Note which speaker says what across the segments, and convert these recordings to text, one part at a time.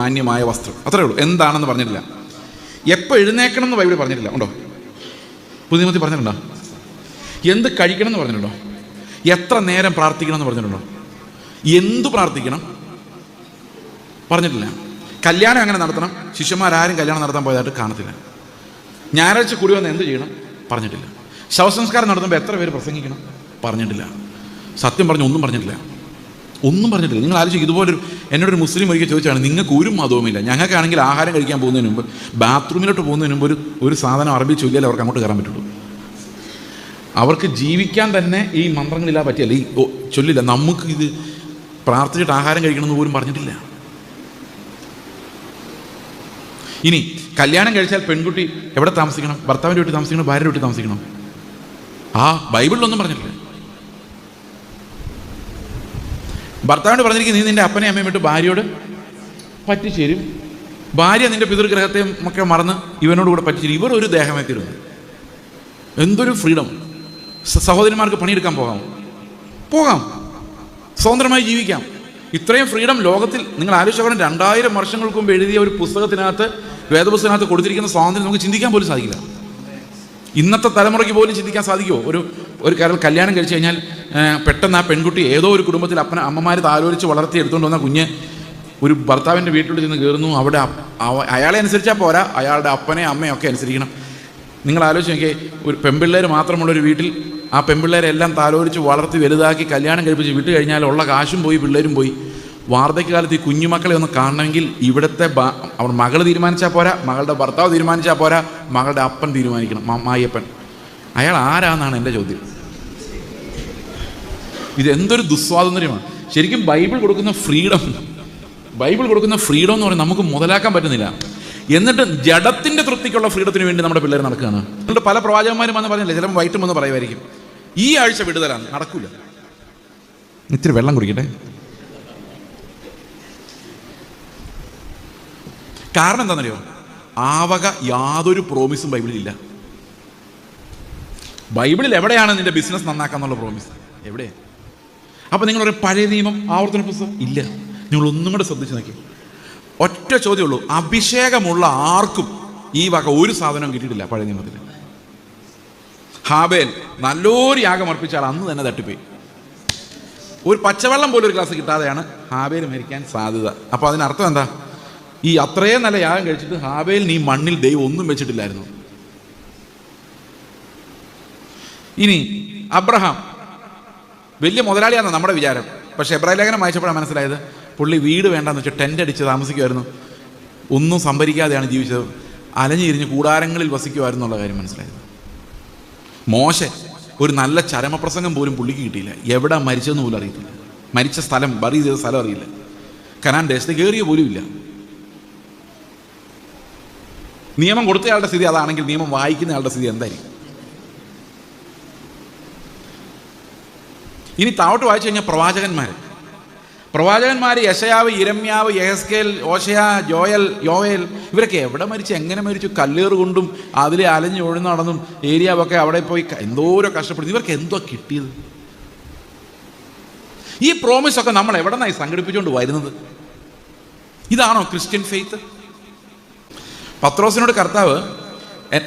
Speaker 1: മാന്യമായ വസ്ത്രം, അത്രേ ഉള്ളൂ. എന്താണെന്ന് പറഞ്ഞിട്ടില്ല. എപ്പോൾ എഴുന്നേക്കണം എന്ന് ബൈബിളിൽ പറഞ്ഞിട്ടില്ല. ഉണ്ടോ? പുതിയ നിയമത്തിൽ പറഞ്ഞിട്ടുണ്ടോ? എന്ത് കഴിക്കണം എന്ന് പറഞ്ഞിട്ടുണ്ടോ? എത്ര നേരം പ്രാർത്ഥിക്കണം എന്ന് പറഞ്ഞിട്ടുണ്ടോ? എന്തു പ്രാർത്ഥിക്കണം പറഞ്ഞിട്ടില്ല. കല്യാണം അങ്ങനെ നടത്തണം, ശിഷ്യന്മാരാരും കല്യാണം നടത്താൻ പോയതായിട്ട് കാണത്തില്ല. ഞായറാഴ്ച കൂടി വന്ന് എന്ത് ചെയ്യണം പറഞ്ഞിട്ടില്ല. ശവസംസ്കാരം നടത്തുമ്പോൾ എത്ര പേര് പ്രസംഗിക്കണം പറഞ്ഞിട്ടില്ല. സത്യം പറഞ്ഞ് ഒന്നും പറഞ്ഞിട്ടില്ല. നിങ്ങൾ ആലോചിക്കും, ഇതുപോലൊരു എന്നോടൊരു മുസ്ലിം ഒരിക്കൽ ചോദിച്ചാണ്, നിങ്ങൾക്ക് ഒരു മതവുമില്ല, ഞങ്ങൾക്കാണെങ്കിൽ ആഹാരം കഴിക്കാൻ പോകുന്നതിന് മുമ്പ് ബാത്റൂമിലോട്ട് പോകുന്നതിന് മുമ്പ് ഒരു സാധനം അറബി ചൊല്ലിയാൽ അവർക്ക് അങ്ങോട്ട് കയറാൻ പറ്റുള്ളൂ. അവർക്ക് ജീവിക്കാൻ തന്നെ ഈ മന്ത്രങ്ങളില്ലാതെ പറ്റിയല്ല, ഈ ചൊല്ലില്ല. നമുക്ക് ഇത് പ്രാർത്ഥിച്ചിട്ട് ആഹാരം കഴിക്കണമെന്ന് പോലും പറഞ്ഞിട്ടില്ല. ഇനി കല്യാണം കഴിച്ചാൽ പെൺകുട്ടി എവിടെ താമസിക്കണം? ഭർത്താവിൻ്റെ വീട്ടിൽ താമസിക്കണം, ഭാര്യയുടെ വീട്ടിൽ താമസിക്കണം? ബൈബിളിലൊന്നും പറഞ്ഞിട്ടില്ല. ഭർത്താവിനോട് പറഞ്ഞിരിക്കും, നീ നിൻ്റെ അപ്പനെ അമ്മയും വിട്ട് ഭാര്യയോട് പറ്റിച്ചേരും. ഭാര്യ നിൻ്റെ പിതൃഗ്രഹത്തെയും ഒക്കെ മറന്ന് ഇവനോട് കൂടെ പറ്റിച്ചേരും. ഇവർ ഒരു ദേഹമേ തീരുന്നു. എന്തൊരു ഫ്രീഡം! സഹോദരന്മാർക്ക് പണിയെടുക്കാൻ പോകാം, സ്വതന്ത്രമായി ജീവിക്കാം. ഇത്രയും ഫ്രീഡം ലോകത്തിൽ നിങ്ങൾ ആലോചിച്ചോക്കണം. 2000 വർഷങ്ങൾക്ക് മുമ്പ് എഴുതിയ ഒരു പുസ്തകത്തിനകത്ത്, വേദപുസ്തകത്തിനകത്ത് കൊടുത്തിരിക്കുന്ന സ്വാതന്ത്ര്യം നമുക്ക് ചിന്തിക്കാൻ പോലും സാധിക്കില്ല. ഇന്നത്തെ തലമുറയ്ക്ക് പോലും ചിന്തിക്കാൻ സാധിക്കുമോ? ഒരു കല്യാണം കഴിച്ചു കഴിഞ്ഞാൽ പെട്ടെന്ന് ആ പെൺകുട്ടി ഏതോ ഒരു കുടുംബത്തിൽ അമ്മമാർ താലോലിച്ച് വളർത്തി എടുത്തുകൊണ്ട് വന്ന കുഞ്ഞ് ഒരു ഭർത്താവിൻ്റെ വീട്ടിലോട്ട് ചെന്ന് കയറുന്നു. അവിടെ അയാളെ അനുസരിച്ചാൽ പോരാ, അയാളുടെ അപ്പനെ അമ്മയും ഒക്കെ അനുസരിക്കണം. നിങ്ങൾ ആലോചിച്ച് നോക്കിയേ, ഒരു പെൺപിള്ളേർ മാത്രമുള്ളൊരു വീട്ടിൽ ആ പെൺപിള്ളേരെല്ലാം താലോലിച്ച് വളർത്തി വലുതാക്കി കല്യാണം കഴിപ്പിച്ച് വിട്ട് കഴിഞ്ഞാൽ ഉള്ള കാശും പോയി, പിള്ളേരും പോയി. വാർദ്ധക്യകാലത്ത് ഈ കുഞ്ഞുമക്കളെ ഒന്ന് കാണണമെങ്കിൽ ഇവിടുത്തെ അവൾ മകൾ തീരുമാനിച്ചാൽ പോരാ, മകളുടെ ഭർത്താവ് തീരുമാനിച്ചാൽ പോരാ, മകളുടെ അപ്പൻ തീരുമാനിക്കണം, മായപ്പൻ. അയാൾ ആരാന്നാണ് എൻ്റെ ചോദ്യം. ഇതെന്തൊരു ദുസ്വാതന്ത്ര്യമാണ് ശരിക്കും. ബൈബിൾ കൊടുക്കുന്ന ഫ്രീഡം എന്ന് പറയുന്നത് നമുക്ക് മുതലാക്കാൻ പറ്റുന്നില്ല. എന്നിട്ട് ജഡത്തിൻ്റെ തൃപ്തിക്കുള്ള ഫ്രീഡത്തിന് വേണ്ടി നമ്മുടെ പിള്ളേർ നടക്കുകയാണ്. എന്നിട്ട് പല പ്രവാചകന്മാരും വന്ന് പറഞ്ഞില്ലേ, ചിലപ്പോൾ വൈറ്റും വന്ന് പറയുമായിരിക്കും, ഈ ആഴ്ച വിടുതലാണ്, നടക്കൂല. ഇത്തിരി വെള്ളം കുടിക്കട്ടെ. കാരണം എന്താണെന്നറിയോ? ആവക യാതൊരു പ്രോമിസും ബൈബിളിലില്ല. ബൈബിളിൽ എവിടെയാണ് നിന്റെ ബിസിനസ് നന്നാക്കാന്നുള്ള പ്രോമിസ്? എവിടെ? അപ്പം നിങ്ങളൊരു പഴയ നിയമം ആവർത്തന പുസ്തകം ഇല്ല. നിങ്ങളൊന്നും കൂടെ ശ്രദ്ധിച്ച് നോക്കി. ഒറ്റ ചോദ്യമുള്ളൂ, അഭിഷേകമുള്ള ആർക്കും ഈ വക ഒരു സാധനവും കിട്ടിയിട്ടില്ല പഴയ നിയമത്തിൽ. ഹാബേൽ നല്ലൊരു യാഗം അർപ്പിച്ചാൽ അന്ന് തന്നെ തട്ടിപ്പോയി. ഒരു പച്ചവെള്ളം പോലും ഒരു ഗ്ലാസ് കിട്ടാതെയാണ് ഹാബേൽ മരിക്കാൻ സാധ്യത. അപ്പോൾ അതിനർത്ഥം എന്താ? ഈ അത്രയും നല്ല യാഗം കഴിച്ചിട്ട് ഹാബേലിന് ഈ മണ്ണിൽ ദൈവം ഒന്നും വെച്ചിട്ടില്ലായിരുന്നു. ഇനി അബ്രഹാം വലിയ മുതലാളിയാണെന്ന് നമ്മുടെ വിചാരം. പക്ഷേ എബ്രായ ലേഖനം വായിച്ചപ്പോഴാണ് മനസ്സിലായത്, പുള്ളി വീട് വേണ്ടെന്ന് വെച്ചാൽ ടെൻ്റ് അടിച്ച് താമസിക്കുമായിരുന്നു. ഒന്നും സംഭരിക്കാതെയാണ് ജീവിച്ചത്. അലഞ്ഞിരിഞ്ഞ് കൂടാരങ്ങളിൽ വസിക്കുമായിരുന്നു എന്നുള്ള കാര്യം മനസ്സിലായത്. മോശെ ഒരു നല്ല ചരമപ്രസംഗം പോലും പുള്ളിക്ക് കിട്ടിയില്ല. എവിടെ മരിച്ചതെന്ന് പോലും അറിയത്തില്ല. മരിച്ച സ്ഥലം, ബറി ചെയ്ത സ്ഥലം അറിയില്ല. കനാൻ ദേശത്ത് കയറിയ പോലും ഇല്ല. നിയമം കൊടുത്തയാളുടെ സ്ഥിതി അതാണെങ്കിൽ നിയമം വായിക്കുന്നയാളുടെ സ്ഥിതി എന്തായിരിക്കും? ഇനി താഴോട്ട് വായിച്ചു കഴിഞ്ഞാൽ പ്രവാചകന്മാർ യശയാവ്, യിരെമ്യാവ്, യെഹെസ്കേൽ, ഓശയ, യോവേൽ ഇവരൊക്കെ എവിടെ മരിച്ചു, എങ്ങനെ മരിച്ചു? കല്ലേറ് കൊണ്ടും അതിലെ അലഞ്ഞ് ഒഴിഞ്ഞു നടന്നും ഏരിയാവൊക്കെ അവിടെ പോയി എന്തോരോ കഷ്ടപ്പെടുന്നു. ഇവർക്ക് എന്തോ കിട്ടിയത്? ഈ പ്രോമിസൊക്കെ നമ്മൾ എവിടെ നിന്നായി സംഘടിപ്പിച്ചുകൊണ്ട് വരുന്നത്? ഇതാണോ ക്രിസ്ത്യൻ ഫെയ്ത്ത്? പത്രോസിനോട് കർത്താവ്,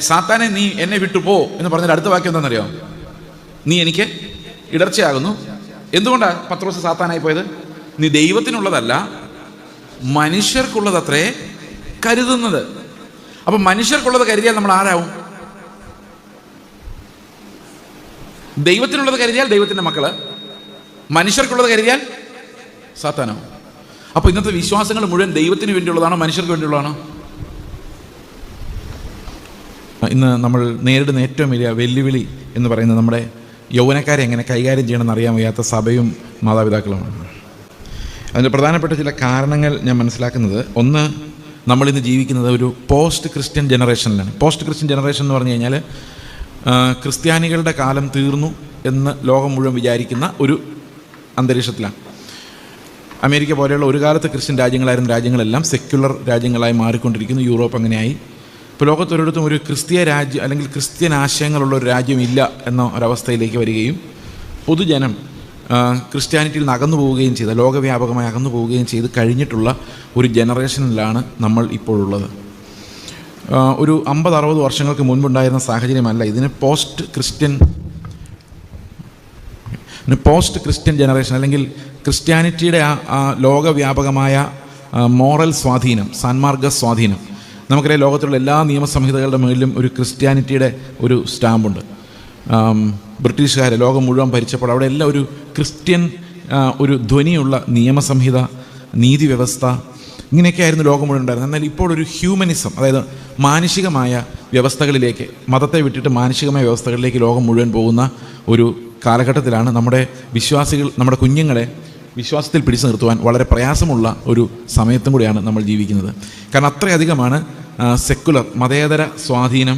Speaker 1: സാത്താനെ നീ എന്നെ വിട്ടു പോ എന്ന് പറഞ്ഞാൽ അടുത്ത വാക്യം എന്താണെന്നറിയോ? നീ എനിക്ക് ഇടർച്ചയാകുന്നു. എന്തുകൊണ്ടാണ് പത്രോസ് സാത്താനായി പോയത്? നീ ദൈവത്തിനുള്ളതല്ല മനുഷ്യർക്കുള്ളതത്രേ കരുതുന്നത്. അപ്പം മനുഷ്യർക്കുള്ളത് കരുതിയാൽ നമ്മൾ ആരാവും? ദൈവത്തിനുള്ളത് കരുതിയാൽ ദൈവത്തിൻ്റെ മക്കള്, മനുഷ്യർക്കുള്ളത് കരുതിയാൽ സാത്താനാവും. അപ്പോൾ ഇന്നത്തെ വിശ്വാസങ്ങൾ മുഴുവൻ ദൈവത്തിന് വേണ്ടിയുള്ളതാണോ മനുഷ്യർക്ക് വേണ്ടിയുള്ളതാണോ? ഇന്ന് നമ്മൾ നേരിടുന്ന ഏറ്റവും വലിയ വെല്ലുവിളി എന്ന് പറയുന്നത് നമ്മുടെ യൗവനക്കാരെ എങ്ങനെ കൈകാര്യം ചെയ്യണമെന്ന് അറിയാൻ വയ്യാത്ത സഭയും മാതാപിതാക്കളുമാണ്. അതിൻ്റെ പ്രധാനപ്പെട്ട ചില കാരണങ്ങൾ ഞാൻ മനസ്സിലാക്കുന്നത്, ഒന്ന്, നമ്മളിന്ന് ജീവിക്കുന്നത് ഒരു പോസ്റ്റ് ക്രിസ്ത്യൻ ജനറേഷനിലാണ്. പോസ്റ്റ് ക്രിസ്ത്യൻ ജനറേഷൻ എന്ന് പറഞ്ഞു കഴിഞ്ഞാൽ ക്രിസ്ത്യാനികളുടെ കാലം തീർന്നു എന്ന് ലോകം മുഴുവൻ വിചാരിക്കുന്ന ഒരു അന്തരീക്ഷത്തിലാണ്. അമേരിക്ക പോലെയുള്ള ഒരു കാലത്ത് ക്രിസ്ത്യൻ രാജ്യങ്ങളായിരുന്ന രാജ്യങ്ങളെല്ലാം സെക്യുലർ രാജ്യങ്ങളായി മാറിക്കൊണ്ടിരിക്കുന്നു. യൂറോപ്പ് അങ്ങനെയായി. ഇപ്പോൾ ലോകത്തൊരിടത്തും ഒരു ക്രിസ്തീയ രാജ്യം അല്ലെങ്കിൽ ക്രിസ്ത്യൻ ആശയങ്ങളുള്ള ഒരു രാജ്യമില്ല എന്ന ഒരവസ്ഥയിലേക്ക് വരികയും പൊതുജനം ക്രിസ്ത്യാനിറ്റിയിൽ നിന്ന് അകന്നു പോവുകയും ചെയ്ത, ലോകവ്യാപകമായി അകന്നു പോവുകയും ചെയ്ത് കഴിഞ്ഞിട്ടുള്ള ഒരു ജനറേഷനിലാണ് നമ്മൾ ഇപ്പോഴുള്ളത്. ഒരു 50-60 വർഷങ്ങൾക്ക് മുൻപുണ്ടായിരുന്ന സാഹചര്യമല്ല ഇതിന്. പോസ്റ്റ് ക്രിസ്ത്യൻ ജനറേഷൻ, അല്ലെങ്കിൽ ക്രിസ്ത്യാനിറ്റിയുടെ ആ ലോകവ്യാപകമായ മോറൽ സ്വാധീനം, സാൻമാർഗ സ്വാധീനം. നമുക്കറിയാം, ലോകത്തിലുള്ള എല്ലാ നിയമസംഹിതകളുടെ മുകളിലും ഒരു ക്രിസ്ത്യാനിറ്റിയുടെ ഒരു സ്റ്റാമ്പുണ്ട്. ബ്രിട്ടീഷുകാരെ ലോകം മുഴുവൻ ഭരിച്ചപ്പോൾ അവിടെ എല്ലാം ഒരു ക്രിസ്ത്യൻ ഒരു ധ്വനിയുള്ള നിയമസംഹിത, നീതി വ്യവസ്ഥ, ഇങ്ങനെയൊക്കെയായിരുന്നു ലോകം മുഴുവൻ ഉണ്ടായിരുന്നത്. എന്നാൽ ഇപ്പോൾ ഒരു ഹ്യൂമനിസം, അതായത് മാനുഷികമായ വ്യവസ്ഥകളിലേക്ക്, മതത്തെ വിട്ടിട്ട് മാനുഷികമായ വ്യവസ്ഥകളിലേക്ക് ലോകം മുഴുവൻ പോകുന്ന ഒരു കാലഘട്ടത്തിലാണ് നമ്മുടെ വിശ്വാസികൾ, നമ്മുടെ കുഞ്ഞുങ്ങളെ വിശ്വാസത്തിൽ പിടിച്ചു നിർത്തുവാൻ വളരെ പ്രയാസമുള്ള ഒരു സമയത്തും കൂടിയാണ് നമ്മൾ ജീവിക്കുന്നത്. കാരണം അത്രയധികമാണ് സെക്കുലർ, മതേതര സ്വാധീനം,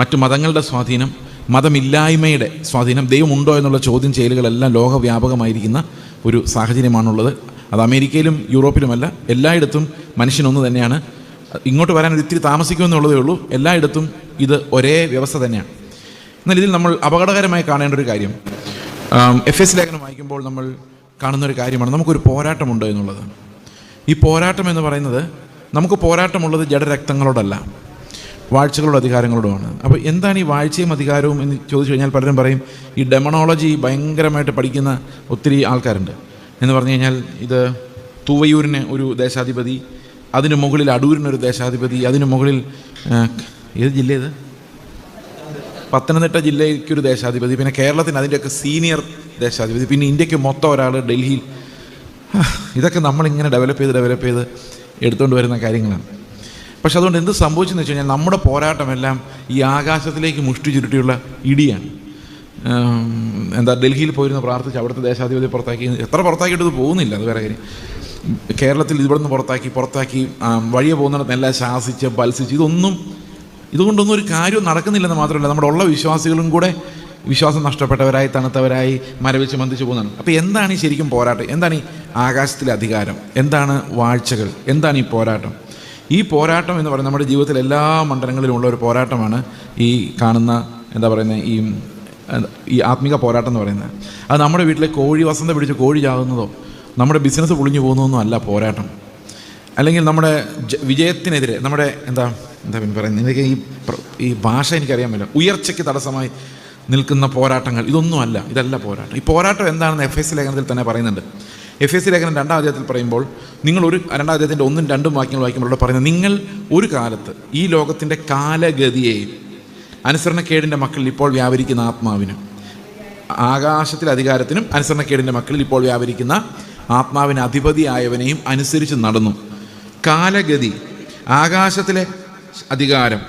Speaker 1: മറ്റു മതങ്ങളുടെ സ്വാധീനം, മതമില്ലായ്മയുടെ സ്വാധീനം, ദൈവമുണ്ടോ എന്നുള്ള ചോദ്യം ചെയ്യലുകളെല്ലാം ലോകവ്യാപകമായിരിക്കുന്ന ഒരു സാഹചര്യമാണുള്ളത്. അത് അമേരിക്കയിലും യൂറോപ്പിലുമല്ല, എല്ലായിടത്തും മനുഷ്യനൊന്നു തന്നെയാണ്. ഇങ്ങോട്ട് വരാൻ ഒരിത്തിരി താമസിക്കുമെന്നുള്ളതേ ഉള്ളൂ. എല്ലായിടത്തും ഇത് ഒരേ വ്യവസ്ഥ തന്നെയാണ്. എന്നാൽ ഇതിൽ നമ്മൾ അപകടകരമായി കാണേണ്ട ഒരു കാര്യം, എഫെസ് ലേഖനം വായിക്കുമ്പോൾ നമ്മൾ കാണുന്നൊരു കാര്യമാണ്, നമുക്കൊരു പോരാട്ടമുണ്ട് എന്നുള്ളത്. ഈ പോരാട്ടം എന്ന് പറയുന്നത്, നമുക്ക് പോരാട്ടമുള്ളത് ജഡരക്തങ്ങളോടല്ല, വാഴ്ചകളോടും അധികാരങ്ങളോടുമാണ്. അപ്പോൾ എന്താണ് ഈ വാഴ്ചയും അധികാരവും എന്ന് ചോദിച്ചു കഴിഞ്ഞാൽ പലരും പറയും, ഈ ഡെമണോളജി ഭയങ്കരമായിട്ട് പഠിക്കുന്ന ഒത്തിരി ആൾക്കാരുണ്ട് എന്ന് പറഞ്ഞു കഴിഞ്ഞാൽ, ഇത് തൂവയൂരിന് ഒരു ദേശാധിപതി, അതിന് മുകളിൽ അടൂരിനൊരു ദേശാധിപതി, അതിന് മുകളിൽ ഏത് ജില്ല, ഇത് പത്തനംതിട്ട ജില്ലയ്ക്കൊരു ദേശാധിപതി, പിന്നെ കേരളത്തിന് അതിൻ്റെയൊക്കെ സീനിയർ ദേശാധിപതി, പിന്നെ ഇന്ത്യക്ക് മൊത്തം ഒരാൾ ഡൽഹിയിൽ. ഇതൊക്കെ നമ്മളിങ്ങനെ ഡെവലപ്പ് ചെയ്ത് എടുത്തുകൊണ്ട് വരുന്ന കാര്യങ്ങളാണ്. പക്ഷെ അതുകൊണ്ട് എന്ത് സംഭവിച്ചെന്ന് വെച്ച് കഴിഞ്ഞാൽ, നമ്മുടെ പോരാട്ടമെല്ലാം ഈ ആകാശത്തിലേക്ക് മുഷ്ടി ചുരുട്ടിയുള്ള ഇടിയാണ്. ഡൽഹിയിൽ പോയിരുന്ന് പ്രാർത്ഥിച്ച് അവിടുത്തെ ദേശാധിപതി പുറത്താക്കി, എത്ര പുറത്താക്കിയിട്ട് ഇത് പോകുന്നില്ല, അത് വേറെ കാര്യം. കേരളത്തിൽ ഇവിടുന്ന് പുറത്താക്കി വഴിയെ പോകുന്നിടത്ത് എല്ലാം ശാസിച്ച് ബത്സിച്ച്, ഇതുകൊണ്ടൊന്നും ഒരു കാര്യവും നടക്കുന്നില്ലെന്ന് മാത്രമല്ല, നമ്മുടെ ഉള്ള വിശ്വാസികളും കൂടെ വിശ്വാസം നഷ്ടപ്പെട്ടവരായി, തണുത്തവരായി, മരവിച്ച് മന്ദിച്ച് പോകുന്നതാണ്. അപ്പോൾ എന്താണ് ഈ ശരിക്കും പോരാട്ടം? എന്താണ് ഈ ആകാശത്തിലെ അധികാരം? എന്താണ് വാഴ്ചകൾ? എന്താണ് ഈ പോരാട്ടം? ഈ പോരാട്ടം എന്ന് പറയുന്നത് നമ്മുടെ ജീവിതത്തിൽ എല്ലാ മണ്ഡലങ്ങളിലും ഉള്ള ഒരു പോരാട്ടമാണ്. ഈ കാണുന്ന ഈ ആത്മിക പോരാട്ടം എന്ന് പറയുന്നത്. അത് നമ്മുടെ വീട്ടിലെ വസന്ത പിടിച്ച് കോഴി ചാകുന്നതോ, നമ്മുടെ ബിസിനസ് പൊളിഞ്ഞു പോകുന്നതൊന്നും അല്ല പോരാട്ടം. അല്ലെങ്കിൽ നമ്മുടെ വിജയത്തിനെതിരെ, നമ്മുടെ എന്താ പിന്നെ പറയുന്നത്, എനിക്ക് ഈ ഭാഷ എനിക്കറിയാമല്ലോ, ഉയർച്ചയ്ക്ക് തടസ്സമായി നിൽക്കുന്ന പോരാട്ടങ്ങൾ, ഇതല്ല പോരാട്ടം. ഈ പോരാട്ടം എന്താണെന്ന് എഫെസ് ലേഖനത്തിൽ തന്നെ പറയുന്നുണ്ട്. എഫെസ് ലേഖനം 2-ാം അധ്യായത്തിൽ പറയുമ്പോൾ, നിങ്ങൾ 2-ാം അധ്യായത്തിൻ്റെ 1-2 വാക്യങ്ങൾ വായിക്കുമ്പോൾ പറയുന്നത്, നിങ്ങൾ ഒരു കാലത്ത് ഈ ലോകത്തിൻ്റെ കാലഗതിയെയും അനുസരണക്കേടിൻ്റെ മക്കളിൽ ഇപ്പോൾ വ്യാപരിക്കുന്ന ആത്മാവിനും, ആകാശത്തിലെ അധികാരത്തിനും അനുസരണക്കേടിൻ്റെ മക്കളിൽ ഇപ്പോൾ വ്യാപരിക്കുന്ന ആത്മാവിന് അധിപതിയായവനെയും അനുസരിച്ച് നടന്നു. കാലഗതി, ആകാശത്തിലെ അധികാരം,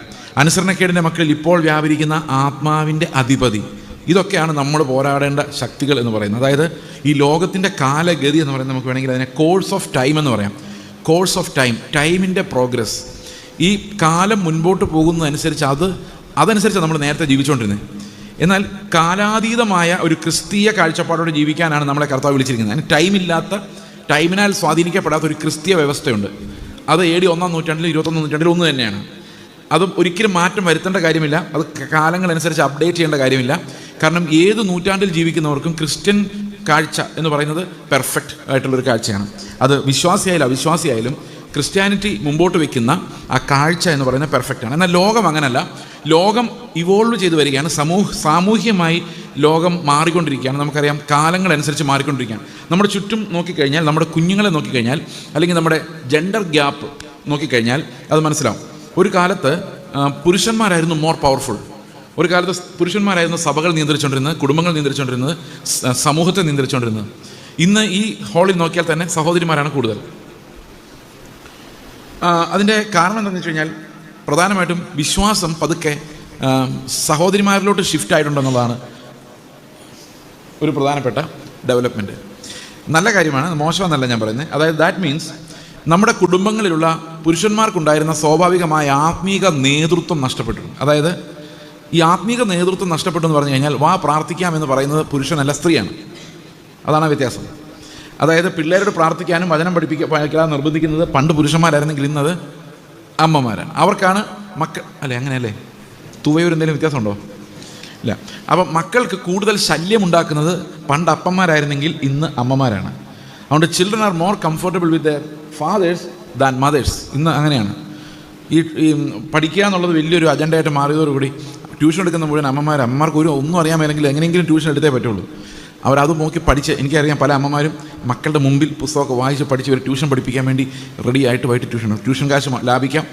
Speaker 1: അനുസരണക്കേടിൻ്റെ മക്കളിൽ ഇപ്പോൾ വ്യാപരിക്കുന്ന ആത്മാവിൻ്റെ അധിപതി, ഇതൊക്കെയാണ് നമ്മൾ പോരാടേണ്ട ശക്തികൾ എന്ന് പറയുന്നത്. അതായത് ഈ ലോകത്തിൻ്റെ കാലഗതി എന്ന് പറയുന്നത്, നമുക്ക് വേണമെങ്കിൽ അതിനെ കോഴ്സ് ഓഫ് ടൈം എന്ന് പറയാം. കോഴ്സ് ഓഫ് ടൈമിൻ്റെ പ്രോഗ്രസ്. ഈ കാലം മുൻപോട്ട് പോകുന്നതനുസരിച്ച് അതനുസരിച്ച് നമ്മൾ നേരത്തെ ജീവിച്ചുകൊണ്ടിരുന്നത്. എന്നാൽ കാലാതീതമായ ഒരു ക്രിസ്തീയ കാഴ്ചപ്പാടോടെ ജീവിക്കാനാണ് നമ്മളെ കർത്താവ് വിളിച്ചിരിക്കുന്നത്. അതിന് ടൈമിനാൽ സ്വാധീനിക്കപ്പെടാത്ത ഒരു ക്രിസ്തീയ വ്യവസ്ഥയുണ്ട്. അത് AD 1-ാം നൂറ്റാണ്ടിലും 21-ാം നൂറ്റാണ്ടിലും ഒന്ന് തന്നെയാണ്. അതും ഒരിക്കലും മാറ്റം വരുത്തേണ്ട കാര്യമില്ല. അത് കാലങ്ങളനുസരിച്ച് അപ്ഡേറ്റ് ചെയ്യേണ്ട കാര്യമില്ല. കാരണം ഏത് നൂറ്റാണ്ടിൽ ജീവിക്കുന്നവർക്കും ക്രിസ്ത്യൻ കാഴ്ച എന്ന് പറയുന്നത് പെർഫെക്റ്റ് ആയിട്ടുള്ളൊരു കാഴ്ചയാണ്. അത് വിശ്വാസിയായാലും അവിശ്വാസിയായാലും ക്രിസ്ത്യാനിറ്റി മുമ്പോട്ട് വയ്ക്കുന്ന ആ കാഴ്ച എന്ന് പറയുന്നത് പെർഫെക്റ്റാണ്. എന്നാൽ ലോകം അങ്ങനല്ല. ലോകം ഇവോൾവ് ചെയ്ത് വരികയാണ്. സാമൂഹ്യമായി ലോകം മാറിക്കൊണ്ടിരിക്കുകയാണ്. നമുക്കറിയാം, കാലങ്ങളനുസരിച്ച് മാറിക്കൊണ്ടിരിക്കുകയാണ്. നമ്മുടെ ചുറ്റും നോക്കിക്കഴിഞ്ഞാൽ, നമ്മുടെ കുഞ്ഞുങ്ങളെ നോക്കിക്കഴിഞ്ഞാൽ, അല്ലെങ്കിൽ നമ്മുടെ ജെൻഡർ ഗ്യാപ്പ് നോക്കിക്കഴിഞ്ഞാൽ അത് മനസ്സിലാവും. ഒരു കാലത്ത് പുരുഷന്മാരായിരുന്നു മോർ പവർഫുൾ. ഒരു കാലത്ത് പുരുഷന്മാരായിരുന്നു സഭകൾ നിയന്ത്രിച്ചുകൊണ്ടിരുന്നത്, കുടുംബങ്ങൾ നിയന്ത്രിച്ചുകൊണ്ടിരുന്നത്, സമൂഹത്തെ നിയന്ത്രിച്ചുകൊണ്ടിരുന്നത്. ഇന്ന് ഈ ഹാളിൽ നോക്കിയാൽ തന്നെ സഹോദരിമാരാണ് കൂടുതൽ. അതിൻ്റെ കാരണം എന്താണെന്ന് വെച്ച് കഴിഞ്ഞാൽ, പ്രധാനമായിട്ടും വിശ്വാസം പതുക്കെ സഹോദരിമാരിലോട്ട് ഷിഫ്റ്റ് ആയിട്ടുണ്ടെന്നുള്ളതാണ് ഒരു പ്രധാനപ്പെട്ട ഡെവലപ്മെൻറ്റ്. നല്ല കാര്യമാണ്, മോശമെന്നല്ല ഞാൻ പറയുന്നത്. അതായത് ദാറ്റ് മീൻസ് നമ്മുടെ കുടുംബങ്ങളിലുള്ള പുരുഷന്മാർക്കുണ്ടായിരുന്ന സ്വാഭാവികമായ ആത്മീക നേതൃത്വം നഷ്ടപ്പെട്ടു. അതായത് ഈ ആത്മീക നേതൃത്വം നഷ്ടപ്പെട്ടു എന്ന് പറഞ്ഞു കഴിഞ്ഞാൽ, പ്രാർത്ഥിക്കാമെന്ന് പറയുന്നത് പുരുഷനല്ല, സ്ത്രീയാണ്. അതാണ് വ്യത്യാസം. അതായത് പിള്ളേരോട് പ്രാർത്ഥിക്കാനും വചനം പഠിപ്പിക്കാൻ നിർബന്ധിക്കുന്നത് പണ്ട് പുരുഷന്മാരായിരുന്നെങ്കിൽ ഇന്നത് അമ്മമാരാണ്. അവർക്കാണ് മക്കൾ. അങ്ങനെയല്ലേ? തുവയൂർ എന്തെങ്കിലും വ്യത്യാസമുണ്ടോ? ഇല്ല. അപ്പം മക്കൾക്ക് കൂടുതൽ ശല്യം ഉണ്ടാക്കുന്നത് പണ്ട് അപ്പന്മാരായിരുന്നെങ്കിൽ ഇന്ന് അമ്മമാരാണ്. അതുകൊണ്ട് children are more comfortable with their fathers than mothers. ഇന്ന് അങ്ങനെയാണ്. ഈ പഠിക്കുക എന്നുള്ളത് വലിയൊരു അജണ്ടയായിട്ട് മാറിയതോടുകൂടി ട്യൂഷൻ എടുക്കുന്ന മുഴുവൻ അമ്മമാർക്ക് ഒന്നും അറിയാൻ മേലെങ്കിൽ എങ്ങനെയെങ്കിലും ട്യൂഷൻ എടുത്തേ പറ്റുള്ളൂ. അവരത് നോക്കി പഠിച്ച്, എനിക്കറിയാം പല അമ്മമാരും മക്കളുടെ മുമ്പിൽ പുസ്തകമൊക്കെ വായിച്ച് പഠിച്ച് ഒരു ട്യൂഷൻ പഠിപ്പിക്കാൻ വേണ്ടി റെഡി ആയിട്ട് വൈകിട്ട് ട്യൂഷൻ കാശ് ലാഭിക്കാം.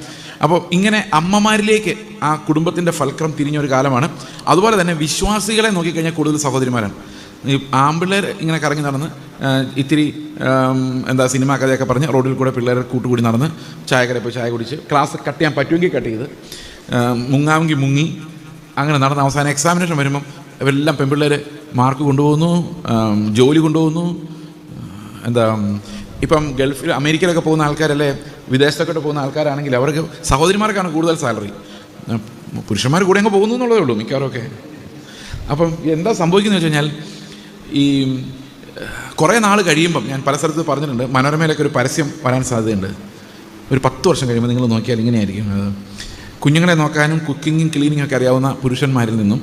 Speaker 1: അപ്പോൾ ഇങ്ങനെ അമ്മമാരിലേക്ക് ആ കുടുംബത്തിൻ്റെ ഫൽക്രം തിരിഞ്ഞൊരു കാലമാണ്. അതുപോലെ തന്നെ വിശ്വാസികളെ നോക്കിക്കഴിഞ്ഞാൽ കൂടുതൽ സഹോദരിമാരാണ്. ഈ ആൺപിള്ളേർ ഇങ്ങനെ കറങ്ങി നടന്ന് ഇത്തിരി സിനിമാ കഥയൊക്കെ പറഞ്ഞ് റോഡിൽ കൂടെ പിള്ളേരെ കൂട്ടുകൂടി നടന്ന് ചായക്കടയിൽ പോയി ചായ കുടിച്ച് ക്ലാസ് കട്ട് ചെയ്യാൻ പറ്റുമെങ്കിൽ കട്ട് ചെയ്ത് മുങ്ങാമെങ്കിൽ മുങ്ങി അങ്ങനെ നടന്ന് അവസാനം എക്സാമിനേഷൻ വരുമ്പം ഇവരെല്ലാം പെൺപിള്ളേർ മാർക്ക് കൊണ്ടുപോകുന്നു, ജോലി കൊണ്ടുപോകുന്നു. ഇപ്പം ഗൾഫിൽ അമേരിക്കയിലൊക്കെ പോകുന്ന ആൾക്കാരല്ലേ, വിദേശത്തൊക്കെ പോകുന്ന ആൾക്കാരാണെങ്കിൽ അവർക്ക് സഹോദരിമാർക്കാണ് കൂടുതൽ സാലറി. പുരുഷന്മാർ കൂടെ അങ്ങ് പോകുന്നു എന്നുള്ളതേ ഉള്ളൂ മിക്കവാറുമൊക്കെ. അപ്പം എന്താ സംഭവിക്കുന്നത് വെച്ച് കഴിഞ്ഞാൽ, ഈ കുറേ നാൾ കഴിയുമ്പം, ഞാൻ പല സ്ഥലത്ത് പറഞ്ഞിട്ടുണ്ട്, മനോരമയിലൊക്കെ ഒരു പരസ്യം വരാൻ സാധ്യതയുണ്ട്. ഒരു 10 വർഷം കഴിയുമ്പോൾ നിങ്ങൾ നോക്കിയാൽ ഇങ്ങനെയായിരിക്കും. കുഞ്ഞുങ്ങളെ നോക്കാനും കുക്കിങ്ങും ക്ലീനിങ്ങും ഒക്കെ അറിയാവുന്ന പുരുഷന്മാരിൽ നിന്നും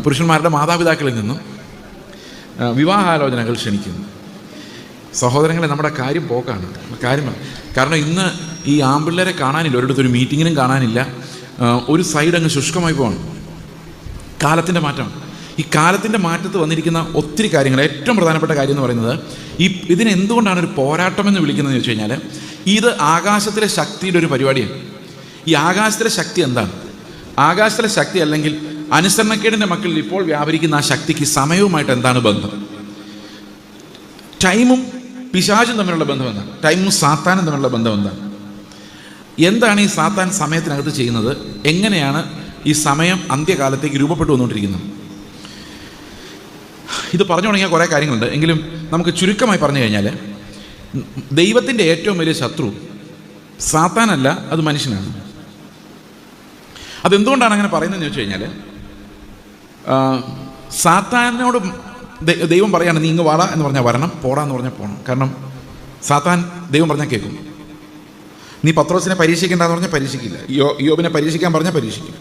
Speaker 1: പുരുഷന്മാരുടെ മാതാപിതാക്കളിൽ നിന്നും വിവാഹാലോചനകൾ ക്ഷണിക്കുന്നു. സഹോദരങ്ങളെ, നമ്മുടെ കാര്യം പോക്കാണ്. കാരണം ഇന്ന് ഈ ആൺപിള്ളേരെ കാണാനില്ല, ഒരിടത്തൊരു മീറ്റിങ്ങിനും കാണാനില്ല. ഒരു സൈഡ് അങ്ങ് ശുഷ്കമായി പോകണം. കാലത്തിൻ്റെ മാറ്റം. ഈ കാലത്തിൻ്റെ മാറ്റത്ത് വന്നിരിക്കുന്ന ഒത്തിരി കാര്യങ്ങൾ, ഏറ്റവും പ്രധാനപ്പെട്ട കാര്യം എന്ന് പറയുന്നത്, ഇതിനെന്തുകൊണ്ടാണ് ഒരു പോരാട്ടമെന്ന് വിളിക്കുന്നതെന്ന് ചോദിച്ചു കഴിഞ്ഞാൽ, ഇത് ആകാശത്തിലെ ശക്തിയുടെ ഒരു പരിപാടിയാണ്. ഈ ആകാശത്തിലെ ശക്തി എന്താണ്? ആകാശത്തിലെ ശക്തി അല്ലെങ്കിൽ അനുസരണക്കേടിൻ്റെ മക്കളിൽ ഇപ്പോൾ വ്യാപരിക്കുന്ന ആ ശക്തിക്ക് സമയവുമായിട്ട് എന്താണ് ബന്ധം? ടൈമും പിശാചും തമ്മിലുള്ള ബന്ധം എന്താണ്? ടൈമും സാത്താനും തമ്മിലുള്ള ബന്ധം എന്താണ്? എന്താണ് ഈ സാത്താൻ സമയത്തിനകത്ത് ചെയ്യുന്നത്? എങ്ങനെയാണ് ഈ സമയം അന്ത്യകാലത്തേക്ക് രൂപപ്പെട്ടു വന്നുകൊണ്ടിരിക്കുന്നത്? ഇത് പറഞ്ഞു തുടങ്ങിയ കുറേ കാര്യങ്ങളുണ്ട്. എങ്കിലും നമുക്ക് ചുരുക്കമായി പറഞ്ഞു കഴിഞ്ഞാൽ, ദൈവത്തിൻ്റെ ഏറ്റവും വലിയ ശത്രു സാത്താനല്ല, അത് മനുഷ്യനാണ്. അതെന്തുകൊണ്ടാണ് അങ്ങനെ പറയുന്നതെന്ന് ചോദിച്ചു കഴിഞ്ഞാൽ, സാത്താനോട് ദൈവം പറയാണ്, നീ ഇങ്ങ് വാടാ എന്ന് പറഞ്ഞാൽ വരണം, പോടാ എന്ന് പറഞ്ഞാൽ പോകണം. കാരണം സാത്താൻ ദൈവം പറഞ്ഞാൽ കേൾക്കും. നീ പത്രോസിനെ പരീക്ഷിക്കേണ്ടെന്ന് പറഞ്ഞാൽ പരീക്ഷിക്കില്ല. യോബിനെ പരീക്ഷിക്കാൻ പറഞ്ഞാൽ പരീക്ഷിക്കും.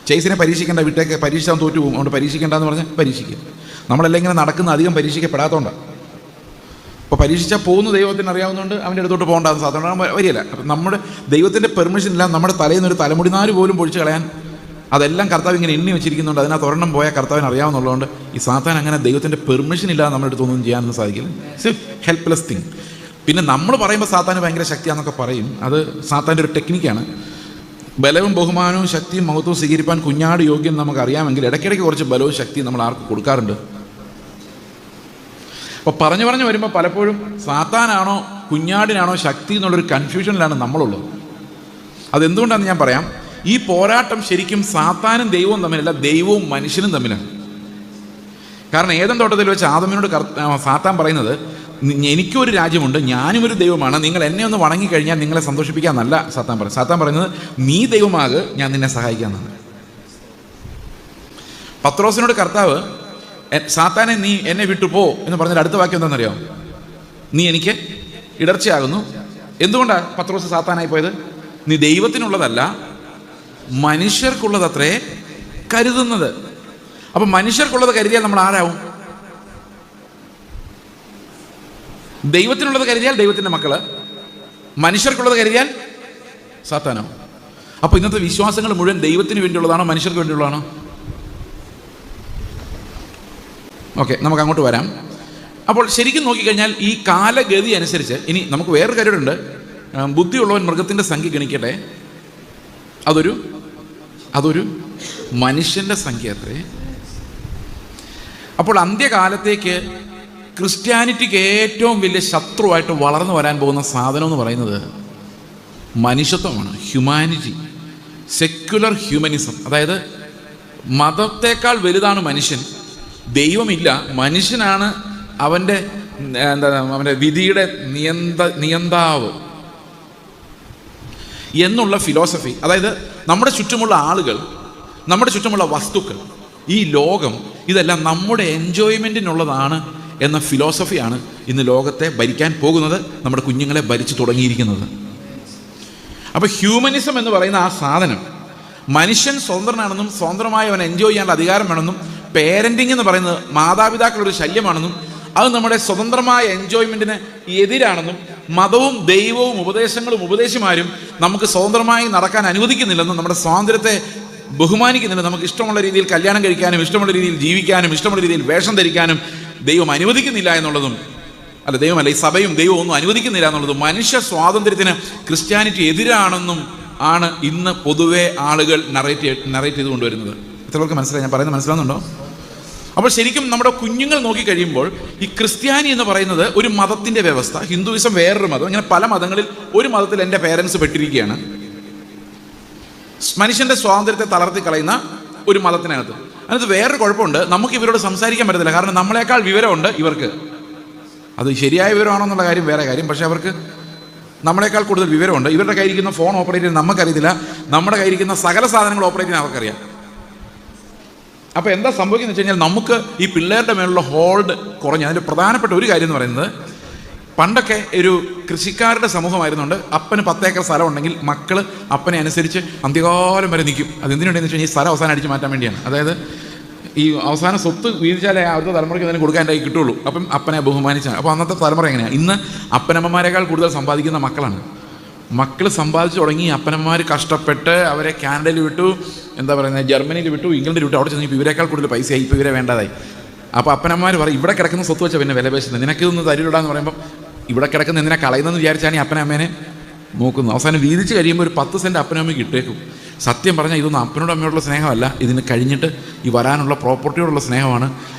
Speaker 1: ചേസിനെ പരീക്ഷിക്കേണ്ട, വിട്ടേക്ക്, പരീക്ഷിച്ചാൽ തോറ്റു പോകും, അതുകൊണ്ട് പരീക്ഷിക്കേണ്ടെന്ന് പറഞ്ഞാൽ പരീക്ഷിക്കും. നമ്മളെല്ലാം ഇങ്ങനെ നടക്കുന്ന അധികം പരീക്ഷിക്കപ്പെടാത്തതുകൊണ്ടാണ്. അപ്പോൾ പരീക്ഷിച്ചാൽ പോകുന്ന ദൈവത്തിന് അറിയാവുന്നതുകൊണ്ട് അവൻ്റെ അടുത്തോട്ട് പോകേണ്ടതെന്ന് സാധാരണ വരികയില്ല. അപ്പം നമ്മുടെ ദൈവത്തിൻ്റെ പെർമിഷൻ ഇല്ല നമ്മുടെ തലയിൽ നിന്ന് ഒരു തലമുടിനാര് പോലും പൊഴിച്ച് കളയാൻ അതെല്ലാം കർത്താവ് ഇങ്ങനെ എണ്ണി വെച്ചിരിക്കുന്നുണ്ട്. അതിനകത്ത് ഒരെണ്ണം പോയാൽ കർത്താവിന് അറിയാവുന്നതുകൊണ്ട് ഈ സാത്താൻ അങ്ങനെ ദൈവത്തിൻ്റെ പെർമിഷൻ ഇല്ലാതെ നമ്മുടെ അടുത്തൊന്നും ചെയ്യാനൊന്നും സാധിക്കില്ല. It's A helpless thing. പിന്നെ നമ്മൾ പറയുമ്പോൾ സാത്താന് ഭയങ്കര ശക്തിയാണെന്നൊക്കെ പറയും. അത് സാത്താൻ്റെ ഒരു ടെക്നിക്കാണ്. ബലവും ബഹുമാനവും ശക്തിയും മഹത്വവും സ്വീകരിപ്പാൻ കുഞ്ഞാട് യോഗ്യം നമുക്കറിയാമെങ്കിൽ ഇടയ്ക്കിടയ്ക്ക് കുറച്ച് ബലവും ശക്തിയും നമ്മൾ ആർക്ക് കൊടുക്കാറുണ്ട്. അപ്പോൾ പറഞ്ഞു വരുമ്പോൾ പലപ്പോഴും സാത്താനാണോ കുഞ്ഞാടിനാണോ ശക്തി എന്നുള്ളൊരു കൺഫ്യൂഷനിലാണ് നമ്മളുള്ളത്. അതെന്തുകൊണ്ടാണെന്ന് ഞാൻ പറയാം. ഈ പോരാട്ടം ശരിക്കും സാത്താനും ദൈവവും തമ്മിലല്ല, ദൈവവും മനുഷ്യനും തമ്മിലാണ്. കാരണം ഏദൻ തോട്ടത്തിൽ വെച്ച് ആദമിനോട് സാത്താൻ പറയുന്നത്, എനിക്കൊരു രാജ്യമുണ്ട്, ഞാനും ഒരു ദൈവമാണ്, നിങ്ങൾ എന്നെ ഒന്ന് വണങ്ങിക്കഴിഞ്ഞാൽ നിങ്ങളെ സന്തോഷിപ്പിക്കാമെന്നല്ല സാത്താൻ പറയും. സാത്താൻ പറയുന്നത്, നീ ദൈവമാക്, ഞാൻ നിന്നെ സഹായിക്കാമെന്നാണ്. പത്രോസിനോട് കർത്താവ്, സാത്താനെ നീ എന്നെ വിട്ടു പോ എന്ന് പറഞ്ഞാൽ അടുത്ത വാക്യം എന്താണെന്നറിയാമോ? നീ എനിക്ക് ഇടർച്ചയാകുന്നു. എന്തുകൊണ്ടാണ് പത്രോസ് സാത്താനായി പോയത്? നീ ദൈവത്തിനുള്ളതല്ല മനുഷ്യർക്കുള്ളതത്രേ കരുതുന്നത്. അപ്പം മനുഷ്യർക്കുള്ളത് കരുതിയാൽ നമ്മൾ ആരാവും? ദൈവത്തിനുള്ളത് കരുതിയാൽ ദൈവത്തിൻ്റെ മക്കള്, മനുഷ്യർക്കുള്ളത് കരുതിയാൽ സാത്താനോ? അപ്പോൾ ഇന്നത്തെ വിശ്വാസങ്ങൾ മുഴുവൻ ദൈവത്തിന് വേണ്ടിയുള്ളതാണോ മനുഷ്യർക്ക് വേണ്ടിയുള്ളതാണോ? ഓക്കെ, നമുക്ക് അങ്ങോട്ട് വരാം. അപ്പോൾ ശരിക്കും നോക്കിക്കഴിഞ്ഞാൽ ഈ കാലഗതി അനുസരിച്ച് ഇനി നമുക്ക് വേറൊരു കാര്യമുണ്ട്. ബുദ്ധിയുള്ളവൻ മൃഗത്തിൻ്റെ സംഖ്യ ഗണിക്കട്ടെ, അതൊരു മനുഷ്യൻ്റെ സംഖ്യ അത്രേ. അപ്പോൾ അന്ത്യകാലത്തേക്ക് ക്രിസ്ത്യാനിറ്റിക്ക് ഏറ്റവും വലിയ ശത്രുവായിട്ട് വളർന്നു വരാൻ പോകുന്ന സാധനം എന്ന് പറയുന്നത് മനുഷ്യത്വമാണ്. Humanity, secular humanism. അതായത് മതത്തേക്കാൾ വലുതാണ് മനുഷ്യൻ, ദൈവമില്ല, മനുഷ്യനാണ് അവൻ്റെ വിധിയുടെ നിയന്താവ് എന്നുള്ള ഫിലോസഫി. അതായത് നമ്മുടെ ചുറ്റുമുള്ള ആളുകൾ, നമ്മുടെ ചുറ്റുമുള്ള വസ്തുക്കൾ, ഈ ലോകം, ഇതെല്ലാം നമ്മുടെ എൻജോയ്മെൻറ്റിനുള്ളതാണ് എന്ന ഫിലോസഫിയാണ് ഇന്ന് ലോകത്തെ ഭരിക്കാൻ പോകുന്നത്, നമ്മുടെ കുഞ്ഞുങ്ങളെ ഭരിച്ചു തുടങ്ങിയിരിക്കുന്നത്. അപ്പോൾ ഹ്യൂമനിസം എന്ന് പറയുന്ന ആ സാധനം മനുഷ്യൻ സ്വതന്ത്രനാണെന്നും സ്വതന്ത്രമായി അവൻ എൻജോയ് ചെയ്യാനുള്ള അധികാരം വേണമെന്നും പേരൻറ്റിങ് എന്ന് പറയുന്നത് മാതാപിതാക്കളൊരു ശല്യമാണെന്നും അത് നമ്മുടെ സ്വതന്ത്രമായ എൻജോയ്മെൻറ്റിന് എതിരാണെന്നും മതവും ദൈവവും ഉപദേശങ്ങളും ഉപദേശിമാരും നമുക്ക് സ്വതന്ത്രമായി നടക്കാൻ അനുവദിക്കുന്നില്ലെന്നും നമ്മുടെ സ്വാതന്ത്ര്യത്തെ ബഹുമാനിക്കുന്നില്ല, നമുക്ക് ഇഷ്ടമുള്ള രീതിയിൽ കല്യാണം കഴിക്കാനും ഇഷ്ടമുള്ള രീതിയിൽ ജീവിക്കാനും ഇഷ്ടമുള്ള രീതിയിൽ വേഷം ധരിക്കാനും ദൈവം അനുവദിക്കുന്നില്ല എന്നുള്ളതും, ദൈവമല്ല, ഈ സഭയും ദൈവവും ഒന്നും അനുവദിക്കുന്നില്ല എന്നുള്ളതും മനുഷ്യ സ്വാതന്ത്ര്യത്തിന് ക്രിസ്ത്യാനിറ്റി എതിരാണെന്നും ആണ് ഇന്ന് പൊതുവെ ആളുകൾ നറേറ്റ് ചെയ്ത് കൊണ്ടുവരുന്നത്. എത്ര പേർക്ക് മനസ്സിലായി ഞാൻ പറയുന്നത്? മനസ്സിലാവുന്നുണ്ടോ? അപ്പോൾ ശരിക്കും നമ്മുടെ കുഞ്ഞുങ്ങൾ നോക്കിക്കഴിയുമ്പോൾ ഈ ക്രിസ്ത്യാനി എന്ന് പറയുന്നത് ഒരു മതത്തിൻ്റെ വ്യവസ്ഥ, ഹിന്ദുയിസം വേറൊരു മതം, ഇങ്ങനെ പല മതങ്ങളിൽ ഒരു മതത്തിൽ എൻ്റെ പേരൻസ് പെട്ടിരിക്കുകയാണ്. മനുഷ്യൻ്റെ സ്വാതന്ത്ര്യത്തെ തളർത്തി കളയുന്ന ഒരു മതത്തിനകത്ത്. അതിനകത്ത് വേറൊരു കുഴപ്പമുണ്ട്, നമുക്ക് ഇവരോട് സംസാരിക്കാൻ പറ്റത്തില്ല. കാരണം നമ്മളെക്കാൾ വിവരമുണ്ട് ഇവർക്ക്. അത് ശരിയായ വിവരമാണോ എന്നുള്ള കാര്യം വേറെ കാര്യം. പക്ഷേ അവർക്ക് നമ്മളെക്കാൾ കൂടുതൽ വിവരമുണ്ട്. ഇവരുടെ കയ്യിരിക്കുന്ന ഫോൺ ഓപ്പറേറ്റ് ചെയ്യാൻ നമുക്കറിയത്തില്ല, നമ്മുടെ കയ്യിരിക്കുന്ന സകല സാധനങ്ങൾ ഓപ്പറേറ്റ് ചെയ്യാൻ അവർക്കറിയാം. അപ്പോൾ എന്താ സംഭവിക്കുന്നത് വെച്ച് കഴിഞ്ഞാൽ നമുക്ക് ഈ പിള്ളേരുടെ മേലുള്ള ഹോൾഡ് കുറഞ്ഞു. അതിൻ്റെ പ്രധാനപ്പെട്ട ഒരു കാര്യം എന്ന് പറയുന്നത്, പണ്ടൊക്കെ ഒരു കൃഷിക്കാരുടെ സമൂഹമായിരുന്നുണ്ട്. അപ്പന് 10 ഏക്കർ സ്ഥലം ഉണ്ടെങ്കിൽ മക്കൾ അപ്പനെ അനുസരിച്ച് അന്ത്യകാലം വരെ നിൽക്കും. അതെന്തിനുണ്ടെന്ന് വെച്ച് കഴിഞ്ഞാൽ ഈ സ്ഥലം അവസാനം അടിച്ച് മാറ്റാൻ വേണ്ടിയാണ്. അതായത് ഈ അവസാന സ്വത്ത് വീതിച്ചാലേ അടുത്ത തലമുറയ്ക്ക് അതിന് കൊടുക്കാൻ എൻ്റെ കിട്ടുള്ളൂ. അപ്പം അപ്പനെ ബഹുമാനിച്ചാണ്. അപ്പോൾ അന്നത്തെ തലമുറ എങ്ങനെയാണ്? ഇന്ന് അപ്പനമ്മമാരെക്കാൾ കൂടുതൽ സമ്പാദിക്കുന്ന മക്കളാണ്. മക്കൾ സമ്പാദിച്ചു തുടങ്ങി. അപ്പനമ്മമാർ കഷ്ടപ്പെട്ട് അവരെ കാനഡയിൽ വിട്ടു, എന്താ പറയുന്നത്, ജർമ്മനിയിൽ വിട്ടു, ഇംഗ്ലണ്ടിൽ വിട്ടു. അവിടെ ചെന്ന് ഇപ്പോൾ ഇവരെക്കാൾ കൂടുതൽ പൈസയായി, ഇപ്പോൾ ഇവരെ വേണ്ടതായി. അപ്പോൾ അപ്പനമ്മമാർ പറയും, ഇവിടെ കിടക്കുന്ന സ്വത്ത് വെച്ചാൽ പിന്നെ വില പേശുന്നത്, നിനക്കിതൊന്ന് തരില്ലാന്ന് പറയുമ്പോൾ ഇവിടെ കിടക്കുന്ന എന്തിനാ കളയുന്നതെന്ന് വിചാരിച്ചാണ് ഈ അപ്പനമ്മേനെ നോക്കുന്നത്. അവസാനം വീതിച്ച് കഴിയുമ്പോൾ ഒരു 10 സെൻറ്റ് അപ്പനമ്മയ്ക്ക് ഇട്ടേക്കും. സത്യം പറഞ്ഞാൽ ഇതൊന്നും അപ്പനോട് അമ്മയോടുള്ള സ്നേഹമല്ല, ഇതിന് കഴിഞ്ഞിട്ട് ഈ വരാനുള്ള പ്രോപ്പർട്ടിയോടുള്ള സ്നേഹമാണ്.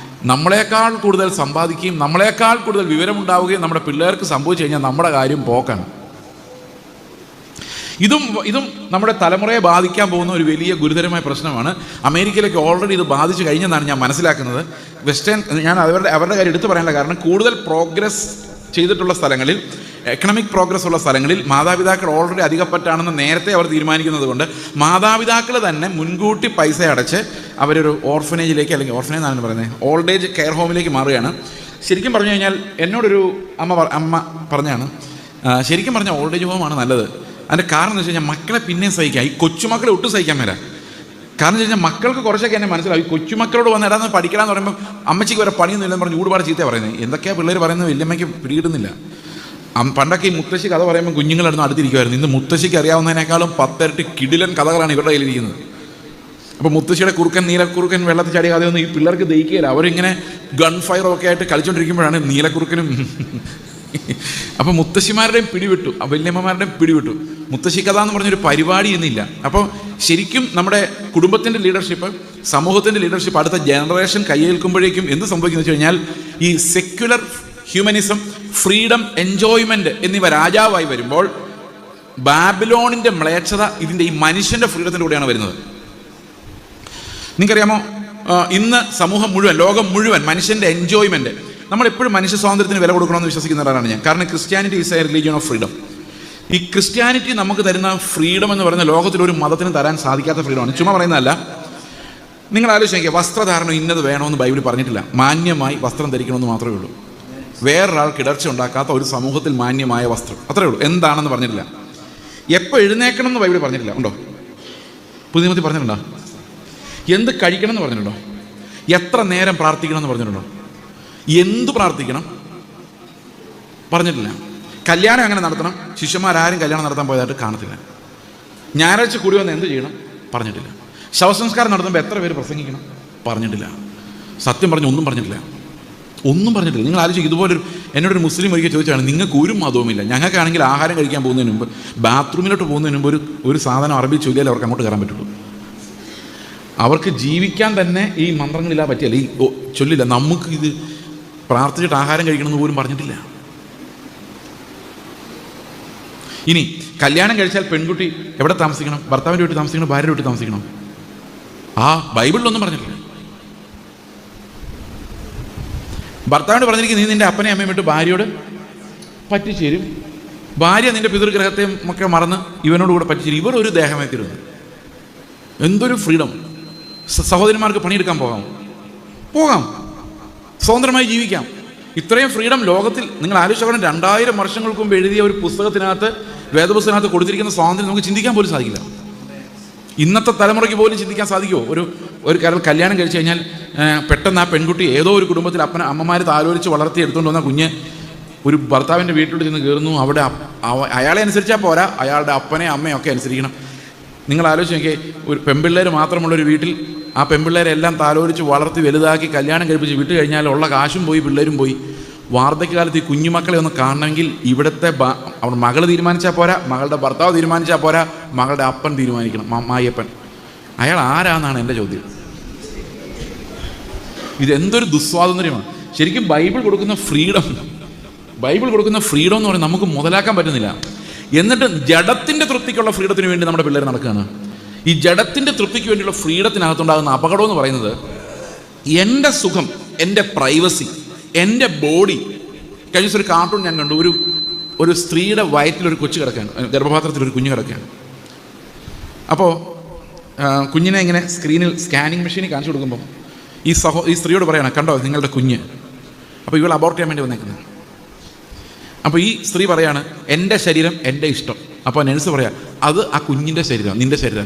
Speaker 1: നമ്മളെക്കാൾ കൂടുതൽ സമ്പാദിക്കുകയും നമ്മളെക്കാൾ കൂടുതൽ വിവരമുണ്ടാവുകയും നമ്മുടെ പിള്ളേർക്ക് സംഭവിച്ചു കഴിഞ്ഞാൽ നമ്മുടെ കാര്യം പോക്കാണ്. ഇതും നമ്മുടെ തലമുറയെ ബാധിക്കാൻ പോകുന്ന ഒരു വലിയ ഗുരുതരമായ പ്രശ്നമാണ്. അമേരിക്കയിലേക്ക് ഓൾറെഡി ഇത് ബാധിച്ചു കഴിഞ്ഞെന്നാണ് ഞാൻ മനസ്സിലാക്കുന്നത്. ഞാൻ അവരുടെ കാര്യം എടുത്തു പറയാനുള്ള കാരണം, കൂടുതൽ പ്രോഗ്രസ് ചെയ്തിട്ടുള്ള സ്ഥലങ്ങളിൽ, എക്കണോമിക് പ്രോഗ്രസ് ഉള്ള സ്ഥലങ്ങളിൽ മാതാപിതാക്കൾ ഓൾറെഡി അധികപ്പറ്റാണെന്ന് നേരത്തെ അവർ തീരുമാനിക്കുന്നത് കൊണ്ട് മാതാപിതാക്കൾ തന്നെ മുൻകൂട്ടി പൈസ അടച്ച് അവരൊരു ഓർഫനേജിലേക്ക്, അല്ലെങ്കിൽ ഓർഫനേജ് എന്നാണ് പറയുന്നത്, ഓൾഡ് ഏജ് കെയർ ഹോമിലേക്ക് മാറുകയാണ്. ശരിക്കും പറഞ്ഞു കഴിഞ്ഞാൽ എന്നോടൊരു അമ്മ പറഞ്ഞാണ്, ശരിക്കും പറഞ്ഞാൽ ഓൾഡ് ഏജ് ഹോമാണ് നല്ലത്. അതിൻ്റെ കാരണം എന്ന് വെച്ച് കഴിഞ്ഞാൽ മക്കളെ പിന്നെ സഹിക്കാം, ഈ കൊച്ചുമക്കളെ ഒട്ടും സഹിക്കാൻ മേല. കാരണം വെച്ച് കഴിഞ്ഞാൽ മക്കൾക്ക് കുറച്ചൊക്കെ എന്നെ മനസ്സിലാവും. ഈ കൊച്ചുമക്കളോട് വന്ന് ഇടാന്ന് പഠിക്കണമെന്ന് പറയുമ്പോൾ അമ്മച്ചിക്ക് വരെ പണിയൊന്നുമില്ലെന്ന് പറഞ്ഞ് ഒരുപാട് ചീത്ത പറയുന്നത്. എന്തൊക്കെയാണ് പിള്ളേർ പറയുന്നത് വല്യമ്മയ്ക്ക് പിടികിടുന്നില്ല. പണ്ടൊക്കെ ഈ മുത്തശ്ശി കഥ പറയുമ്പോൾ കുഞ്ഞുങ്ങളായിരുന്നു അടുത്തിരിക്കുമായിരുന്നു. ഇന്ന് മുത്തശ്ശിക്ക് അറിയാവുന്നതിനേക്കാളും 10 ഇരട്ടി കിടിലൻ കഥകളാണ് ഇവരുടെ കയ്യിലിരിക്കുന്നത്. അപ്പോൾ മുത്തശ്ശിയുടെ കുറുക്കൻ, നീലക്കുറുക്കൻ വെള്ളത്തിൽ ചാടിയ കഥയൊന്നും ഈ പിള്ളേർക്ക് ദഹിക്കുകയില്ല. അവരിങ്ങനെ ഗൺ ഫയറൊക്കെ ആയിട്ട് കളിച്ചുകൊണ്ടിരിക്കുമ്പോഴാണ് നീലക്കുറുക്കനും അപ്പോൾ മുത്തശ്ശിമാരുടെയും പിടിവിട്ടു, വല്യമ്മമാരുടെയും പിടിവിട്ടു. മുത്തശ്ശി കഥ എന്ന് പറഞ്ഞൊരു പരിപാടി എന്നില്ല. അപ്പോൾ ശരിക്കും നമ്മുടെ കുടുംബത്തിൻ്റെ ലീഡർഷിപ്പ്, സമൂഹത്തിൻ്റെ ലീഡർഷിപ്പ് അടുത്ത ജനറേഷൻ കയ്യേൽക്കുമ്പോഴേക്കും എന്ത് സംഭവിക്കുന്നു വെച്ച് കഴിഞ്ഞാൽ, ഈ സെക്യുലർ ഹ്യൂമനിസം, ഫ്രീഡം, എൻജോയ്മെൻറ്റ് എന്നിവ രാജാവായി വരുമ്പോൾ ബാബിലോണിൻ്റെ മ്ലേച്ഛത ഇതിൻ്റെ ഈ മനുഷ്യൻ്റെ ഫ്രീഡത്തിൻ്റെ കൂടെയാണ് വരുന്നത്. നിങ്ങൾക്കറിയാമോ, ഇന്ന് സമൂഹം മുഴുവൻ, ലോകം മുഴുവൻ മനുഷ്യൻ്റെ എൻജോയ്മെൻറ്റ്, നമ്മളെപ്പോഴും മനുഷ്യ സ്വാതന്ത്ര്യത്തിന് വില കൊടുക്കണമെന്ന് വിശ്വസിക്കുന്നവരാണ് ഞാൻ. കാരണം Christianity is A religion of freedom. ഈ ക്രിസ്ത്യാനിറ്റി നമുക്ക് തരുന്ന ഫ്രീഡം എന്ന് പറയുന്ന ലോകത്തിലൊരു മതത്തിന് തരാൻ സാധിക്കാത്ത ഫ്രീഡമാണ്. ചുമ്മാ പറയുന്നതല്ല. നിങ്ങൾ ആലോചിക്കുക, വസ്ത്രധാരണം ഇന്നത് വേണമെന്ന് ബൈബിളിൽ പറഞ്ഞിട്ടില്ല. മാന്യമായി വസ്ത്രം ധരിക്കണമെന്ന് മാത്രമേ ഉള്ളൂ. വേറൊരാൾ കിടർച്ച ഉണ്ടാക്കാത്ത ഒരു സമൂഹത്തിൽ മാന്യമായ വസ്ത്രം, അത്രേ ഉള്ളൂ. എന്താണെന്ന് പറഞ്ഞിട്ടില്ല. എപ്പോൾ എഴുന്നേക്കണം എന്ന് ബൈബിളിൽ പറഞ്ഞിട്ടില്ല. ഉണ്ടോ? പുതിയ നിയമത്തിൽ പറഞ്ഞിട്ടുണ്ടോ? എന്ത് കഴിക്കണം എന്ന് പറഞ്ഞിട്ടുണ്ടോ? എത്ര നേരം പ്രാർത്ഥിക്കണം എന്ന് പറഞ്ഞിട്ടുണ്ടോ? എന്ത് പ്രാർത്ഥിക്കണം പറഞ്ഞിട്ടില്ല. കല്യാണം എങ്ങനെ നടത്തണം, ശിഷ്യന്മാരാരും കല്യാണം നടത്താൻ പോയതായിട്ട് കാണത്തില്ല. ഞായറാഴ്ച കൂടി വന്ന് എന്ത് ചെയ്യണം പറഞ്ഞിട്ടില്ല. ശവസംസ്കാരം നടത്തുമ്പോൾ എത്ര പേര് പ്രസംഗിക്കണം പറഞ്ഞിട്ടില്ല. സത്യം പറഞ്ഞ് ഒന്നും പറഞ്ഞിട്ടില്ല. നിങ്ങൾ ആലോചിക്കും, ഇതുപോലൊരു എന്നോടൊരു മുസ്ലിം ഒരിക്കൽ ചോദിച്ചാണ്, നിങ്ങൾക്ക് ഒരു മതവുമില്ല, ഞങ്ങൾക്കാണെങ്കിൽ ആഹാരം കഴിക്കാൻ പോകുന്നതിന് മുമ്പ്, ബാത്റൂമിലോട്ട് പോകുന്നതിന് മുമ്പ് ഒരു സാധനം അറബി ചൊല്ലിയാലേ അവർക്ക് അങ്ങോട്ട് കയറാൻ പറ്റുള്ളൂ. അവർക്ക് ജീവിക്കാൻ തന്നെ ഈ മന്ത്രങ്ങളില്ലാതെ പറ്റിയല്ല, ഈ ചൊല്ലില്ല. നമുക്ക് ഇത് പ്രാർത്ഥിച്ചിട്ട് ആഹാരം കഴിക്കണമെന്ന് പോലും പറഞ്ഞിട്ടില്ല. ഇനി കല്യാണം കഴിച്ചാൽ പെൺകുട്ടി എവിടെ താമസിക്കണം? ഭർത്താവിൻ്റെ വീട്ടിൽ താമസിക്കണം, ഭാര്യയുടെ വീട്ടിൽ താമസിക്കണം? ബൈബിളിലൊന്നും പറഞ്ഞിട്ടില്ല. ഭർത്താവിനോട് പറഞ്ഞിരിക്കുന്നത്, നീ നിൻ്റെ അപ്പനെ അമ്മയും വിട്ട് ഭാര്യയോട് പറ്റിച്ചേരും. ഭാര്യ നിൻ്റെ പിതൃഗ്രഹത്തെയും ഒക്കെ മറന്ന് ഇവനോട് കൂടെ പറ്റിച്ചേരും. ഇവർ ഒരു ദേഹമായി തീരുന്നു. എന്തൊരു ഫ്രീഡം! സഹോദരന്മാർക്ക് പണിയെടുക്കാൻ പോകാം, സ്വതന്ത്രമായി ജീവിക്കാം. ഇത്രയും ഫ്രീഡം ലോകത്തിൽ നിങ്ങൾ ആലോചിച്ചോളം 2000 വർഷങ്ങൾക്ക് മുമ്പ് എഴുതിയ ഒരു പുസ്തകത്തിനകത്ത്, വേദപുസ്തകത്തിനകത്ത് കൊടുത്തിരിക്കുന്ന സ്വാതന്ത്ര്യം നമുക്ക് ചിന്തിക്കാൻ പോലും സാധിക്കില്ല. ഇന്നത്തെ തലമുറയ്ക്ക് പോലും ചിന്തിക്കാൻ സാധിക്കുമോ? ഒരു കല്യാണം കഴിച്ചു കഴിഞ്ഞാൽ പെട്ടെന്ന് ആ പെൺകുട്ടി ഏതോ ഒരു കുടുംബത്തിൽ അമ്മമാർ താലോലിച്ച് വളർത്തി എടുത്തുകൊണ്ട് വന്ന കുഞ്ഞ് ഒരു ഭർത്താവിൻ്റെ വീട്ടിലോട്ട് ചെന്ന് കയറുന്നു. അവിടെ അയാളെ അനുസരിച്ചാൽ പോരാ, അയാളുടെ അപ്പനെ അമ്മയും ഒക്കെ അനുസരിക്കണം. നിങ്ങൾ ആലോചിച്ച് നോക്കിയേ, ഒരു പെൺപിള്ളേർ മാത്രമുള്ളൊരു വീട്ടിൽ ആ പെൺപിള്ളേരെല്ലാം താലോലിച്ച് വളർത്തി വലുതാക്കി കല്യാണം കഴിപ്പിച്ച് വിട്ട് കഴിഞ്ഞാൽ ഉള്ള കാശും പോയി, പിള്ളേരും പോയി. വാർദ്ധക്യകാലത്ത് ഈ കുഞ്ഞുമക്കളെ ഒന്ന് കാണണമെങ്കിൽ ഇവിടുത്തെ അവിടെ മകൾ തീരുമാനിച്ചാൽ പോരാ, മകളുടെ ഭർത്താവ് തീരുമാനിച്ചാൽ പോരാ, മകളുടെ അപ്പൻ തീരുമാനിക്കണം, മായപ്പൻ. അയാൾ ആരാന്നാണ് എൻ്റെ ചോദ്യം. ഇതെന്തൊരു ദുസ്വാതന്ത്ര്യമാണ് ശരിക്കും. ബൈബിൾ കൊടുക്കുന്ന ഫ്രീഡം എന്ന് പറയുന്നത് നമുക്ക് മുതലാക്കാൻ പറ്റുന്നില്ല. എന്നിട്ട് ജഡത്തിൻ്റെ തൃപ്തിക്കുള്ള ഫ്രീഡത്തിന് വേണ്ടി നമ്മുടെ പിള്ളേർ നടക്കുകയാണ്. ഈ ജഡത്തിൻ്റെ തൃപ്തിക്ക് വേണ്ടിയുള്ള ഫ്രീഡത്തിനകത്തുണ്ടാകുന്ന അപകടം എന്ന് പറയുന്നത്, എൻ്റെ സുഖം, എൻ്റെ പ്രൈവസി, എൻ്റെ ബോഡി. കഴിഞ്ഞ ദിവസം ഒരു കാർട്ടൂൺ ഞാൻ കണ്ടു. ഒരു സ്ത്രീയുടെ വയറ്റിലൊരു കൊച്ചു കിടക്കുകയാണ്, ഗർഭപാത്രത്തിലൊരു കുഞ്ഞ് കിടക്കുകയാണ്. അപ്പോൾ കുഞ്ഞിനെ ഇങ്ങനെ സ്ക്രീനിൽ സ്കാനിങ് മെഷീനിൽ കാണിച്ചു കൊടുക്കുമ്പോൾ ഈ സ്ത്രീയോട് പറയണം, കണ്ടോ നിങ്ങളുടെ കുഞ്ഞ്. അപ്പോൾ ഇവൾ അബോർട്ട് ചെയ്യാൻ വേണ്ടി വന്നേക്കുന്നത്. അപ്പോൾ ഈ സ്ത്രീ പറയാണ്, എൻ്റെ ശരീരം എൻ്റെ ഇഷ്ടം. അപ്പോൾ നഴ്സ് പറയാം, അത് ആ കുഞ്ഞിൻ്റെ ശരീരം, നിൻ്റെ ശരീരം.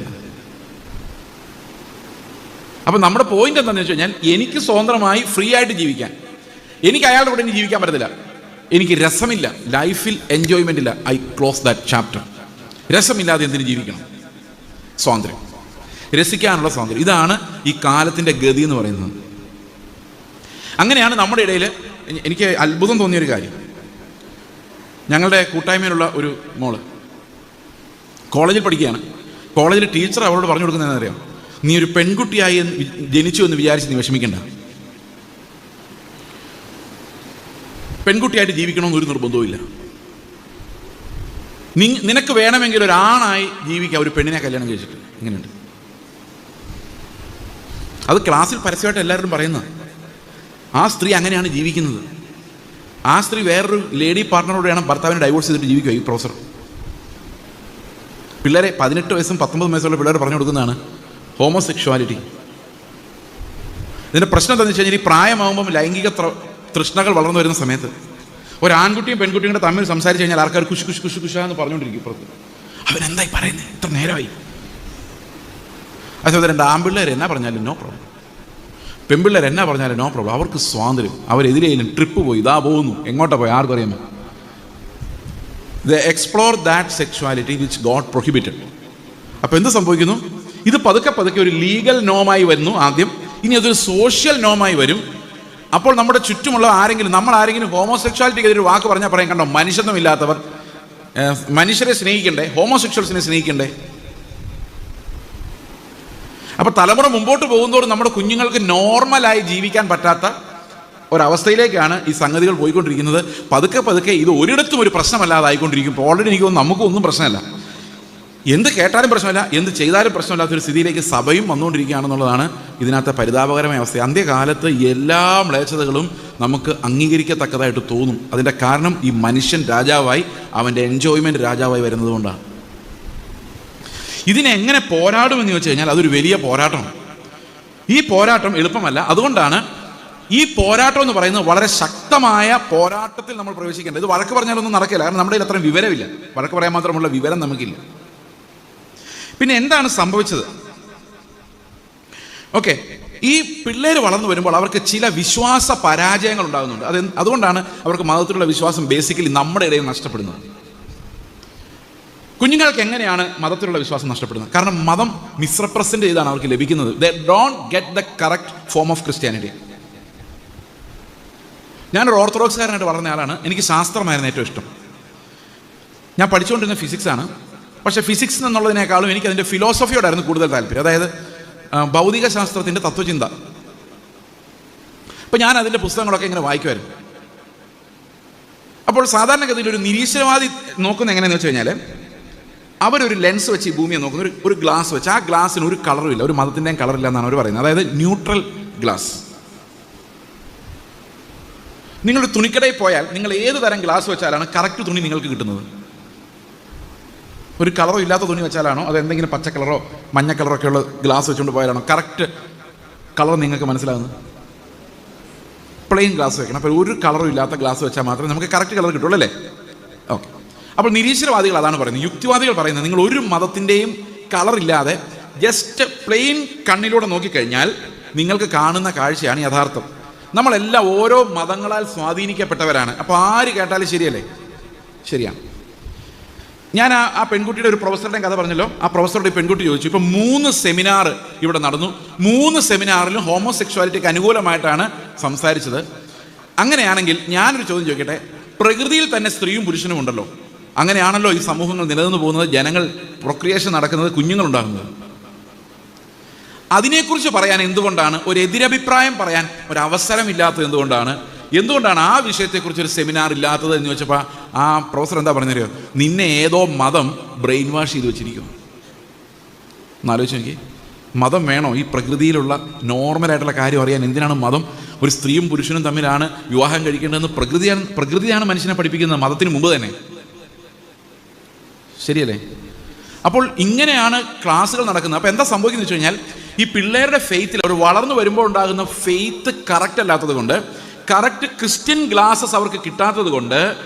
Speaker 1: അപ്പം നമ്മുടെ പോയിന്റ് എന്താണെന്ന് വെച്ച് കഴിഞ്ഞാൽ, എനിക്ക് സ്വതന്ത്രമായി ഫ്രീ ആയിട്ട് ജീവിക്കാൻ, എനിക്ക് അയാളുടെ കൂടെ എനിക്ക് ജീവിക്കാൻ പറ്റത്തില്ല. എനിക്ക് രസമില്ല, ലൈഫിൽ എൻജോയ്മെൻ്റ് ഇല്ല. I close that chapter. രസമില്ലാതെ എന്തിനു ജീവിക്കണം? സ്വാതന്ത്ര്യം, രസിക്കാനുള്ള സ്വാതന്ത്ര്യം. ഇതാണ് ഈ കാലത്തിൻ്റെ ഗതി എന്ന് പറയുന്നത്. അങ്ങനെയാണ് നമ്മുടെ ഇടയിൽ എനിക്ക് അത്ഭുതം തോന്നിയൊരു കാര്യം. ഞങ്ങളുടെ കൂട്ടായ്മയിലുള്ള ഒരു മോള് കോളേജിൽ പഠിക്കുകയാണ്. കോളേജിൽ ടീച്ചർ അവളോട് പറഞ്ഞു കൊടുക്കുന്നതെന്ന് അറിയാം, നീ ഒരു പെൺകുട്ടിയായി ജനിച്ചു എന്ന് വിചാരിച്ച് നീ വിഷമിക്കണ്ട. പെൺകുട്ടിയായിട്ട് ജീവിക്കണമെന്ന് ഒരു നിർബന്ധവുമില്ല. നിനക്ക് വേണമെങ്കിൽ ഒരാണായി ജീവിക്കാം, ഒരു പെണ്ണിനെ കല്യാണം കഴിച്ചിട്ട്. ഇങ്ങനെയുണ്ട്. അത് ക്ലാസ്സിൽ പരസ്യമായിട്ട് എല്ലാവരും പറയുന്നത്. ആ സ്ത്രീ അങ്ങനെയാണ് ജീവിക്കുന്നത്. ആ സ്ത്രീ വേറൊരു ലേഡി പാർട്ട്ണറോടെയാണ് ഭർത്താവിനെ ഡൈവോഴ്സ് ചെയ്തിട്ട് ജീവിക്കുക. ഈ പ്രൊഫസർ പിള്ളേരെ 18 വയസ്സും 19 വയസ്സുള്ള പിള്ളേർ പറഞ്ഞു കൊടുക്കുന്നതാണ് ഹോമോസെക്ഷുവാലിറ്റി. ഇതിൻ്റെ പ്രശ്നം എന്താണെന്ന് വെച്ച് കഴിഞ്ഞാൽ, ഈ പ്രായമാകുമ്പം ലൈംഗിക തൃഷ്ണകൾ വളർന്നു വരുന്ന സമയത്ത് ഒരു ആൺകുട്ടിയും പെൺകുട്ടിയും കൂടെ തമ്മിൽ സംസാരിച്ച് കഴിഞ്ഞാൽ ആൾക്കാർ കുശ് എന്ന് പറഞ്ഞുകൊണ്ടിരിക്കും പുറത്ത്. അവനെന്തായി പറയുന്നത്, ഇത്ര നേരമായി. അതുപോലെ രണ്ട് ആൺപിള്ളേർ എന്നാ പറഞ്ഞാലും നോ പ്രോബ്ലം, പെൺപിള്ളേർ എന്നാ പറഞ്ഞാലും നോ പ്രോബ്ലം. അവർക്ക് സ്വാതന്ത്ര്യം. അവരെതിരെയും ട്രിപ്പ് പോയി, ഇതാ പോകുന്നു, എങ്ങോട്ടാ പോയി ആർക്കും അറിയാമോ. They explore that sexuality which God prohibited. അപ്പോൾ എന്ത് സംഭവിക്കുന്നു? ഇത് പതുക്കെ ഒരു ലീഗൽ നോമായി വരുന്നു ആദ്യം. ഇനി അതൊരു സോഷ്യൽ നോമായി വരും. അപ്പോൾ നമ്മുടെ ചുറ്റുമുള്ള ആരെങ്കിലും ഹോമോസെക്ഷുവാലിറ്റിക്ക് ഒരു വാക്ക് പറഞ്ഞാൽ പറയാൻ, കണ്ടോ മനുഷ്യത്വമില്ലാത്തവർ, മനുഷ്യരെ സ്നേഹിക്കണ്ടേ, ഹോമോസെക്ഷൽസിനെ സ്നേഹിക്കണ്ടേ. അപ്പോൾ തലമുറ മുമ്പോട്ട് പോകുന്നതോറും നമ്മുടെ കുഞ്ഞുങ്ങൾക്ക് നോർമലായി ജീവിക്കാൻ പറ്റാത്ത ഒരവസ്ഥയിലേക്കാണ് ഈ സംഗതികൾ പോയിക്കൊണ്ടിരിക്കുന്നത്. പതുക്കെ ഇത് ഒരിടത്തും ഒരു പ്രശ്നമല്ലാതായിക്കൊണ്ടിരിക്കും. ഇപ്പോൾ ഓൾറെഡി എനിക്ക് തോന്നുന്നു നമുക്കൊന്നും പ്രശ്നമല്ല, എന്ത് കേട്ടാലും പ്രശ്നമില്ല, എന്ത് ചെയ്താലും പ്രശ്നമില്ലാത്തൊരു സ്ഥിതിയിലേക്ക് സഭയും വന്നുകൊണ്ടിരിക്കുകയാണെന്നുള്ളതാണ് ഇതിനകത്തെ പരിതാപകരമായ അവസ്ഥ. അന്ത്യകാലത്ത് എല്ലാ മ്ലേച്ഛതകളും നമുക്ക് അംഗീകരിക്കത്തക്കതായിട്ട് തോന്നും. അതിൻ്റെ കാരണം ഈ മനുഷ്യൻ രാജാവായി, അവൻ്റെ എൻജോയ്മെൻറ്റ് രാജാവായി വരുന്നത് കൊണ്ടാണ്. ഇതിനെങ്ങനെ പോരാടുമെന്ന് ചോദിച്ചു കഴിഞ്ഞാൽ അതൊരു വലിയ പോരാട്ടമാണ്. ഈ പോരാട്ടം എളുപ്പമല്ല. അതുകൊണ്ടാണ് ഈ പോരാട്ടം എന്ന് പറയുന്നത് വളരെ ശക്തമായ പോരാട്ടത്തിൽ നമ്മൾ പ്രവേശിക്കേണ്ടത്. ഇത് വഴക്ക് പറഞ്ഞാലൊന്നും നടക്കില്ല, കാരണം നമ്മുടെ കയ്യിൽ അത്രയും വിവരമില്ല. വഴക്ക് പറയാൻ മാത്രമുള്ള വിവരം നമുക്കില്ല. പിന്നെ എന്താണ് സംഭവിച്ചത്? ഓക്കെ, ഈ പിള്ളേർ വളർന്നു വരുമ്പോൾ അവർക്ക് ചില വിശ്വാസ പരാജയങ്ങൾ ഉണ്ടാകുന്നുണ്ട്. അതുകൊണ്ടാണ് അവർക്ക് മതത്തിലുള്ള വിശ്വാസം ബേസിക്കലി നമ്മുടെ ഇടയിൽ നഷ്ടപ്പെടുന്നത്. കുഞ്ഞുങ്ങൾക്ക് എങ്ങനെയാണ് മതത്തിലുള്ള വിശ്വാസം നഷ്ടപ്പെടുന്നത്? കാരണം മതം മിസ്റെപ്രസെന്റ് ചെയ്താണ് അവർക്ക് ലഭിക്കുന്നത്. They don't get the correct form of Christianity. ഞാനൊരു ഓർത്തഡോക്സുകാരനായിട്ട് വളർന്ന ആളാണ്. എനിക്ക് ശാസ്ത്രമായിരുന്നു ഏറ്റവും ഇഷ്ടം. ഞാൻ പഠിച്ചുകൊണ്ടിരുന്ന ഫിസിക്സാണ്. പക്ഷേ ഫിസിക്സ് എന്നുള്ളതിനേക്കാളും എനിക്ക് അതിൻ്റെ ഫിലോസഫിയോടായിരുന്നു കൂടുതൽ താല്പര്യം. അതായത് ഭൗതിക ശാസ്ത്രത്തിൻ്റെ തത്വചിന്ത. അപ്പോൾ ഞാൻ അതിൻ്റെ പുസ്തകങ്ങളൊക്കെ ഇങ്ങനെ വായിക്കുമായിരുന്നു. അപ്പോൾ സാധാരണഗതിയിൽ ഒരു നിരീശ്വരവാദി നോക്കുന്ന എങ്ങനെയാണെന്ന് വെച്ച് കഴിഞ്ഞാൽ, അവരൊരു ലെൻസ് വെച്ച് ഈ ഭൂമിയെ നോക്കുന്ന ഒരു ഗ്ലാസ് വെച്ച്, ആ ഗ്ലാസ്സിന് ഒരു കളറും ഇല്ല, ഒരു മതത്തിൻ്റെയും കളറില്ല എന്നാണ് അവർ പറയുന്നത്. അതായത് ന്യൂട്രൽ ഗ്ലാസ്. നിങ്ങളൊരു തുണിക്കടയിൽ പോയാൽ നിങ്ങൾ ഏത് തരം ഗ്ലാസ് വെച്ചാലാണ് കറക്റ്റ് തുണി നിങ്ങൾക്ക് കിട്ടുന്നത്? ഒരു കളറോ ഇല്ലാത്ത തുണി വെച്ചാലാണോ, അത് എന്തെങ്കിലും പച്ച കളറോ മഞ്ഞ കളറോ ഒക്കെ ഉള്ള ഗ്ലാസ് വെച്ചുകൊണ്ട് പോയാലാണോ കറക്റ്റ് കളർ നിങ്ങൾക്ക് മനസ്സിലാകുന്നത്? പ്ലെയിൻ ഗ്ലാസ് വെക്കണം. അപ്പോൾ ഒരു കളറും ഇല്ലാത്ത ഗ്ലാസ് വെച്ചാൽ മാത്രമേ നമുക്ക് കറക്റ്റ് കളർ കിട്ടുള്ളൂ, അല്ലേ? ഓക്കെ. അപ്പോൾ നിരീശ്വരവാദികൾ അതാണ് പറയുന്നത്. യുക്തിവാദികൾ പറയുന്നത്, നിങ്ങൾ ഒരു മതത്തിൻ്റെയും കളറില്ലാതെ ജസ്റ്റ് പ്ലെയിൻ കണ്ണിലൂടെ നോക്കിക്കഴിഞ്ഞാൽ നിങ്ങൾക്ക് കാണുന്ന കാഴ്ചയാണ് യഥാർത്ഥം. നമ്മളെല്ലാം ഓരോ മതങ്ങളാൽ സ്വാധീനിക്കപ്പെട്ടവരാണ്. അപ്പോൾ ആര് കേട്ടാലും ശരിയല്ലേ? ശരിയാണ്. ഞാൻ ആ പെൺകുട്ടിയുടെ ഒരു പ്രൊഫസറുടെ കഥ പറഞ്ഞല്ലോ. ആ പ്രൊഫസറുടെ പെൺകുട്ടി ചോദിച്ചു, ഇപ്പം 3 സെമിനാർ ഇവിടെ നടന്നു, 3 സെമിനാറിലും ഹോമോസെക്ഷുവാലിറ്റിക്ക് അനുകൂലമായിട്ടാണ് സംസാരിച്ചത്. അങ്ങനെയാണെങ്കിൽ ഞാനൊരു ചോദ്യം ചോദിക്കട്ടെ, പ്രകൃതിയിൽ തന്നെ സ്ത്രീയും പുരുഷനും ഉണ്ടല്ലോ, അങ്ങനെയാണല്ലോ ഈ സമൂഹങ്ങൾ നിലനിന്ന് പോകുന്നത്, ജനങ്ങൾ പ്രൊക്രിയേഷൻ നടക്കുന്നത്, കുഞ്ഞുങ്ങളുണ്ടാകുന്നത്. അതിനെക്കുറിച്ച് പറയാൻ എന്തുകൊണ്ടാണ് ഒരു എതിരഭിപ്രായം പറയാൻ ഒരു അവസരമില്ലാത്തത്? എന്തുകൊണ്ടാണ് ആ വിഷയത്തെക്കുറിച്ച് ഒരു സെമിനാർ ഇല്ലാത്തത് എന്ന് ചോദിച്ചപ്പോൾ ആ പ്രൊഫസർ എന്താ പറഞ്ഞറിയോ? നിന്നെ ഏതോ മതം ബ്രെയിൻ വാഷ് ചെയ്ത് വെച്ചിരിക്കും. എന്നാലോചിച്ച് നോക്കി, മതം വേണോ? ഈ പ്രകൃതിയിലുള്ള നോർമലായിട്ടുള്ള കാര്യം അറിയാൻ എന്തിനാണ് മതം? ഒരു സ്ത്രീയും പുരുഷനും തമ്മിലാണ് വിവാഹം കഴിക്കേണ്ടതെന്ന് പ്രകൃതിയാണ് മനുഷ്യനെ പഠിപ്പിക്കുന്നത്, മതത്തിന് മുമ്പ് തന്നെ. ശരിയല്ലേ? അപ്പോൾ ഇങ്ങനെയാണ് ക്ലാസ്സുകൾ നടക്കുന്നത്. അപ്പോൾ എന്താ സംഭവിക്കുന്നത് വെച്ച് കഴിഞ്ഞാൽ, ഈ പിള്ളേരുടെ ഫെയ്ത്തിൽ അവർ വളർന്നു വരുമ്പോൾ ഉണ്ടാകുന്ന ഫെയ്ത്ത് കറക്റ്റ് അല്ലാത്തത് കൊണ്ട്, കറക്റ്റ് ക്രിസ്ത്യൻ ഗ്ലാസസ് അവർക്ക് കിട്ടാത്തത് കൊണ്ട്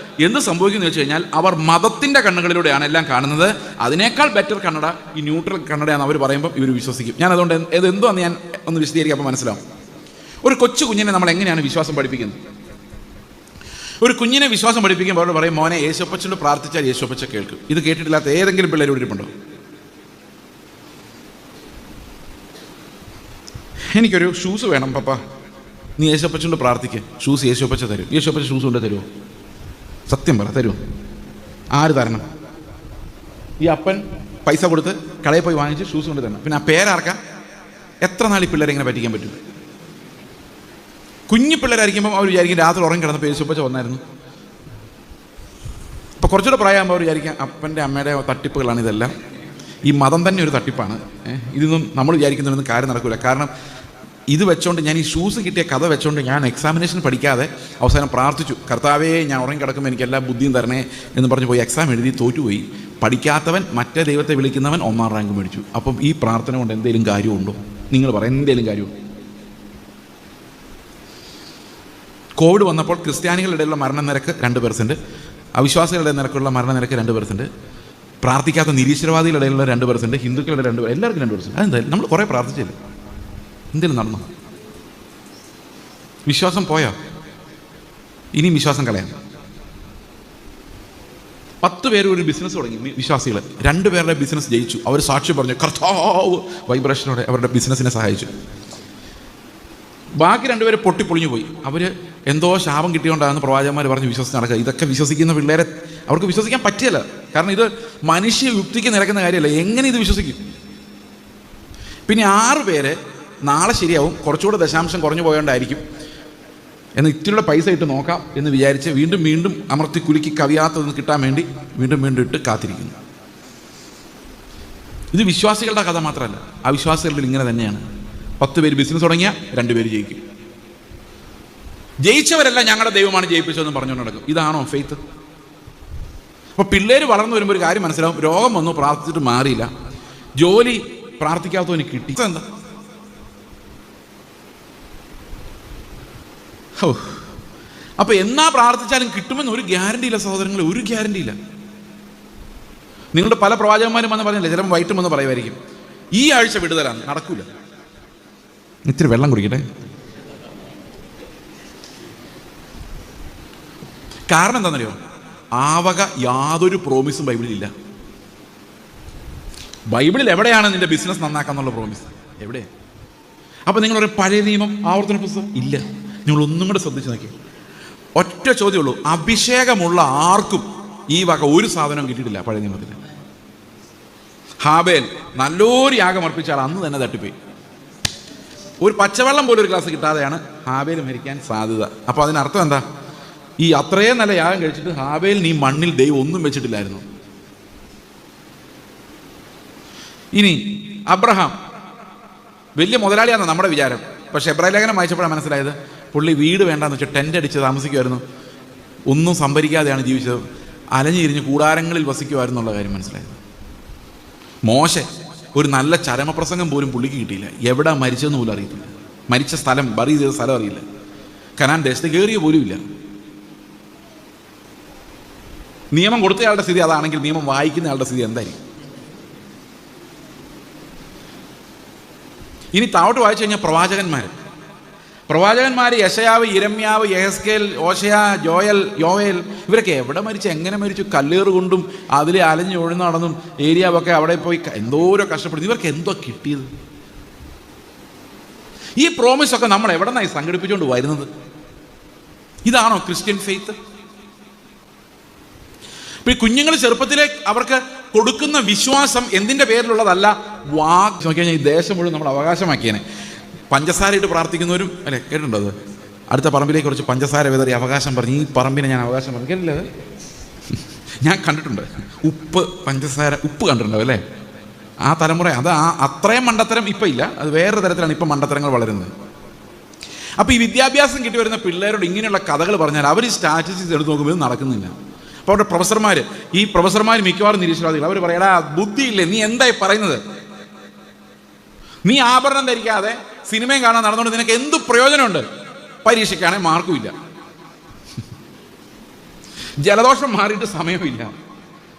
Speaker 1: എന്ത് സംഭവിക്കുന്നു വെച്ച് കഴിഞ്ഞാൽ, അവർ മതത്തിൻ്റെ കണ്ണുകളിലൂടെയാണ് എല്ലാം കാണുന്നത്. അതിനേക്കാൾ ബെറ്റർ കണ്ണട ഈ ന്യൂട്രൽ കണ്ണടയാണെന്ന് അവർ പറയുമ്പോൾ ഇവർ വിശ്വസിക്കും. ഞാൻ അതുകൊണ്ട് ഇതെന്തോന്ന് ഞാൻ ഒന്ന് വിശദീകരിക്കാം, അപ്പോൾ മനസ്സിലാവും. ഒരു കൊച്ചു കുഞ്ഞിനെ നമ്മൾ എങ്ങനെയാണ് വിശ്വാസം പഠിപ്പിക്കുന്നത്? ഒരു കുഞ്ഞിനെ വിശ്വാസം പഠിപ്പിക്കുമ്പോൾ അവർ പറയും, മോനെ യേശുപ്പച്ചനോട് പ്രാർത്ഥിച്ചാൽ യേശുപ്പച്ച കേൾക്കും. ഇത് കേട്ടിട്ടില്ലാത്ത ഏതെങ്കിലും പിള്ളേർ ഇരിപ്പുണ്ടോ? എനിക്കൊരു ഷൂസ് വേണം പപ്പ, നീ യേശുപ്പച്ചനോട് പ്രാർത്ഥിക്കുക, ഷൂസ് യേശുപ്പച്ച തരും. യേശുപ്പച്ച ഷൂസ് കൊണ്ട് തരുമോ? സത്യം പറ, തരുമോ? ആര് തരണം? ഈ അപ്പൻ പൈസ കൊടുത്ത് കടയിൽ പോയി വാങ്ങിച്ച് ഷൂസ് കൊണ്ട് തരണം. പിന്നെ ആ പേരാർക്കാം? എത്ര നാൾ ഈ പിള്ളേരെ ഇങ്ങനെ പറ്റിക്കാൻ പറ്റും? കുഞ്ഞു പിള്ളേരായിരിക്കുമ്പം അവർ വിചാരിക്കും രാത്രി ഉറങ്ങി കിടന്നപ്പോൾ യേശുപ്പച്ച വന്നായിരുന്നു. അപ്പോൾ കുറച്ചുകൂടെ പ്രായമാകുമ്പോൾ അവർ വിചാരിക്കാം അപ്പൻ്റെ അമ്മയുടെ തട്ടിപ്പുകളാണ് ഇതെല്ലാം, ഈ മതം തന്നെ ഒരു തട്ടിപ്പാണ്, ഇതൊന്നും നമ്മൾ വിചാരിക്കുന്നതൊന്നും കാര്യം നടക്കില്ല. കാരണം ഇത് വെച്ചോണ്ട്, ഞാൻ ഈ ഷൂസ് കിട്ടിയ കഥ വെച്ചോണ്ട് ഞാൻ എക്സാമിനേഷൻ പഠിക്കാതെ അവസാനം പ്രാർത്ഥിച്ചു, കർത്താവേ ഞാൻ ഉറങ്ങി കിടക്കുമ്പോൾ എനിക്ക് എല്ലാ ബുദ്ധിയും തരണേ എന്ന് പറഞ്ഞ് പോയി എക്സാം എഴുതി തോറ്റുപോയി. പഠിക്കാത്തവൻ മറ്റേ ദൈവത്തെ വിളിക്കുന്നവൻ 1ാം റാങ്ക് മേടിച്ചു. അപ്പം ഈ പ്രാർത്ഥന കൊണ്ട് എന്തെങ്കിലും കാര്യമുണ്ടോ? നിങ്ങൾ പറ, എന്തെങ്കിലും കാര്യമുണ്ടോ? കോവിഡ് വന്നപ്പോൾ ക്രിസ്ത്യാനികളുടെ ഇടയിലുള്ള മരണനിരക്ക് 2%, അവിശ്വാസികളുടെ നിരക്കുള്ള മരണനിരക്ക് 2%, പ്രാർത്ഥിക്കാത്ത നിരീശ്വരവാദികളുടെ ഇടയിലുള്ള 2%, ഹിന്ദുക്കളുടെ 2%, എല്ലാവർക്കും 2%. അതെന്തായാലും നമ്മൾ കുറേ പ്രാർത്ഥിച്ചില്ല, എന്തെങ്കിലും നടന്നു? വിശ്വാസം പോയോ? ഇനി വിശ്വാസം കളയാം. 10 പേര് ഒരു ബിസിനസ് തുടങ്ങി, വിശ്വാസികൾ. 2 പേരുടെ ബിസിനസ് ജയിച്ചു. അവർ സാക്ഷി പറഞ്ഞു, കർത്താവ് വൈബ്രേഷനോടെ അവരുടെ ബിസിനസ്സിനെ സഹായിച്ചു. ബാക്കി 2 പേര് പൊട്ടിപ്പൊളിഞ്ഞു പോയി. അവർ എന്തോ ശാപം കിട്ടിയോണ്ടാണെന്ന് പ്രവാചകന്മാർ പറഞ്ഞ് വിശ്വസിച്ച് നടക്കുക. ഇതൊക്കെ വിശ്വസിക്കുന്ന പിള്ളേരെ അവർക്ക് വിശ്വസിക്കാൻ പറ്റില്ല. കാരണം ഇത് മനുഷ്യ യുക്തിക്ക് നിരക്കുന്ന കാര്യമല്ല. എങ്ങനെ ഇത് വിശ്വസിക്കും? പിന്നെ 6 പേര് നാളെ ശരിയാവും, കുറച്ചുകൂടെ ദശാംശം കുറഞ്ഞു പോയോണ്ടായിരിക്കും എന്ന് ഇത്തിരിയുടെ പൈസ ഇട്ട് നോക്കാം എന്ന് വിചാരിച്ച് വീണ്ടും അമർത്തി കുലുക്കി കവിയാത്തതെന്ന് കിട്ടാൻ വേണ്ടി വീണ്ടും ഇട്ട് കാത്തിരിക്കുന്നു. ഇത് വിശ്വാസികളുടെ കഥ മാത്രമല്ല, അവിശ്വാസികളിൽ ഇങ്ങനെ തന്നെയാണ്. 10 പേര് ബിസിനസ് തുടങ്ങിയാൽ 2 പേര് ജയിക്കും. ജയിച്ചവരെല്ലാം ഞങ്ങളുടെ ദൈവമാണ് ജയിപ്പിച്ചതെന്ന് പറഞ്ഞുകൊണ്ട് നടക്കും. ഇതാണോ ഫെയ്ത്ത്? അപ്പോൾ പിള്ളേർ വളർന്നു വരുമ്പോൾ ഒരു കാര്യം മനസ്സിലാവും, രോഗം വന്നു പ്രാർത്ഥിച്ചിട്ട് മാറിയില്ല, ജോലി പ്രാർത്ഥിക്കാത്തവന് കിട്ടി, എന്താ? അപ്പോൾ എന്നാ പ്രാർത്ഥിച്ചാലും കിട്ടുമെന്ന് ഒരു ഗ്യാരണ്ടി ഇല്ല സഹോദരങ്ങളെ, ഒരു ഗ്യാരണ്ടി ഇല്ല. നിങ്ങളുടെ പല പ്രവാചകന്മാരും വന്ന് പറഞ്ഞില്ലേ, ചിലപ്പോൾ വൈറ്റും വന്ന് പറയുമായിരിക്കും ഈ ആഴ്ച വിടുതലാണ്, നടക്കൂല. ഇത്തിരി വെള്ളം കുടിക്കട്ടെ. കാരണം എന്താണെന്നറിയോ? ആവക യാതൊരു പ്രോമിസും ബൈബിളിലില്ല. ബൈബിളിൽ എവിടെയാണ് നിന്റെ ബിസിനസ് നന്നാക്കാന്നുള്ള പ്രോമിസ്? എവിടെ? അപ്പോൾ നിങ്ങളൊരു പഴയ നിയമം ആവർത്തന പുസ്തകം ഇല്ല. നിങ്ങളൊന്നും കൂടെ ശ്രദ്ധിച്ച് നോക്കി. ഒറ്റ ചോദ്യമുള്ളൂ, അഭിഷേകമുള്ള ആർക്കും ഈ വക ഒരു സാധനം കിട്ടിയിട്ടില്ല പഴയ നിയമത്തിൽ. ഹാബേൽ നല്ലൊരു യാഗം അർപ്പിച്ചാൽ അന്ന് തന്നെ തട്ടിപ്പോയി. ഒരു പച്ചവെള്ളം പോലും ഒരു ഗ്ലാസ് കിട്ടാതെയാണ് ഹാബേൽ മരിക്കാൻ സാധ്യത. അപ്പോൾ അതിനർത്ഥം എന്താ? ഈ അത്രയും നല്ല യാഗം കഴിച്ചിട്ട് ഹാബേൽ നീ മണ്ണിൽ ദൈവം ഒന്നും വെച്ചിട്ടില്ലായിരുന്നു. ഇനി അബ്രഹാം വലിയ മുതലാളിയാണെന്ന് നമ്മുടെ വിചാരം. പക്ഷെ എബ്രായ ലേഖനം വായിച്ചപ്പോഴാണ് മനസ്സിലായത്, പുള്ളി വീട് വേണ്ടാന്ന് വെച്ചാൽ ടെൻ്റ് അടിച്ച് താമസിക്കുമായിരുന്നു, ഒന്നും സംഭരിക്കാതെയാണ് ജീവിച്ചത്, അലഞ്ഞിരിഞ്ഞ് കൂടാരങ്ങളിൽ വസിക്കുമായിരുന്നുള്ള കാര്യം മനസ്സിലായത്. മോശെ ഒരു നല്ല ചരമപ്രസംഗം പോലും പുള്ളിക്ക് കിട്ടിയില്ല, എവിടെ മരിച്ചതെന്ന് പോലും അറിയത്തില്ല, മരിച്ച സ്ഥലം ബറി ചെയ്ത സ്ഥലം അറിയില്ല, കനാൻ ദേശത്ത് കയറിയ പോലും ഇല്ല. നിയമം കൊടുത്തയാളുടെ സ്ഥിതി അതാണെങ്കിൽ നിയമം വായിക്കുന്ന ആളുടെ സ്ഥിതി എന്തായിരിക്കും? ഇനി താഴോട്ട് വായിച്ചു കഴിഞ്ഞാൽ പ്രവാചകന്മാർ യശയാവ്, യിരെമ്യാവ്, യെഹെസ്കേൽ, ഓശയ, ജോയൽ, യോവേൽ, ഇവരൊക്കെ എവിടെ മരിച്ചു, എങ്ങനെ മരിച്ചു? കല്ലേറ് കൊണ്ടും അതിൽ അലഞ്ഞു ഒഴിഞ്ഞു നടന്നും ഏരിയാവൊക്കെ അവിടെ പോയി എന്തോരോ കഷ്ടപ്പെടുന്നു. ഇവർക്ക് എന്തോ കിട്ടിയത്? ഈ പ്രോമിസൊക്കെ നമ്മൾ എവിടെ നിന്നായി സംഘടിപ്പിച്ചുകൊണ്ട് വരുന്നത്? ഇതാണോ ക്രിസ്ത്യൻ ഫെയ്ത്ത്? ഇപ്പൊ ഈ കുഞ്ഞുങ്ങൾ ചെറുപ്പത്തിലെ അവർക്ക് കൊടുക്കുന്ന വിശ്വാസം എന്തിന്റെ പേരിലുള്ളതല്ല, നോക്കി കഴിഞ്ഞാൽ ഈ ദേശം മുഴുവൻ നമ്മൾ അവകാശമാക്കിയേനെ. പഞ്ചസാര ഇട്ട് പ്രാർത്ഥിക്കുന്നവരും അല്ലെ, കേട്ടിട്ടുണ്ടോ? അത് അടുത്ത പറമ്പിലേക്ക് കുറച്ച് പഞ്ചസാര വിതറി അവകാശം പറഞ്ഞു, ഈ പറമ്പിനെ ഞാൻ അവകാശം പറഞ്ഞു. കേട്ടില്ലേ അത്? ഞാൻ കണ്ടിട്ടുണ്ട്. പഞ്ചസാര ഉപ്പ് കണ്ടിട്ടുണ്ടോ അല്ലേ? ആ തലമുറ അത് അത്രയും മണ്ടത്തരം ഇപ്പം ഇല്ല, അത് വേറൊരു തരത്തിലാണ് ഇപ്പം മണ്ടത്തരങ്ങൾ വളരുന്നത്. അപ്പോൾ ഈ വിദ്യാഭ്യാസം കിട്ടി വരുന്ന പിള്ളേരോട് ഇങ്ങനെയുള്ള കഥകൾ പറഞ്ഞാൽ അവർ ഈ സ്റ്റാറ്റിസ്റ്റിക്സ് എടുത്ത് നോക്കുമ്പോൾ ഇത് നടക്കുന്നില്ല. അപ്പോൾ അവിടെ പ്രൊഫസർമാർ മിക്കവാറും നിരീശ്വരവാദികൾ. അവർ പറയടാ, ബുദ്ധിയില്ലേ, നീ എന്തായി പറയുന്നത്? നീ ആഭരണം ധരിക്കാതെ സിനിമയും കാണാൻ നടന്നുകൊണ്ട് നിനക്ക് എന്ത് പ്രയോജനമുണ്ട്? പരീക്ഷയ്ക്കാണെങ്കിൽ മാർക്കും ഇല്ല, ജലദോഷം മാറിയിട്ട് സമയമില്ല.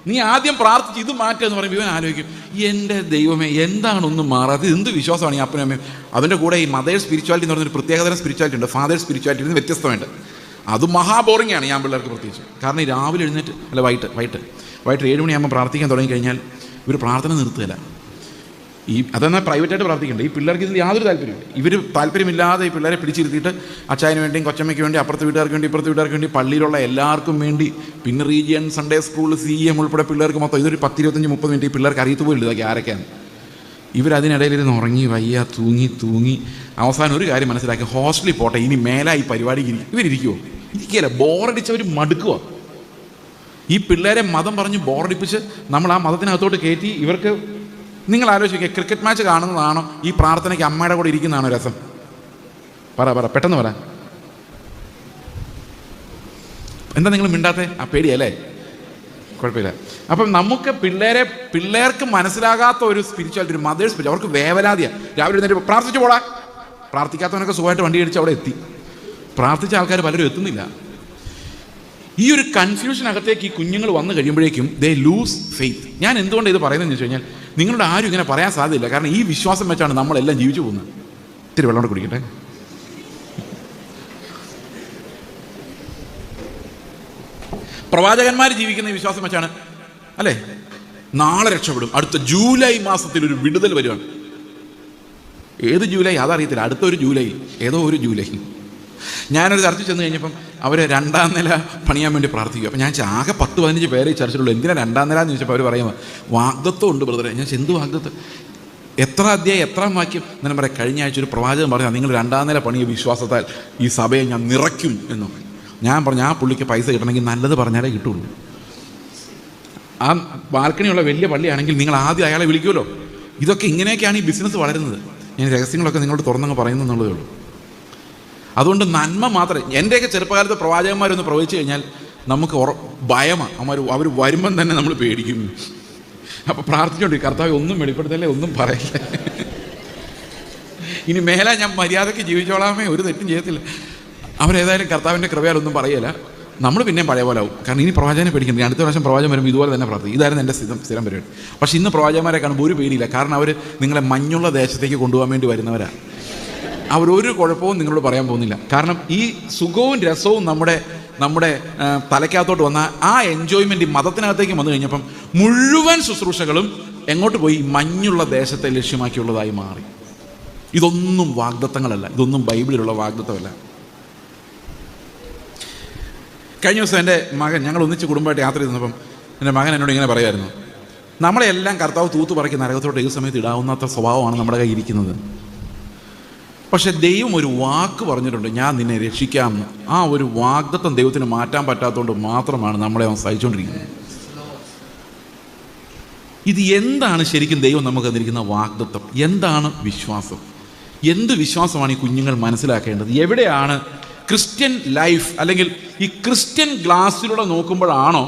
Speaker 1: നീ ആദ്യം പ്രാർത്ഥിച്ച് ഇത് മാറ്റുക എന്ന് പറയുമ്പോൾ ഇവൻ ആലോചിക്കും, എൻ്റെ ദൈവമേ എന്താണ് ഒന്നും മാറാത്തത്? എന്ത് വിശ്വാസമാണ് ഈ അപ്പനും അമ്മയും? അതിൻ്റെ കൂടെ ഈ മദേഴ്സ് സ്പിരിച്വാലിറ്റി എന്ന് പറഞ്ഞൊരു പ്രത്യേകതരം സ്പിരിച്വാലിറ്റി ഉണ്ട്. ഫാദേഴ്സ് സ്പിരിച്വാലിറ്റി നിന്ന് വ്യത്യസ്തമായിട്ട്. അത് മഹാബോറിങ്ങാണ് ഞാൻ പിള്ളേർക്ക് പ്രത്യേകിച്ച്. കാരണം ഈ രാവിലെ എഴുന്നേറ്റ് വൈകിട്ട് 7 മണിയാകുമ്പോൾ പ്രാർത്ഥിക്കാൻ തുടങ്ങിക്കഴിഞ്ഞാൽ ഇവർ പ്രാർത്ഥന നിർത്തുകയില്ല. അതെന്നാൽ പ്രൈവറ്റായിട്ട് പ്രാർത്ഥിക്കേണ്ടത്. ഈ പിള്ളേർക്ക് ഇതിൽ യാതൊരു താല്പര്യമില്ല. ഇവർ താല്പര്യമില്ലാതെ ഈ പിള്ളേരെ പിടിച്ചിരുത്തിയിട്ട് അച്ചായന് വേണ്ടിയും കൊച്ചമ്മയ്ക്ക് വേണ്ടി, അപ്പുറത്തെ വീട്ടുകാർക്ക് വേണ്ടി, ഇപ്പുറത്തെ വീട്ടുകാർക്ക് വേണ്ടി, പള്ളിയിലുള്ള എല്ലാവർക്കും വേണ്ടി, പിന്നെ റീജിയൻ, സൺഡേ സ്കൂൾ, CM ഉൾപ്പെടെ പിള്ളേർക്ക് മൊത്തം ഇതൊരു 10-25-30 മിനിറ്റ് ഈ പിള്ളേർക്ക് അറിയത്ത് പോലും ഇതൊക്കെ ആരൊക്കെയാണ്. ഇവരതിനിടയിലിരുന്ന് ഉറങ്ങി വയ്യ, തൂങ്ങി അവസാനം ഒരു കാര്യം മനസ്സിലാക്കി, ഹോസ്റ്റലിൽ പോട്ടെ, ഇനി മേലായി പരിപാടിക്ക് ഇവരിയ്ക്കുമോ? ഇരിക്കുകയല്ല, ബോറടിച്ചവർ മടുക്കുക. ഈ പിള്ളേരെ മതം പറഞ്ഞ് ബോറടിപ്പിച്ച് നമ്മൾ ആ മതത്തിനകത്തോട്ട് കയറ്റി ഇവർക്ക്, നിങ്ങൾ ആലോചിക്കുക, ക്രിക്കറ്റ് മാച്ച് കാണുന്നതാണോ ഈ പ്രാർത്ഥനയ്ക്ക് അമ്മയുടെ കൂടെ ഇരിക്കുന്നതാണോ രസം? പറ പെട്ടെന്ന് പറ. എന്താ നിങ്ങൾ മിണ്ടാത്തെ? പേടിയല്ലേ? കുഴപ്പമില്ല. അപ്പം നമുക്ക് പിള്ളേർക്ക് മനസ്സിലാകാത്ത ഒരു സ്പിരിച്വാലിറ്റി, ഒരു മദേഴ്സ് സ്പിരിച്വാലിറ്റി, അവർക്ക് വേവലാതിയാണ്. രാവിലെ എഴുന്നേറ്റ് പ്രാർത്ഥിച്ചു പോടാ. പ്രാർത്ഥിക്കാത്തവനൊക്കെ സുഖമായിട്ട് വണ്ടി അടിച്ച് അവിടെ എത്തി. പ്രാർത്ഥിച്ച ആൾക്കാർ പലരും എത്തുന്നില്ല. ഈ ഒരു കൺഫ്യൂഷനകത്തേക്ക് ഈ കുഞ്ഞുങ്ങൾ വന്നു കഴിയുമ്പോഴേക്കും ദേ ലൂസ് ഫെയ്ത്ത്. ഞാൻ എന്തുകൊണ്ട് ഇത് പറയുന്നതെന്ന് വെച്ച് കഴിഞ്ഞാൽ, നിങ്ങളുടെ ആരും ഇങ്ങനെ പറയാൻ സാധ്യതയില്ല. കാരണം ഈ വിശ്വാസം വെച്ചാണ് നമ്മളെല്ലാം ജീവിച്ചു പോകുന്നത്. ഇത്തിരി വെള്ളം കൂടെ കുടിക്കട്ടെ. പ്രവാചകന്മാർ ജീവിക്കുന്ന ഈ വിശ്വാസം വെച്ചാണ് അല്ലേ? നാളെ രക്ഷപ്പെടും, അടുത്ത ജൂലൈ മാസത്തിൽ ഒരു വിടുതൽ വരുവാണ്. ഏത് ജൂലൈ അതറിയത്തില്ല, അടുത്ത ഒരു ജൂലൈ, ഏതോ ഒരു ജൂലൈ. ഞാനൊരു ചർച്ചിൽ ചെന്ന് കഴിഞ്ഞപ്പം അവർ 2ാം നില പണിയാൻ വേണ്ടി പ്രാർത്ഥിക്കും. അപ്പം ഞാൻ ആകെ 10-15 പേരെ ഈ ചർച്ചിലുള്ളൂ. എന്തിനാ 2ാം നില എന്ന് ചോദിച്ചപ്പോൾ അവർ പറയുമ്പോൾ വാഗ്ദത്വം ഉണ്ട് ബ്രദറെ. ഞാൻ എന്ത് വാഗ്ദത്വം? എത്ര അധ്യായം, എത്രാം വാക്യം? ഞാൻ പറയാം, കഴിഞ്ഞ ആഴ്ച ഒരു പ്രവാചകൻ പറഞ്ഞാൽ നിങ്ങൾ 2ാം നില പണിയ വിശ്വാസത്താൽ ഈ സഭയെ ഞാൻ നിറയ്ക്കും എന്ന്. ഞാൻ പറഞ്ഞു, ആ പുള്ളിക്ക് പൈസ കിട്ടണമെങ്കിൽ നല്ലത് പറഞ്ഞാലേ കിട്ടുള്ളൂ. ആ ബാൽക്കണിയുള്ള വലിയ പള്ളിയാണെങ്കിൽ നിങ്ങൾ ആദ്യം അയാളെ വിളിക്കുമല്ലോ. ഇതൊക്കെ ഇങ്ങനെയൊക്കെയാണ് ഈ ബിസിനസ് വളരുന്നത്. ഞാൻ രഹസ്യങ്ങളൊക്കെ നിങ്ങളോട് തുറന്നങ്ങ് പറയുന്നു എന്നുള്ളതേ ഉള്ളൂ. അതുകൊണ്ട് നന്മ മാത്രമേ. എൻ്റെയൊക്കെ ചെറുപ്പകാലത്ത് പ്രവാചകന്മാരൊന്ന് പ്രവചിച്ചു കഴിഞ്ഞാൽ നമുക്ക് ഭയമാണ്. അവർ വരുമ്പം തന്നെ നമ്മൾ പേടിക്കും. അപ്പോൾ പ്രാർത്ഥിച്ചോണ്ട്, കർത്താവ് ഒന്നും വെളിപ്പെടുത്തല്ലേ, ഒന്നും പറയല്ലേ, ഇനി മേലെ ഞാൻ മര്യാദയ്ക്ക് ജീവിച്ചോളാമേ, ഒരു തെറ്റും ചെയ്യത്തില്ല. അവരേതായാലും കർത്താവിൻ്റെ കൃപയാലൊന്നും പറയല. നമ്മൾ പിന്നെയും പഴയ പോലെ ആവും. കാരണം ഇനി പ്രവാചകനെ പേടിക്കുന്നത്. അടുത്ത പ്രാവശ്യം പ്രവാചകൻ വരുമ്പോൾ ഇതുപോലെ തന്നെ പ്രാർത്ഥിക്കും. ഇതായിരുന്നു എൻ്റെ സ്ഥിരം പരിപാടി. പക്ഷേ ഇന്ന് പ്രവാചകന്മാരെ കാണുമ്പോൾ ഒരു പേടിയില്ല. കാരണം അവർ നിങ്ങളെ മഞ്ഞുള്ള ദേശത്തേക്ക് കൊണ്ടുപോകാൻ വേണ്ടി വരുന്നവരാണ്. അവരൊരു കുഴപ്പവും നിങ്ങളോട് പറയാൻ പോകുന്നില്ല. കാരണം ഈ സുഖവും രസവും നമ്മുടെ തലയ്ക്കകത്തോട്ട് വന്ന ആ എൻജോയ്മെൻറ്റ് മതത്തിനകത്തേക്ക് വന്നു കഴിഞ്ഞപ്പം മുഴുവൻ ശുശ്രൂഷകളും എങ്ങോട്ട് പോയി? മഞ്ഞുള്ള ദേശത്തെ ലക്ഷ്യമാക്കിയുള്ളതായി മാറി. ഇതൊന്നും വാഗ്ദത്തങ്ങളല്ല, ഇതൊന്നും ബൈബിളിലുള്ള വാഗ്ദത്തമല്ല. കഴിഞ്ഞ ദിവസം എൻ്റെ മകൻ, ഞങ്ങൾ ഒന്നിച്ച് കുടുംബമായിട്ട് യാത്ര ചെയ്തപ്പം എൻ്റെ മകൻ എന്നോട് ഇങ്ങനെ പറയുമായിരുന്നു, നമ്മളെല്ലാം കർത്താവ് തൂത്ത് പറക്കി നരകത്തോട്ട് ഏത് സമയത്ത് ഇടാവുന്നത്ര സ്വഭാവമാണ് നമ്മുടെ കയ്യിൽ ഇരിക്കുന്നത്. പക്ഷെ ദൈവം ഒരു വാക്ക് പറഞ്ഞിട്ടുണ്ട്, ഞാൻ നിന്നെ രക്ഷിക്കാമെന്ന്. ആ ഒരു വാഗ്ദത്തം ദൈവത്തിന് മാറ്റാൻ പറ്റാത്തതുകൊണ്ട് മാത്രമാണ് നമ്മളെ അവൻ സഹിച്ചുകൊണ്ടിരിക്കുന്നത്. ഇത് എന്താണ് ശരിക്കും ദൈവം നമുക്ക് തന്നിരിക്കുന്ന വാഗ്ദത്തം? എന്താണ് വിശ്വാസം? എന്ത് വിശ്വാസമാണ് ഈ കുഞ്ഞുങ്ങൾ മനസ്സിലാക്കേണ്ടത്? എവിടെയാണ് ക്രിസ്ത്യൻ ലൈഫ്, അല്ലെങ്കിൽ ഈ ക്രിസ്ത്യൻ ഗ്ലാസ്സിലൂടെ നോക്കുമ്പോഴാണോ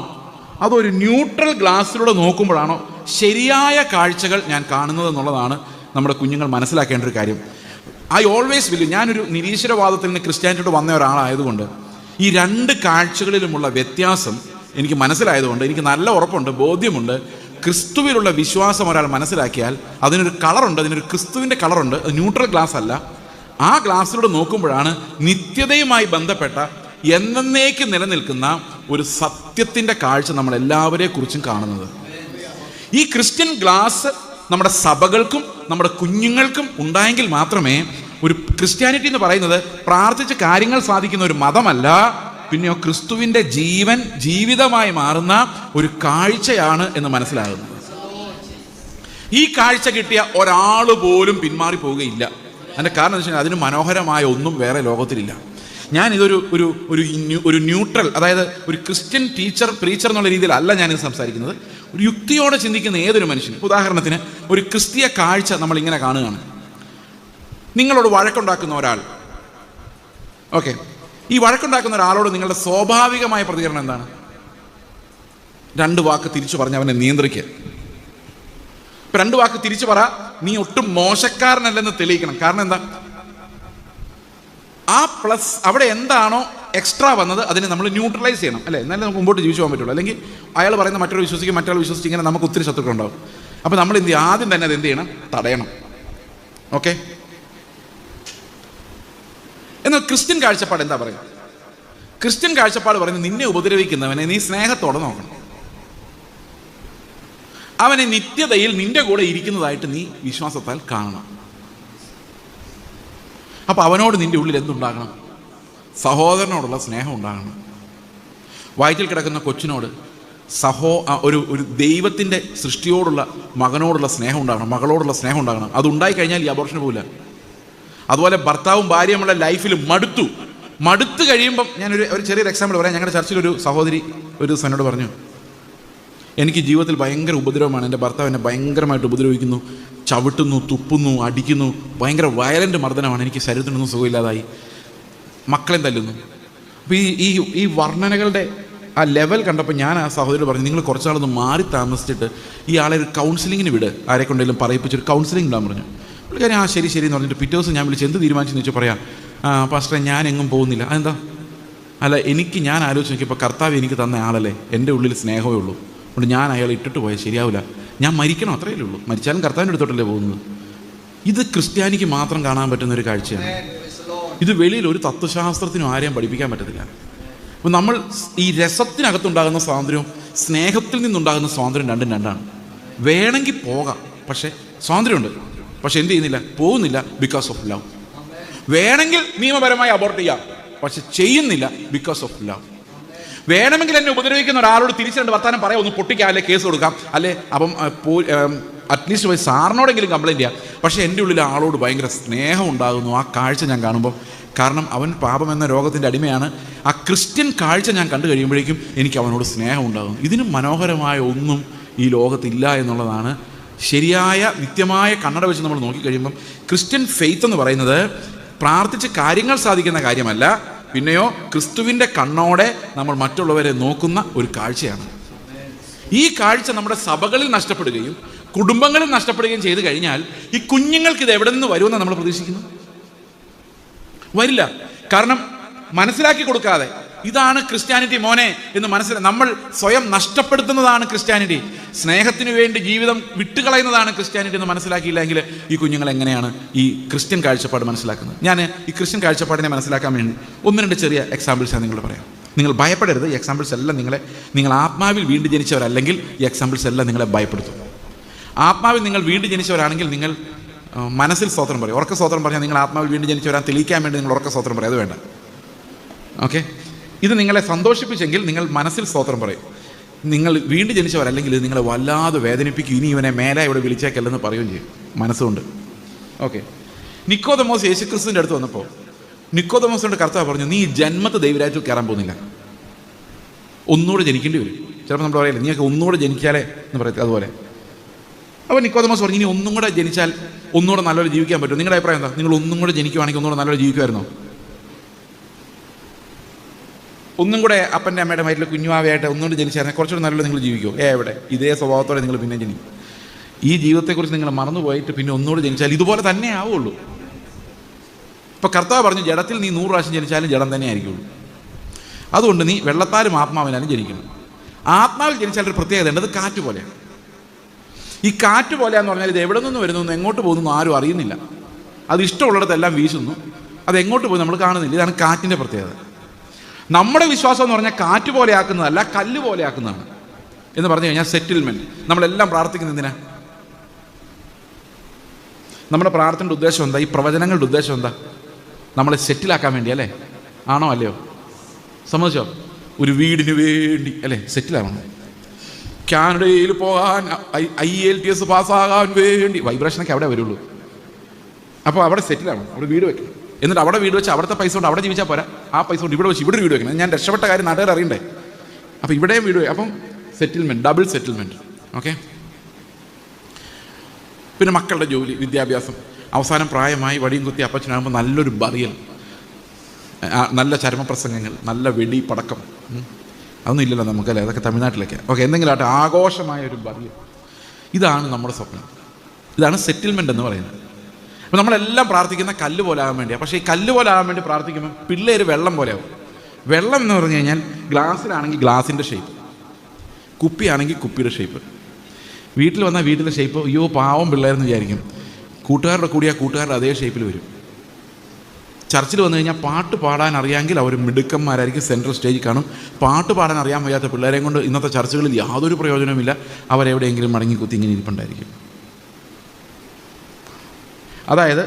Speaker 1: അതൊരു ന്യൂട്രൽ ഗ്ലാസ്സിലൂടെ നോക്കുമ്പോഴാണോ ശരിയായ കാഴ്ചകൾ ഞാൻ കാണുന്നത് എന്നുള്ളതാണ് നമ്മുടെ കുഞ്ഞുങ്ങൾ മനസ്സിലാക്കേണ്ട ഒരു കാര്യം. ഐ ഓൾവേസ് ബിലീവ്, ഞാനൊരു നിരീശ്വരവാദത്തിൽ നിന്ന് ക്രിസ്ത്യാനിറ്റിയോട് വന്ന ഒരാളായതുകൊണ്ട് ഈ 2 കാഴ്ചകളിലുമുള്ള വ്യത്യാസം എനിക്ക് മനസ്സിലായതുകൊണ്ട് എനിക്ക് നല്ല ഉറപ്പുണ്ട്, ബോധ്യമുണ്ട്. ക്രിസ്തുവിലുള്ള വിശ്വാസം ഒരാൾ മനസ്സിലാക്കിയാൽ അതിനൊരു കളറുണ്ട്, അതിനൊരു ക്രിസ്തുവിൻ്റെ കളറുണ്ട്. അത് ന്യൂട്രൽ ഗ്ലാസ് അല്ല. ആ ഗ്ലാസ്സിലൂടെ നോക്കുമ്പോഴാണ് നിത്യതയുമായി ബന്ധപ്പെട്ട എന്നേക്ക് നിലനിൽക്കുന്ന ഒരു സത്യത്തിൻ്റെ കാഴ്ച നമ്മളെല്ലാവരെ കുറിച്ചും കാണുന്നത്. ഈ ക്രിസ്ത്യൻ ഗ്ലാസ് നമ്മുടെ സഭകൾക്കും നമ്മുടെ കുഞ്ഞുങ്ങൾക്കും ഉണ്ടായെങ്കിൽ മാത്രമേ ഒരു ക്രിസ്ത്യാനിറ്റി എന്ന് പറയുന്നത് പ്രാർത്ഥിച്ച് കാര്യങ്ങൾ സാധിക്കുന്ന ഒരു മതമല്ല, പിന്നെയോ ക്രിസ്തുവിൻ്റെ ജീവൻ ജീവിതമായി മാറുന്ന ഒരു കാഴ്ചയാണ് എന്ന് മനസ്സിലാകുന്നത്. ഈ കാഴ്ച കിട്ടിയ ഒരാൾ പോലും പിന്മാറി പോവുകയില്ല. അതിൻ്റെ കാരണം എന്ന് വെച്ചാൽ അതിന് മനോഹരമായ ഒന്നും വേറെ ലോകത്തിലില്ല. ഞാനിതൊരു ഒരു ഒരു ന്യൂട്രൽ, അതായത് ഒരു ക്രിസ്ത്യൻ പ്രീച്ചർ എന്നുള്ള രീതിയിലല്ല ഞാനിത് സംസാരിക്കുന്നത്. ഒരു യുക്തിയോടെ ചിന്തിക്കുന്ന ഏതൊരു മനുഷ്യനും, ഉദാഹരണത്തിന് ഒരു ക്രിസ്തീയ കാഴ്ച നമ്മളിങ്ങനെ കാണുകയാണ്. നിങ്ങളോട് വഴക്കുണ്ടാക്കുന്ന ഒരാൾ, ഓക്കെ, ഈ വഴക്കുണ്ടാക്കുന്ന ഒരാളോട് നിങ്ങളുടെ സ്വാഭാവികമായ പ്രതികരണം എന്താണ്? 2 വാക്ക് തിരിച്ചു പറഞ്ഞ് അവനെ നിയന്ത്രിക്കുക. ഇപ്പം 2 വാക്ക് തിരിച്ചു പറ, നീ ഒട്ടും മോശക്കാരനല്ലെന്ന് തെളിയിക്കണം. കാരണം എന്താ? ആ പ്ലസ് അവിടെ എന്താണോ എക്സ്ട്രാ വന്നത് അതിനെ നമ്മൾ ന്യൂട്രലൈസ് ചെയ്യണം, അല്ലേ? എന്നാലും നമുക്ക് മുമ്പോട്ട് ജീവിച്ചു പോകാൻ പറ്റുള്ളൂ. അല്ലെങ്കിൽ അയാൾ പറയുന്ന മറ്റൊരു വിശ്വസിക്കും, മറ്റൊരാൾ വിശ്വസിച്ച് ഇങ്ങനെ നമുക്ക് ഒത്തിരി ശത്രുക്കളുണ്ടാവും. അപ്പോൾ നമ്മൾ ആദ്യം തന്നെ അത് എന്ത് ചെയ്യണം? തടയണം. ഓക്കെ. എന്നാൽ ക്രിസ്ത്യൻ കാഴ്ചപ്പാട് എന്താ പറയുക? ക്രിസ്ത്യൻ കാഴ്ചപ്പാട് പറയുന്നത് നിന്നെ ഉപദ്രവിക്കുന്നവനെ നീ സ്നേഹത്തോടെ നോക്കണം. അവനെ നിത്യതയിൽ നിന്റെ കൂടെ ഇരിക്കുന്നതായിട്ട് നീ വിശ്വാസത്താൽ കാണണം. അപ്പോൾ അവനോട് നിന്റെ ഉള്ളിൽ എന്തുണ്ടാകണം? സഹോദരനോടുള്ള സ്നേഹം ഉണ്ടാകണം. വയറ്റിൽ കിടക്കുന്ന കൊച്ചിനോട് ഒരു ദൈവത്തിൻ്റെ സൃഷ്ടിയോടുള്ള മകനോടുള്ള സ്നേഹം ഉണ്ടാകണം, മകളോടുള്ള സ്നേഹം ഉണ്ടാകണം. അതുണ്ടായി കഴിഞ്ഞാൽ ഈ അബോർഷന് പോകില്ല. അതുപോലെ ഭർത്താവും ഭാര്യയും ഉള്ള ലൈഫിൽ മടുത്ത് കഴിയുമ്പം ഒരു ചെറിയൊരു എക്സാമ്പിൾ പറയാം. ഞങ്ങളുടെ ചർച്ചിൽ ഒരു സഹോദരി ഒരു ദിവസം എന്നോട് പറഞ്ഞു, എനിക്ക് ജീവിതത്തിൽ ഭയങ്കര ഉപദ്രവമാണ്, എൻ്റെ ഭർത്താവ് എന്നെ ഭയങ്കരമായിട്ട് ഉപദ്രവിക്കുന്നു, ചവിട്ടുന്നു, തുപ്പുന്നു, അടിക്കുന്നു, ഭയങ്കര വയലൻ്റ് മർദ്ദനമാണ്, എനിക്ക് ശരീരത്തിനൊന്നും സുഖമില്ലാതായി, മക്കളെ തല്ലുന്നു. അപ്പോൾ ഈ വർണ്ണനകളുടെ ആ ലെവൽ കണ്ടപ്പോൾ ഞാൻ ആ സഹോദരിയോട് പറഞ്ഞു, നിങ്ങൾ കുറച്ചാളൊന്ന് മാറി താമസിച്ചിട്ട് ഈ ആളെ ഒരു കൗൺസിലിങ്ങിന് വിട്, ആരെക്കൊണ്ടെങ്കിലും പറയിപ്പിച്ചൊരു കൗൺസിലിംഗ് ഇടാൻ പറഞ്ഞു. പുള്ളിക്കാരൻ ശരി എന്ന് പറഞ്ഞിട്ട് പിറ്റേ ദിവസം ഞാൻ വിളിച്ച് എന്ത് തീരുമാനിച്ചെന്ന് വെച്ചാൽ പറയാം, പാസ്റ്ററെ ഞാൻ എങ്ങും പോകുന്നില്ല. അതെന്താ? അല്ല, ഞാൻ ആലോചിച്ച് നോക്കിയപ്പോൾ കർത്താവ് എനിക്ക് തന്ന ആളല്ലേ, എൻ്റെ ഉള്ളിൽ സ്നേഹമേ ഉള്ളൂ, അതുകൊണ്ട് ഞാൻ അയാളെ ഇട്ടിട്ട് പോയാൽ ശരിയാവില്ല, ഞാൻ മരിക്കണം, അത്രയേ ഉള്ളൂ, മരിച്ചാലും കർത്താവിൻ്റെ അടുത്തോട്ടല്ലേ പോകുന്നത്. ഇത് ക്രിസ്ത്യാനിക്ക് മാത്രം കാണാൻ പറ്റുന്ന ഒരു കാഴ്ചയാണ്. ഇത് വെളിയിൽ ഒരു തത്വശാസ്ത്രത്തിനും ആരെയും പഠിപ്പിക്കാൻ പറ്റത്തില്ല. അപ്പോൾ നമ്മൾ ഈ രസത്തിനകത്തുണ്ടാകുന്ന സ്വാതന്ത്ര്യവും സ്നേഹത്തിൽ നിന്നുണ്ടാകുന്ന സ്വാതന്ത്ര്യം രണ്ടാണ്. വേണമെങ്കിൽ പോകാം, പക്ഷേ സ്വാതന്ത്ര്യമുണ്ട്, പക്ഷെ എന്ത് ചെയ്യുന്നില്ല? പോകുന്നില്ല, ബിക്കോസ് ഓഫ് ലവ്. വേണമെങ്കിൽ നിയമപരമായി അബോർട്ട് ചെയ്യാം, പക്ഷെ ചെയ്യുന്നില്ല, ബിക്കോസ് ഓഫ് ലവ്. വേണമെങ്കിൽ എന്നെ ഉപദ്രവിക്കുന്ന ഒരാളോട് തിരിച്ച് 2 വർത്താനം പറയാം, ഒന്ന് പൊട്ടിക്കാം, അല്ലെ കേസ് കൊടുക്കാം, അല്ലെ അപ്പം അറ്റ്ലീസ്റ്റ് പോയി സാറിനോടെങ്കിലും കംപ്ലൈൻറ്റ് ചെയ്യാം. പക്ഷേ എൻ്റെ ഉള്ളിൽ ആളോട് ഭയങ്കര സ്നേഹം ഉണ്ടാകുന്നു ആ കാഴ്ച ഞാൻ കാണുമ്പോൾ. കാരണം അവൻ പാപം എന്ന രോഗത്തിൻ്റെ അടിമയാണ്. ആ ക്രിസ്ത്യൻ കാഴ്ച ഞാൻ കണ്ടു കഴിയുമ്പോഴേക്കും എനിക്ക് അവനോട് സ്നേഹം ഉണ്ടാകും. ഇതിനും മനോഹരമായ ഒന്നും ഈ ലോകത്തില്ല എന്നുള്ളതാണ് ശരിയായ നിത്യമായ കണ്ണട വെച്ച് നമ്മൾ നോക്കിക്കഴിയുമ്പം ക്രിസ്ത്യൻ ഫെയ്ത്ത് എന്ന് പറയുന്നത് പ്രാർത്ഥിച്ച് കാര്യങ്ങൾ സാധിക്കുന്ന കാര്യമല്ല, പിന്നെയോ ക്രിസ്തുവിൻ്റെ കണ്ണോടെ നമ്മൾ മറ്റുള്ളവരെ നോക്കുന്ന ഒരു കാഴ്ചയാണ്. ഈ കാഴ്ച നമ്മുടെ സഭകളിൽ നഷ്ടപ്പെടുകയും കുടുംബങ്ങളിൽ നഷ്ടപ്പെടുകയും ചെയ്തു കഴിഞ്ഞാൽ ഈ കുഞ്ഞുങ്ങൾക്ക് ഇത് എവിടെ നിന്ന് വരുമെന്ന് നമ്മൾ പ്രതീക്ഷിക്കുന്നു? വരില്ല. കാരണം മനസ്സിലാക്കി കൊടുക്കാതെ ഇതാണ് ക്രിസ്ത്യാനിറ്റി മോനെ എന്ന് നമ്മൾ സ്വയം നഷ്ടപ്പെടുത്തുന്നതാണ് ക്രിസ്ത്യാനിറ്റി. സ്നേഹത്തിന് വേണ്ടി ജീവിതം വിട്ടുകളയുന്നതാണ് ക്രിസ്ത്യാനിറ്റി എന്ന് മനസ്സിലാക്കിയില്ലെങ്കിൽ ഈ കുഞ്ഞുങ്ങൾ എങ്ങനെയാണ് ഈ ക്രിസ്ത്യൻ കാഴ്ചപ്പാട് മനസ്സിലാക്കുന്നത്? ഞാൻ ഈ ക്രിസ്ത്യൻ കാഴ്ചപ്പാടിനെ മനസ്സിലാക്കാൻ വേണ്ടി 1-2 ചെറിയ എക്സാമ്പിൾസ് ഞാൻ നിങ്ങളോട് പറയാം. നിങ്ങൾ ഭയപ്പെടരുത്. ഈ എക്സാമ്പിൾസ് എല്ലാം നിങ്ങൾ ആത്മാവിൽ വീണ്ടും ജനിച്ചവരല്ലെങ്കിൽ ഈ എക്സാമ്പിൾസ് എല്ലാം നിങ്ങളെ ഭയപ്പെടുത്തും. ആത്മാവിൽ നിങ്ങൾ വീണ്ടും ജനിച്ചവരാണെങ്കിൽ നിങ്ങൾ മനസ്സിൽ സ്തോത്രം പറയും. ഉറക്ക സ്തോത്രം പറഞ്ഞാൽ നിങ്ങൾ ആത്മാവിൽ വീണ്ടും ജനിച്ചവരാൻ തെളിയിക്കാൻ വേണ്ടി നിങ്ങൾ ഉറക്ക സ്തോത്രം പറയും, അത് വേണ്ട. ഓക്കെ, ഇത് നിങ്ങളെ സന്തോഷിപ്പിച്ചെങ്കിൽ നിങ്ങൾ മനസ്സിൽ സ്തോത്രം പറയും. നിങ്ങൾ വീണ്ടും ജനിച്ചവരല്ലെങ്കിൽ ഇത് നിങ്ങളെ വല്ലാതെ വേദനിപ്പിക്കും. ഇനി ഇവനെ മേലെ ഇവിടെ വിളിച്ചേക്കല്ലെന്ന് പറയുകയും ചെയ്യും മനസ്സുകൊണ്ട്. ഓക്കെ, നിക്കോദെമോസ് യേശുക്രിസ്തുവിൻ്റെ അടുത്ത് വന്നപ്പോൾ നിക്കോദെമോസിനോട് കർത്താവ് പറഞ്ഞു, നീ ജന്മത്തെ ദൈവരാജ്യത്തിൽ കയറാൻ പോകുന്നില്ല, ഒന്നുകൂടെ ജനിക്കേണ്ടി വരും. ചിലപ്പോൾ നമ്മൾ പറയില്ല നീയൊക്കെ ഒന്നുകൂടെ ജനിച്ചാലേ എന്ന് പറയത്തില്ല, അതുപോലെ. അപ്പോൾ നിക്കോദെമോസ് പറഞ്ഞു, ഇനി ഒന്നും കൂടെ ജനിച്ചാൽ ഒന്നുകൂടെ നല്ലപോലെ ജീവിക്കാൻ പറ്റും. നിങ്ങളുടെ അഭിപ്രായം എന്താ? നിങ്ങൾ ഒന്നും കൂടെ ജനിക്കുവാണെങ്കിൽ ഒന്നുകൂടെ നല്ലപോലെ ജീവിക്കുമായിരുന്നോ? ഒന്നും കൂടെ അപ്പൻ്റെ അമ്മയുടെ വയറ്റിൽ കുഞ്ഞുവാവയായിട്ട് ഒന്നുകൂടെ ജനിച്ചായിരുന്നെങ്കിൽ കുറച്ചുകൂടെ നല്ലപോലെ നിങ്ങൾ ജീവിക്കുമോ? എവിടെ? ഇതേ സ്വഭാവത്തോടെ നിങ്ങൾ പിന്നെ ജനിക്കും. ഈ ജീവിതത്തെക്കുറിച്ച് നിങ്ങൾ മറന്നുപോയിട്ട് പിന്നെ ഒന്നുകൂടെ ജനിച്ചാൽ ഇതുപോലെ തന്നെ ആവുള്ളൂ. ഇപ്പോൾ കർത്താവ് പറഞ്ഞു, ജഡത്തിൽ നീ 100 പ്രാവശ്യം ജനിച്ചാലും ജഡം തന്നെ ആയിരിക്കുള്ളൂ. അതുകൊണ്ട് നീ വെള്ളത്താലും ആത്മാവിനാലും ജനിക്കണം. ആത്മാവിൽ ജനിച്ചാൽ ഒരു പ്രത്യേകത ഉണ്ട്, അത് കാറ്റ് പോലെയാണ്. ഈ കാറ്റ് പോലെയാന്ന് പറഞ്ഞാൽ ഇത് എവിടെ നിന്ന് വരുന്നു, എങ്ങോട്ട് പോകുന്നു ആരും അറിയുന്നില്ല. അത് ഇഷ്ടമുള്ളിടത്തെല്ലാം വീശുന്നു, അത് എങ്ങോട്ട് പോയി നമ്മൾ കാണുന്നില്ല. ഇതാണ് കാറ്റിൻ്റെ പ്രത്യേകത. നമ്മുടെ വിശ്വാസം എന്ന് പറഞ്ഞാൽ കാറ്റ് പോലെ ആക്കുന്നതല്ല, കല്ല് പോലെ ആക്കുന്നതാണ്. എന്ന് പറഞ്ഞു കഴിഞ്ഞാൽ സെറ്റിൽമെൻറ്റ്. നമ്മളെല്ലാം പ്രാർത്ഥിക്കുന്നതിനാ. നമ്മുടെ പ്രാർത്ഥനയുടെ ഉദ്ദേശം എന്താ? ഈ പ്രവചനങ്ങളുടെ ഉദ്ദേശം എന്താ? നമ്മളെ സെറ്റിലാക്കാൻ വേണ്ടി അല്ലേ? ആണോ അല്ലയോ? സമ്മതിച്ചോ? ഒരു വീടിന് വേണ്ടി അല്ലേ സെറ്റിലാവണം. കാനഡയിൽ പോകാൻ, IELTS പാസ്സാകാൻ വേണ്ടി. വൈബ്രേഷനൊക്കെ അവിടെ വരുള്ളൂ. അപ്പോൾ അവിടെ സെറ്റിലാവണം, അവിടെ വീട് വെക്കണം. എന്നിട്ട് അവിടെ വീട് വെച്ച് അവിടുത്തെ പൈസ കൊണ്ട് അവിടെ ജീവിച്ചാൽ പോരാ, ആ പൈസ കൊണ്ട് ഇവിടെ വെച്ച് ഇവിടെ വീട് വെക്കണം. ഞാൻ രക്ഷപ്പെട്ട കാര്യം നാട്ടുകാർ അറിയണ്ടേ? അപ്പോൾ ഇവിടെയും വീട്. അപ്പം സെറ്റിൽമെൻറ്റ്, ഡബിൾ സെറ്റിൽമെൻറ്റ്. ഓക്കെ. പിന്നെ മക്കളുടെ ജോലി, വിദ്യാഭ്യാസം, അവസാനം പ്രായമായി വടിയും കുത്തി അപ്പച്ചനാകുമ്പോൾ നല്ലൊരു ബറിയൽ, നല്ല ചരമപ്രസംഗങ്ങൾ, നല്ല വെടി പടക്കം. അതൊന്നും ഇല്ലല്ലോ നമുക്കല്ലേ, അതൊക്കെ തമിഴ്നാട്ടിലൊക്കെ. ഓക്കെ, എന്തെങ്കിലും ആട്ടെ, ആഘോഷമായ ഒരു ബറിയൽ. ഇതാണ് നമ്മുടെ സ്വപ്നം. ഇതാണ് സെറ്റിൽമെൻ്റ് എന്ന് പറയുന്നത്. അപ്പോൾ നമ്മളെല്ലാം പ്രാർത്ഥിക്കുന്ന കല്ല് പോലെ ആകാൻ വേണ്ടിയാണ്. പക്ഷേ ഈ കല്ല് പോലെ ആകാൻ വേണ്ടി പ്രാർത്ഥിക്കുമ്പോൾ പിള്ളേർ വെള്ളം പോലെ ആവും. വെള്ളം എന്ന് പറഞ്ഞു കഴിഞ്ഞാൽ ഗ്ലാസ്സിലാണെങ്കിൽ ഗ്ലാസിൻ്റെ ഷേപ്പ്, കുപ്പിയാണെങ്കിൽ കുപ്പിയുടെ ഷേപ്പ്. വീട്ടിൽ വന്നാൽ വീട്ടിലെ ഷേപ്പ്, അയ്യോ പാവം പിള്ളേരെന്ന് വിചാരിക്കും. കൂട്ടുകാരുടെ കൂടിയാൽ കൂട്ടുകാരുടെ അതേ ഷേപ്പിൽ വരും. ചർച്ചിൽ വന്നു കഴിഞ്ഞാൽ പാട്ട് പാടാൻ അറിയാമെങ്കിൽ അവർ മിടുക്കന്മാരായിരിക്കും, സെൻട്രൽ സ്റ്റേജിൽ കാണും. പാട്ട് പാടാൻ അറിയാൻ വയ്യാത്ത പിള്ളേരെയും കൊണ്ട് ഇന്നത്തെ ചർച്ചകളിൽ യാതൊരു പ്രയോജനവുമില്ല. അവരെവിടെയെങ്കിലും മടങ്ങി കുത്തി ഇങ്ങനെ ഇരിപ്പുണ്ടായിരിക്കും. അതായത്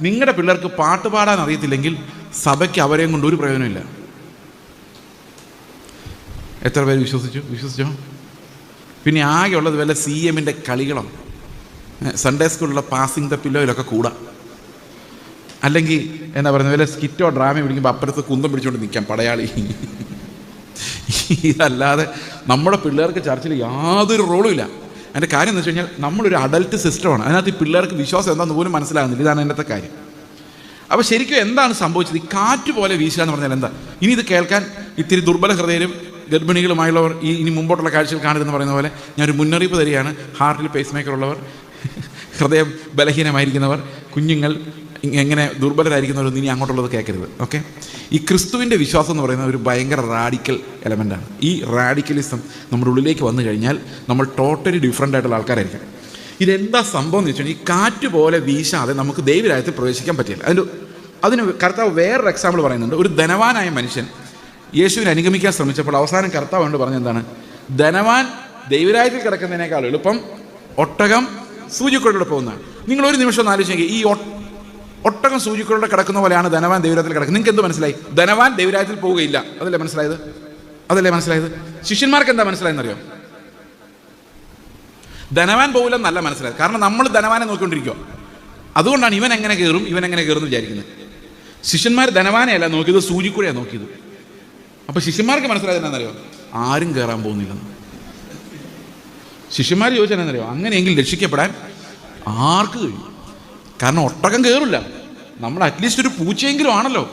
Speaker 1: നിങ്ങളുടെ പിള്ളേർക്ക് പാട്ട് പാടാൻ അറിയത്തില്ലെങ്കിൽ സഭയ്ക്ക് അവരെയും കൊണ്ട് ഒരു പ്രയോജനമില്ല. എത്ര പേര് വിശ്വസിച്ചോ? പിന്നെ ആകെയുള്ളത് വല്ല CMൻ്റെ കളികളും, സൺഡേ സ്കൂളിലുള്ള പാസിംഗ് ദ പില്ലോയിലൊക്കെ കൂടാം. അല്ലെങ്കിൽ എന്താ പറയുന്നത്, വല്ല സ്കിറ്റോ ഡ്രാമയോ പിടിക്കുമ്പോൾ അപ്പുറത്ത് കുന്തം പിടിച്ചുകൊണ്ട് നിൽക്കാം പടയാളി. ഇതല്ലാതെ നമ്മുടെ പിള്ളേർക്ക് ചർച്ചിൽ യാതൊരു റോളും ഇല്ല. അതിൻ്റെ കാര്യം എന്ന് വെച്ച് കഴിഞ്ഞാൽ നമ്മളൊരു അഡൽട്ട് സിസ്റ്റമാണ്. അതിനകത്ത് ഈ പിള്ളേർക്ക് വിശ്വാസം എന്താണെന്ന് പോലും മനസ്സിലാകുന്നില്ല. ഇതാണ് എൻ്റെ കാര്യം. അപ്പോൾ ശരിക്കും എന്താണ് സംഭവിച്ചത്? ഈ കാറ്റ് പോലെ വീശുക എന്ന് പറഞ്ഞാൽ എന്താ? ഇനി ഇത് കേൾക്കാൻ ഇത്തിരി ദുർബല ഹൃദയരും ഗർഭിണികളുമായുള്ളവർ ഇനി മുമ്പോട്ടുള്ള കാഴ്ചകൾ കാണരുതെന്ന് പറയുന്ന പോലെ ഞാനൊരു മുന്നറിയിപ്പ് തരികയാണ്. ഹാർട്ടിൽ പേസ് മേക്കർ ഉള്ളവർ, ഹൃദയം ബലഹീനമായിരിക്കുന്നവർ, കുഞ്ഞുങ്ങൾ, എങ്ങനെ ദുർബലരായിരിക്കുന്നവരൊന്നും ഇനി അങ്ങോട്ടുള്ളത് കേൾക്കരുത്. ഓക്കെ. ഈ ക്രിസ്തുവിൻ്റെ വിശ്വാസം എന്ന് പറയുന്നത് ഒരു ഭയങ്കര റാഡിക്കൽ എലമെൻ്റാണ്. ഈ റാഡിക്കലിസം നമ്മുടെ ഉള്ളിലേക്ക് വന്നു കഴിഞ്ഞാൽ നമ്മൾ ടോട്ടലി ഡിഫറൻ്റ് ആയിട്ടുള്ള ആൾക്കാരായിരിക്കും. ഇതെന്താ സംഭവം എന്ന് വെച്ചാൽ, ഈ കാറ്റ് പോലെ വീശാതെ നമുക്ക് ദൈവരാജ്യത്തിൽ പ്രവേശിക്കാൻ പറ്റില്ല. അതിന് കർത്താവ് വേറൊരു എക്സാമ്പിൾ പറയുന്നുണ്ട്. ഒരു ധനവാനായ മനുഷ്യൻ യേശുവിനെ അനുഗമിക്കാൻ ശ്രമിച്ചപ്പോൾ അവസാനം കർത്താവ് കൊണ്ട് പറഞ്ഞെന്താണ്? ധനവാൻ ദൈവരാജ്യത്തിൽ കിടക്കുന്നതിനേക്കാൾ എളുപ്പം ഒട്ടകം സൂചിക്കുഴലിലൂടെ പോകുന്നതാണ്. നിങ്ങൾ ഒരു നിമിഷം ഒന്ന് ആലോചിച്ച് നോക്കി, ഈ ഒട്ടകം സൂചിക്കുഴലിലൂടെ കിടക്കുന്ന പോലെയാണ് ധനവാൻ ദൈവരാജ്യത്തിൽ കിടക്കുന്നത്. നിങ്ങൾക്ക് എന്ത് മനസ്സിലായി? ധനവാൻ ദൈവരാജ്യത്തിൽ പോവുകയില്ല. അതല്ലേ മനസ്സിലായത്? ശിഷ്യന്മാർക്ക് എന്താ മനസ്സിലായെന്നറിയോ? ധനവാൻ പോകില്ല എന്നല്ല മനസ്സിലായത്. കാരണം നമ്മൾ ധനവാനെ നോക്കിക്കൊണ്ടിരിക്കുക. അതുകൊണ്ടാണ് ഇവൻ എങ്ങനെ കയറും എന്ന് വിചാരിക്കുന്നത്. ശിഷ്യന്മാർ ധനവാനെയല്ല നോക്കിയത്, സൂചിക്കുഴയാണ് നോക്കിയത്. അപ്പോൾ ശിഷ്യന്മാർക്ക് മനസ്സിലായത് എന്നാണെന്നറിയോ? ആരും കയറാൻ പോകുന്നില്ലെന്ന്. ശിഷ്യന്മാർ ചോദിച്ചാൽ എന്നറിയോ? അങ്ങനെയെങ്കിൽ രക്ഷിക്കപ്പെടാൻ ആർക്ക് കഴിയും? കാരണം ഒട്ടകം കയറില്ല. നമ്മൾ അറ്റ്ലീസ്റ്റ് ഒരു പൂച്ചയെങ്കിലും ആണല്ലോ,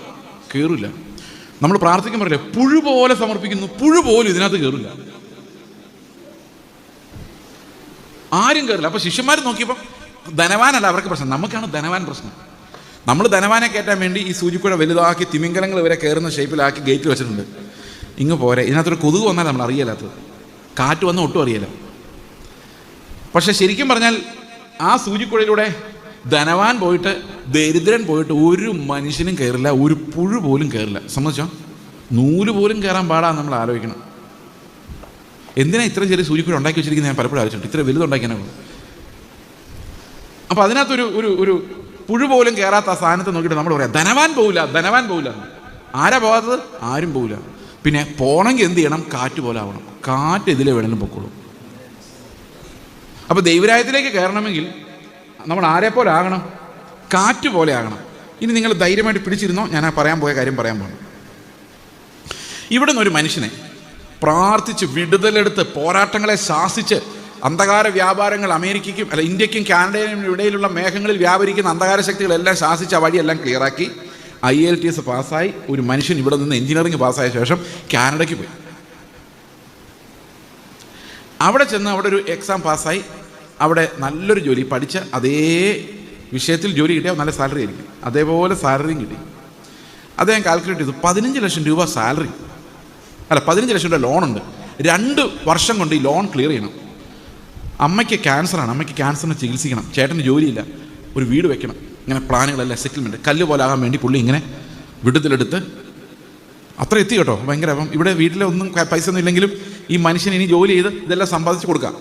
Speaker 1: കയറില്ല. നമ്മൾ പ്രാർത്ഥിക്കാൻ പറയില്ലേ, പുഴു പോലെ സമർപ്പിക്കുന്നു, പുഴു പോലും ഇതിനകത്ത് കയറില്ല, ആരും കയറില്ല. അപ്പോൾ ശിഷ്യന്മാർ നോക്കിയപ്പോൾ ധനവാനല്ല അവർക്ക് പ്രശ്നം, നമുക്കാണ് ധനവാൻ പ്രശ്നം. നമ്മൾ ധനവാനെ കയറ്റാൻ വേണ്ടി ഈ സൂചിക്കുഴ വലുതാക്കി തിമിംഗലങ്ങൾ വരെ കയറുന്ന ഷേപ്പിലാക്കി ഗേറ്റിൽ വെച്ചിട്ടുണ്ട്. ഇങ്ങ് പോരെ. ഇതിനകത്തൊരു കൊതുക് വന്നാൽ നമ്മൾ അറിയില്ലാത്തത്, കാറ്റ് വന്നാൽ ഒട്ടും അറിയില്ല. പക്ഷെ ശരിക്കും പറഞ്ഞാൽ ആ സൂചിക്കുഴയിലൂടെ ധനവാൻ പോയിട്ട് ദരിദ്രൻ പോയിട്ട് ഒരു മനുഷ്യനും കയറില്ല, ഒരു പുഴു പോലും കയറില്ല. സമ്മതിച്ചോ? നൂല് പോലും കയറാൻ പാടാന്ന് നമ്മൾ ആലോചിക്കണം. എന്തിനാ ഇത്ര ചെറിയ സൂചിക്കുഴ ഉണ്ടാക്കി വെച്ചിരിക്കുന്നത്? ഞാൻ പലപ്പോഴും ആലോചിച്ചിട്ടുണ്ട്. ഇത്ര വലുതുണ്ടാക്കിയാൽ. അപ്പോൾ അതിനകത്തൊരു ഒരു ഒരു പുഴു പോലും കയറാത്ത ആ സ്ഥാനത്ത് നോക്കിയിട്ട് നമ്മൾ പറയാം ധനവാൻ പോവില്ല. ആരാ പോകാത്തത്? ആരും പോവില്ല. പിന്നെ പോകണമെങ്കിൽ എന്ത് ചെയ്യണം? കാറ്റ് പോലെ ആവണം. കാറ്റ് ഇതിലെ വേണമെങ്കിലും പൊക്കോളും. അപ്പോൾ ദൈവരാജ്യത്തിലേക്ക് കയറണമെങ്കിൽ നമ്മൾ ആരെ പോലെ ആകണം? കാറ്റ് പോലെ ആകണം. ഇനി നിങ്ങൾ ധൈര്യമായിട്ട് പിടിച്ചിരുന്നോ, ഞാൻ ആ പറയാൻ പോയ കാര്യം പറയാൻ പോകണം. ഇവിടെ നിന്നൊരു മനുഷ്യനെ പ്രാർത്ഥിച്ച് വിടുതലെടുത്ത് പോരാട്ടങ്ങളെ ശാസിച്ച് അന്ധകാര വ്യാപാരങ്ങൾ ഇന്ത്യക്കും കാനഡയിലും ഇടയിലുള്ള മേഘങ്ങളിൽ വ്യാപരിക്കുന്ന അന്ധകാര ശക്തികളെല്ലാം ശാസിച്ച് ആ വഴിയെല്ലാം ക്ലിയറാക്കി IELTS പാസ്സായി ഒരു മനുഷ്യൻ ഇവിടെ നിന്ന് എഞ്ചിനീയറിംഗ് പാസ്സായ ശേഷം കാനഡയ്ക്ക് പോയി. അവിടെ ചെന്ന് അവിടെ ഒരു എക്സാം പാസ്സായി അവിടെ നല്ലൊരു ജോലി പഠിച്ച അതേ വിഷയത്തിൽ ജോലി കിട്ടിയാൽ നല്ല സാലറി ആയിരിക്കും. അതേപോലെ സാലറിയും കിട്ടി. അദ്ദേഹം കാൽക്കുലേറ്റ് ചെയ്തു 15 ലക്ഷം രൂപ സാലറി, 15 ലക്ഷം രൂപ ലോണുണ്ട്. 2 വർഷം കൊണ്ട് ഈ ലോൺ ക്ലിയർ ചെയ്യണം. അമ്മയ്ക്ക് ക്യാൻസറാണ്, അമ്മയ്ക്ക് ക്യാൻസറിനെ ചികിത്സിക്കണം, ചേട്ടന് ജോലിയില്ല, ഒരു വീട് വെക്കണം, ഇങ്ങനെ പ്ലാനുകളെല്ലാം സെറ്റിൽമെൻറ്റ്. കല്ല് പോലെ ആകാൻ വേണ്ടി പുള്ളി ഇങ്ങനെ വിടുതലെടുത്ത് അത്ര എത്തി കേട്ടോ, ഭയങ്കര. അപ്പം ഇവിടെ വീട്ടിലെ ഒന്നും പൈസ ഒന്നും ഇല്ലെങ്കിലും ഈ മനുഷ്യന് ഇനി ജോലി ചെയ്ത് ഇതെല്ലാം സമ്പാദിച്ച് കൊടുക്കാം.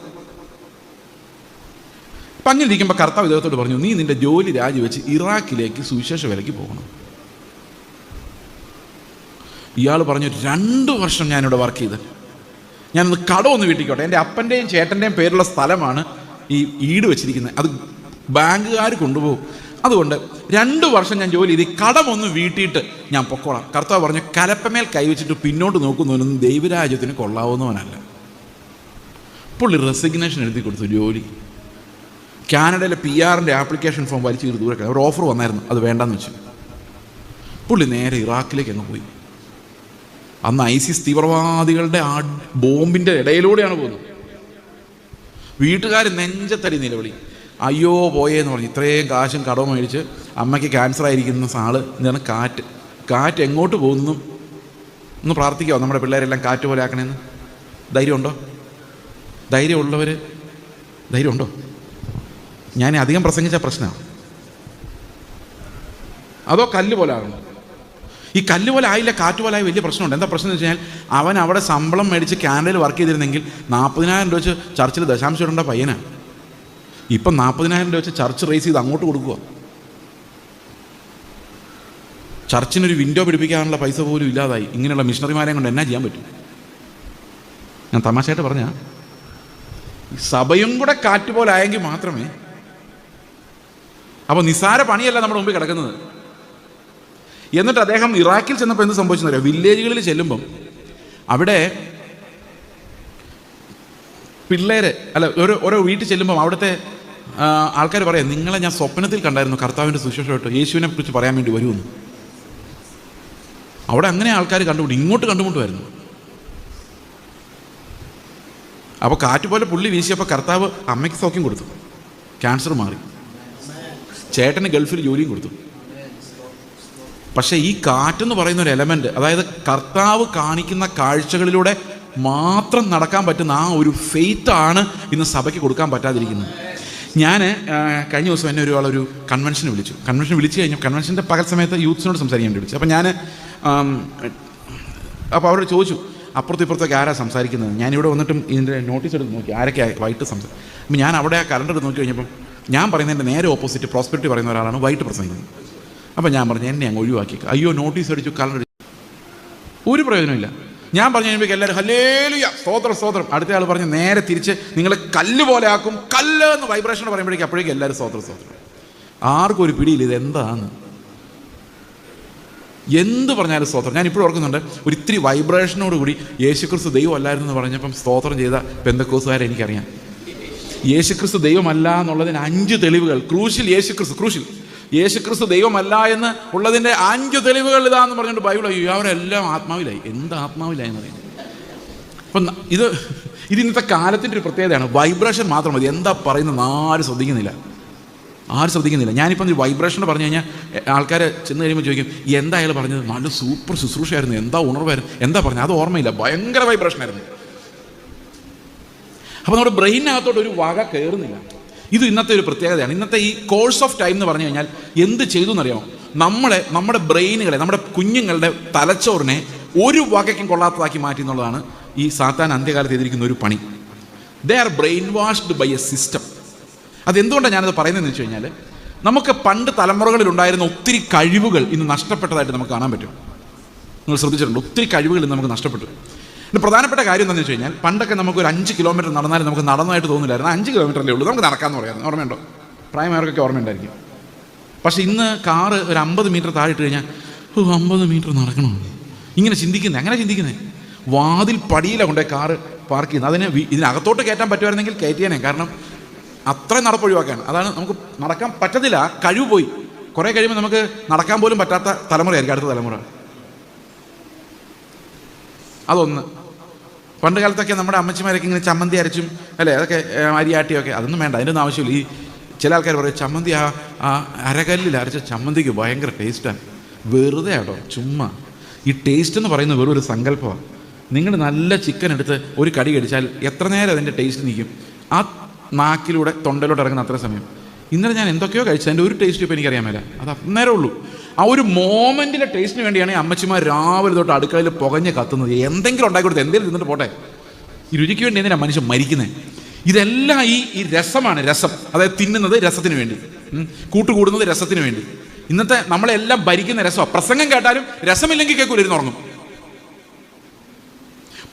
Speaker 1: അപ്പം അങ്ങനെ ഇരിക്കുമ്പോൾ കർത്താവ് ഇദ്ദേഹത്തോട് പറഞ്ഞു, നീ നിൻ്റെ ജോലി രാജിവെച്ച് ഇറാഖിലേക്ക് സുവിശേഷ വേലയ്ക്ക് പോകണം. ഇയാൾ പറഞ്ഞു, 2 വർഷം ഞാനിവിടെ വർക്ക് ചെയ്ത് ഞാനൊന്ന് കടമൊന്ന് വീട്ടിക്കോട്ടെ. എൻ്റെ അപ്പൻ്റെയും ചേട്ടൻ്റെയും പേരുള്ള സ്ഥലമാണ് ഈ ഈട് വെച്ചിരിക്കുന്നത്, അത് ബാങ്കുകാർ കൊണ്ടുപോകും, അതുകൊണ്ട് 2 വർഷം ഞാൻ ജോലി ചെയ്ത് കടമൊന്ന് വീട്ടിയിട്ട് ഞാൻ പൊക്കോളാം. കർത്താവ് പറഞ്ഞു, കലപ്പമേൽ കൈവച്ചിട്ട് പിന്നോട്ട് നോക്കുന്നവനൊന്നും ദൈവരാജ്യത്തിന് കൊള്ളാവുന്നവനല്ല. പുള്ളി റെസിഗ്നേഷൻ എഴുതി കൊടുത്തു. ജോലി കാനഡയിലെ PR-ൻ്റെ ആപ്ലിക്കേഷൻ ഫോം വലിച്ചു കയറി ദൂരെ, ഒരു ഓഫർ വന്നായിരുന്നു, അത് വേണ്ടെന്ന് വെച്ചു. പുള്ളി നേരെ ഇറാഖിലേക്ക് അങ്ങ് പോയി. അന്ന് ISIS തീവ്രവാദികളുടെ ആ ബോംബിൻ്റെ ഇടയിലൂടെയാണ് പോകുന്നത്. വീട്ടുകാർ നെഞ്ചത്തടി നിലവിളി, അയ്യോ പോയേന്ന് പറഞ്ഞു. ഇത്രയും കാശും കടവും മേടിച്ച് അമ്മയ്ക്ക് ക്യാൻസർ ആയിരിക്കുന്ന ആള് എന്താണ്, കാറ്റ് എങ്ങോട്ട് പോകുന്നു ഒന്ന് പ്രാർത്ഥിക്കാമോ? നമ്മുടെ പിള്ളേരെല്ലാം കാറ്റ് പോലെ ആക്കണേന്ന്. ധൈര്യമുണ്ടോ? ധൈര്യമുള്ളവർ ധൈര്യമുണ്ടോ? ഞാൻ അധികം പ്രസംഗിച്ച പ്രശ്നമാണ്. അതോ കല്ല് പോലെ ആകണം? ഈ കല്ല് പോലെ ആയില്ല, കാറ്റ് പോലെ ആയ വലിയ പ്രശ്നമുണ്ട്. എന്താ പ്രശ്നം എന്ന് വെച്ച് കഴിഞ്ഞാൽ, അവൻ അവിടെ ശമ്പളം മേടിച്ച് കാനഡയിൽ വർക്ക് ചെയ്തിരുന്നെങ്കിൽ 40,000 രൂപ വെച്ച് ചർച്ചിൽ ദശാംശം ഇടേണ്ട പയ്യനാണ്. ഇപ്പം 40,000 രൂപ വെച്ച് ചർച്ച് റേസ് ചെയ്ത് അങ്ങോട്ട് കൊടുക്കുക. ചർച്ചിനൊരു വിൻഡോ പിടിപ്പിക്കാനുള്ള പൈസ പോലും ഇല്ലാതായി. ഇങ്ങനെയുള്ള മിഷണറിമാരെ കൊണ്ട് എന്നാ ചെയ്യാൻ പറ്റും? ഞാൻ തമാശയായിട്ട് പറഞ്ഞാൽ, സഭയും കൂടെ കാറ്റ് പോലെ ആയെങ്കിൽ മാത്രമേ. അപ്പോൾ നിസ്സാര പണിയല്ല നമ്മുടെ മുമ്പിൽ കിടക്കുന്നത്. എന്നിട്ട് അദ്ദേഹം ഇറാഖിൽ ചെന്നപ്പോൾ എന്ത് സംഭവിച്ചെന്നറിയോ? വില്ലേജുകളിൽ ചെല്ലുമ്പം അവിടെ പിള്ളേര് ഓരോ വീട്ടിൽ ചെല്ലുമ്പം അവിടുത്തെ ആൾക്കാർ പറയാം, നിങ്ങളെ ഞാൻ സ്വപ്നത്തിൽ കണ്ടായിരുന്നു കർത്താവിൻ്റെ സുവിശേഷമായിട്ട് യേശുവിനെ കുറിച്ച് പറയാൻ വേണ്ടി വരുമെന്ന്. അവിടെ അങ്ങനെ ആൾക്കാർ കണ്ടുമുട്ടി, ഇങ്ങോട്ട് കണ്ടുമുട്ടുമായിരുന്നു. അപ്പോൾ കാറ്റ് പോലെ പുള്ളി വീശിയപ്പോൾ കർത്താവ് അമ്മയ്ക്ക് സൗഖ്യം കൊടുത്തു, ക്യാൻസർ മാറി. ചേട്ടന് ഗൾഫിൽ ജോലിയും കൊടുത്തു. പക്ഷേ ഈ കാറ്റെന്ന് പറയുന്ന ഒരു എലമെൻ്റ്, അതായത് കർത്താവ് കാണിക്കുന്ന കാഴ്ചകളിലൂടെ മാത്രം നടക്കാൻ പറ്റുന്ന ആ ഒരു ഫെയ്ത്താണ് ഇന്ന് സഭയ്ക്ക് കൊടുക്കാൻ പറ്റാതിരിക്കുന്നത്. ഞാൻ കഴിഞ്ഞ ദിവസം എന്നെ ഒരാളൊരു കൺവെൻഷന് വിളിച്ചു. കൺവെൻഷൻ വിളിച്ചു കഴിഞ്ഞാൽ കൺവെൻഷൻ്റെ പകൽ സമയത്ത് യൂത്ത്സിനോട് സംസാരിക്കാൻ വേണ്ടി വിളിച്ചു. അപ്പോൾ ഞാൻ അവരോട് ചോദിച്ചു, അപ്പുറത്തും ഇപ്പുറത്തൊക്കെ ആരാ സംസാരിക്കുന്നത്? ഞാനിവിടെ വന്നിട്ടും ഇതിൻ്റെ നോട്ടീസ് എടുത്ത് നോക്കി ആരൊക്കെ വൈകിട്ട് സംസാരിക്കും. അപ്പോൾ ഞാൻ അവിടെ ആ കലണ്ടർ എടുത്ത് നോക്കി കഴിഞ്ഞപ്പം ഞാൻ പറയുന്നതിൻ്റെ നേരെ ഓപ്പോസിറ്റ് പ്രോസ്പെരിറ്റി പറയുന്ന ഒരാളാണ് വൈകിട്ട് പ്രസംഗിക്കുന്നത്. അപ്പോൾ ഞാൻ പറഞ്ഞു, എന്നെ അങ്ങ് ഒഴിവാക്കി. അയ്യോ, നോട്ടീസ് അടിച്ചു, കലണ്ടർ ഒരു പ്രയോജനമില്ല. ഞാൻ പറഞ്ഞു കഴിയുമ്പോൾ എല്ലാവരും ഹല്ലേലൂയ സ്തോത്രം സ്തോത്രം. അടുത്ത ആൾ പറഞ്ഞ് നേരെ തിരിച്ച് നിങ്ങൾ കല്ല് പോലെ ആക്കും, കല്ല് എന്ന് വൈബ്രേഷൻ പറയുമ്പോഴേക്കും അപ്പോഴേക്കും എല്ലാവരും സ്തോത്രം സ്തോത്രം. ആർക്കും ഒരു പിടിയില്ല ഇത് എന്താണ്, എന്ത് പറഞ്ഞാലും സ്തോത്രം. ഞാൻ ഇപ്പോഴും ഓർക്കുന്നുണ്ട്, ഒരു ഇത്തിരി വൈബ്രേഷനോടുകൂടി യേശുക്രിസ്തു ദൈവം അല്ലായിരുന്നു എന്ന് പറഞ്ഞപ്പം സ്തോത്രം ചെയ്ത പെന്തക്കോസുകാരെ എനിക്കറിയാം. യേശുക്രിസ്തു ദൈവമല്ല എന്നുള്ളതിന് 5 തെളിവുകൾ. യേശുക്രിസ്തു ദൈവമല്ല എന്ന് ഉള്ളതിൻ്റെ 5 തെളിവുകൾ ഇതാന്ന് പറഞ്ഞുകൊണ്ട് ബൈബിൾ. അയ്യോ, അവരെല്ലാം ആത്മാവിലായി. എന്ത് ആത്മാവിലായി എന്ന് പറയുന്നത്? അപ്പം ഇത് ഇന്നത്തെ കാലത്തിൻ്റെ ഒരു പ്രത്യേകതയാണ്. വൈബ്രേഷൻ മാത്രം മതി. എന്താ പറയുന്നത് ആരും ശ്രദ്ധിക്കുന്നില്ല. ഞാനിപ്പം ഒരു വൈബ്രേഷൻ പറഞ്ഞു കഴിഞ്ഞാൽ ആൾക്കാർ ചെന്ന് കഴിയുമ്പോൾ ചോദിക്കും, എന്താ അയാൾ പറഞ്ഞത്? നല്ല സൂപ്പർ ശുശ്രൂഷയായിരുന്നു, എന്താ ഉണർവായിരുന്നു, എന്താ പറഞ്ഞത്? അത് ഓർമ്മയില്ല, ഭയങ്കര വൈബ്രേഷനായിരുന്നു. അപ്പോൾ നമ്മുടെ ബ്രെയിനകത്തോട്ട് ഒരു വക കയറുന്നില്ല. ഇത് ഇന്നത്തെ ഒരു പ്രത്യേകതയാണ്. ഇന്നത്തെ ഈ കോഴ്സ് ഓഫ് ടൈം എന്ന് പറഞ്ഞു കഴിഞ്ഞാൽ എന്ത് ചെയ്തു എന്നറിയാമോ? നമ്മുടെ ബ്രെയിനുകളെ, നമ്മുടെ കുഞ്ഞുങ്ങളുടെ തലച്ചോറിനെ ഒരു വകയ്ക്കും കൊള്ളാത്തതാക്കി മാറ്റി എന്നുള്ളതാണ് ഈ സാത്താൻ അന്ത്യകാലത്ത് ചെയ്തിരിക്കുന്ന ഒരു പണി. They are brain washed by a system. അതെന്തുകൊണ്ടാണ് ഞാനത് പറയുന്നതെന്ന് വെച്ച് കഴിഞ്ഞാൽ, നമുക്ക് പണ്ട് തലമുറകളിലുണ്ടായിരുന്ന ഒത്തിരി കഴിവുകൾ ഇന്ന് നഷ്ടപ്പെട്ടതായിട്ട് നമുക്ക് കാണാൻ പറ്റും. നിങ്ങൾ ശ്രദ്ധിച്ചിട്ടുണ്ട്, ഒത്തിരി കഴിവുകൾ ഇന്ന് നമുക്ക് നഷ്ടപ്പെട്ടു. പിന്നെ പ്രധാനപ്പെട്ട കാര്യം എന്താണെന്ന് വെച്ച് കഴിഞ്ഞാൽ, പണ്ടൊക്കെ നമുക്ക് ഒരു 5 കിലോമീറ്റർ നടന്നാലും നമുക്ക് നടന്നതായിട്ട് തോന്നില്ലായിരുന്നു. 5 കിലോമീറ്ററല്ലേ ഉള്ളൂ, നമുക്ക് നടക്കാമെന്ന് പറയായിരുന്നു. ഓർമ്മയുണ്ടോ? പ്രായമായവർക്കൊക്കെ ഓർമ്മയുണ്ടായിരിക്കും. പക്ഷേ ഇന്ന് കാറ് ഒരു 50 മീറ്റർ താഴെ ഇട്ട് കഴിഞ്ഞാൽ 50 മീറ്റർ നടക്കണോ ഇങ്ങനെ ചിന്തിക്കുന്നത്. അങ്ങനെ ചിന്തിക്കുന്നത് വാതിൽ പടിയിലാണ് കൊണ്ടേ കാറ് പാർക്ക് ചെയ്യുന്നത്. അതിന് ഇതിനകത്തോട്ട് കയറ്റാൻ പറ്റുമായിരുന്നെങ്കിൽ കയറ്റിയാനേ. കാരണം അത്രയും നടപ്പൊഴിവാക്കാണ്. അതാണ് നമുക്ക് നടക്കാൻ പറ്റത്തില്ല, കഴിവ് പോയി. കുറേ കഴിയുമ്പോൾ നമുക്ക് നടക്കാൻ പോലും പറ്റാത്ത തലമുറയായിരിക്കും അടുത്ത തലമുറ. അതൊന്ന്. പണ്ട് കാലത്തൊക്കെ നമ്മുടെ അമ്മച്ചിമാരൊക്കെ ഇങ്ങനെ ചമ്മന്തി അരച്ചും അല്ലേ, അതൊക്കെ അരിയാട്ടിയൊക്കെ, അതൊന്നും വേണ്ട, അതിൻ്റെ ഒന്നും ആവശ്യമില്ല. ഈ ചില ആൾക്കാർ പറയും ചമ്മന്തി ആ അരകല്ലിൽ അരച്ച ചമ്മന്തിക്ക് ഭയങ്കര ടേസ്റ്റാണ്. വെറുതെ ആട്ടോ, ചുമ്മാ. ഈ ടേസ്റ്റ് എന്ന് പറയുന്നത് വെറും ഒരു സങ്കല്പമാണ്. നിങ്ങൾ നല്ല ചിക്കൻ എടുത്ത് ഒരു കടി കടിച്ചാൽ എത്ര നേരം അതിൻ്റെ ടേസ്റ്റ് നിൽക്കും? ആ നാക്കിലൂടെ തൊണ്ടയിലോട്ട് ഇറങ്ങുന്ന അത്ര സമയം. ഇന്നലെ ഞാൻ എന്തൊക്കെയോ കഴിച്ചത്, അതിൻ്റെ ഒരു ടേസ്റ്റ് ഇപ്പോൾ എനിക്കറിയാൻ മേല. അത് അന്നേരം ഉള്ളൂ. ആ ഒരു മോമെൻറ്റിലെ ടേസ്റ്റിന് വേണ്ടിയാണ് അമ്മച്ചിമാർ രാവിലെ തൊട്ട് അടുക്കളയിൽ പുകഞ്ഞ് കത്തുന്നത്. എന്തെങ്കിലും ഉണ്ടാക്കി കൊടുത്ത് എന്തെങ്കിലും തിന്നിട്ട് പോട്ടെ. ഈ രുചിക്ക് വേണ്ടി എന്തിനാണ് മനുഷ്യൻ മരിക്കുന്നത്? ഇതെല്ലാം ഈ രസമാണ്. രസം, അതായത് തിന്നുന്നത് രസത്തിന് വേണ്ടി, കൂട്ടുകൂടുന്നത് രസത്തിന് വേണ്ടി. ഇന്നത്തെ നമ്മളെല്ലാം ഭരിക്കുന്ന രസമാണ്. പ്രസംഗം കേട്ടാലും രസമില്ലെങ്കിൽ കേൾക്കൂല, ഇരുന്നുറങ്ങും.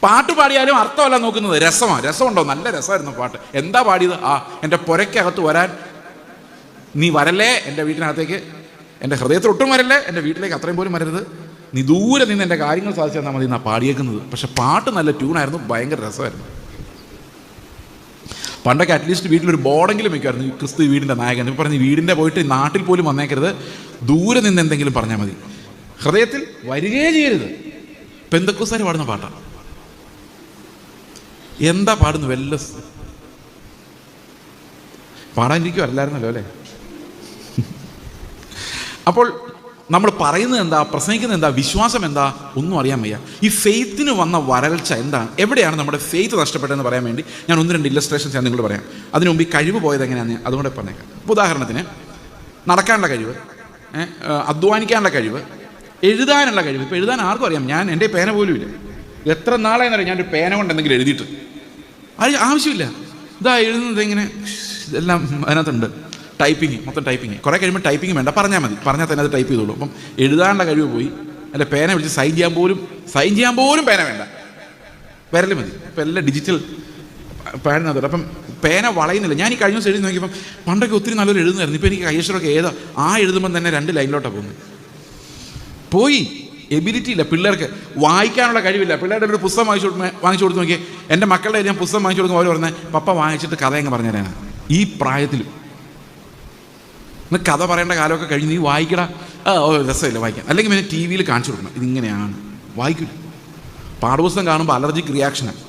Speaker 1: പാട്ട് പാടിയാലും അർത്ഥമല്ല നോക്കുന്നത്, രസമാണ്. രസമുണ്ടോ? നല്ല രസമായിരുന്നു പാട്ട്. എന്താ പാടിയത്? എൻ്റെ പുരയ്ക്കകത്ത് വരാൻ നീ വരല്ലേ, എൻ്റെ വീട്ടിനകത്തേക്ക്, എൻ്റെ ഹൃദയത്തിൽ ഒട്ടും വരല്ലേ, എൻ്റെ വീട്ടിലേക്ക് അത്രയും പോലും വരരുത്, നീ ദൂരെ നിന്ന് എൻ്റെ കാര്യങ്ങൾ സാധിച്ചു തന്നാൽ മതി എന്നാ പാടിയേക്കുന്നത്. പക്ഷെ പാട്ട് നല്ല ട്യൂണായിരുന്നു, ഭയങ്കര രസമായിരുന്നു. പണ്ടൊക്കെ അറ്റ്ലീസ്റ്റ് വീട്ടിലൊരു ബോർഡെങ്കിലും വയ്ക്കുമായിരുന്നു, ക്രിസ്തു വീടിൻ്റെ നായകൻ. ഇപ്പോൾ പറഞ്ഞ് വീടിൻ്റെ പോയിട്ട് നാട്ടിൽ പോലും വന്നേക്കരുത്, ദൂരെ നിന്ന് എന്തെങ്കിലും പറഞ്ഞാൽ മതി, ഹൃദയത്തിൽ വരികയേ ചെയ്യരുത്. പെന്തക്കോസ്തുകാർ പാടുന്ന പാട്ടാണ്. എന്താ പാടുന്നു? വല്ല പാടാനിരിക്കും അല്ലായിരുന്നല്ലോ അല്ലേ? അപ്പോൾ നമ്മൾ പറയുന്നത് എന്താ, പ്രസംഗിക്കുന്നത് എന്താ, വിശ്വാസം എന്താ, ഒന്നും അറിയാൻ വയ്യ. ഈ ഫെയ്ത്തിന് വന്ന വരൾച്ച എന്താണ്? എവിടെയാണ് നമ്മുടെ ഫെയ്ത്ത് നഷ്ടപ്പെട്ടതെന്ന് പറയാൻ വേണ്ടി ഞാൻ 1-2 ഇല്ലസ്ട്രേഷൻസ് ഞാൻ നിങ്ങളോട് പറയാം. അതിനു മുമ്പ് ഈ കഴിവ് പോയത് എങ്ങനെയാണെന്ന് അതുകൊണ്ട് പറഞ്ഞേക്കാം. ഉദാഹരണത്തിന്, നടക്കാനുള്ള കഴിവ്, അധ്വാനിക്കാനുള്ള കഴിവ്, എഴുതാനുള്ള കഴിവ്. ഇപ്പോൾ എഴുതാൻ ആർക്കും അറിയാം. ഞാൻ എൻ്റെ പേന പോലും ഇല്ല. എത്ര നാളെയെന്നറിയാം ഞാനൊരു പേന കൊണ്ട് എന്തെങ്കിലും എഴുതിയിട്ട്. അത് ആവശ്യമില്ല. ഇതാ എഴുതുന്നത് ഇങ്ങനെ എല്ലാം അതിനകത്തുണ്ട്. ടൈപ്പിങ്, മൊത്തം ടൈപ്പിങ്. കുറേ കഴിയുമ്പോൾ ടൈപ്പിങ് വേണ്ട, പറഞ്ഞാൽ മതി, പറഞ്ഞാൽ തന്നെ അത് ടൈപ്പ് ചെയ്തോളൂ. അപ്പം എഴുതാനുള്ള കഴിവ് പോയി. അല്ല, പേന വിളിച്ച് സൈൻ ചെയ്യാൻ പോലും പേന വേണ്ട, വിരൽ മതി. ഇപ്പം എല്ലാം ഡിജിറ്റൽ പേനകത്തോട്ട്. അപ്പം പേന വളയുന്നില്ല. ഞാൻ ഈ കഴിഞ്ഞ ദിവസം എഴുതി നോക്കിയപ്പം പണ്ടൊക്കെ ഒത്തിരി നല്ലൊരു എഴുതുന്നായിരുന്നു. ഇപ്പോൾ എനിക്ക് കയ്യക്ഷരമൊക്കെ എഴുതുമ്പം തന്നെ 2 ലൈനിലോട്ടാണ് പോകുന്നത്. പോയി. എബിലിറ്റി ഇല്ല പിള്ളേർക്ക്, വായിക്കാനുള്ള കഴിവില്ല. പിള്ളേരുടെ ഒരു പുസ്തകം വാങ്ങിച്ചു കൊടുത്ത് നോക്കിയേ. എൻ്റെ മക്കളുടെ ഞാൻ പുസ്തകം വാങ്ങിച്ചു കൊടുക്കുമ്പോൾ അവർ പറഞ്ഞത്, പപ്പ വായിച്ചിട്ട് കഥ അങ്ങ് പറഞ്ഞു തരാനാണ്. ഈ പ്രായത്തിലും ഇന്ന് കഥ പറയേണ്ട കാലമൊക്കെ കഴിഞ്ഞ് നീ വായിക്കടാ, രസമില്ല വായിക്കാം. അല്ലെങ്കിൽ പിന്നെ ടി വിയിൽ കാണിച്ചു കൊടുക്കണം, ഇതിങ്ങനെയാണ്, വായിക്കില്ല. പാഠപുസ്തകം കാണുമ്പോൾ അലർജിക് റിയാക്ഷനാണ്.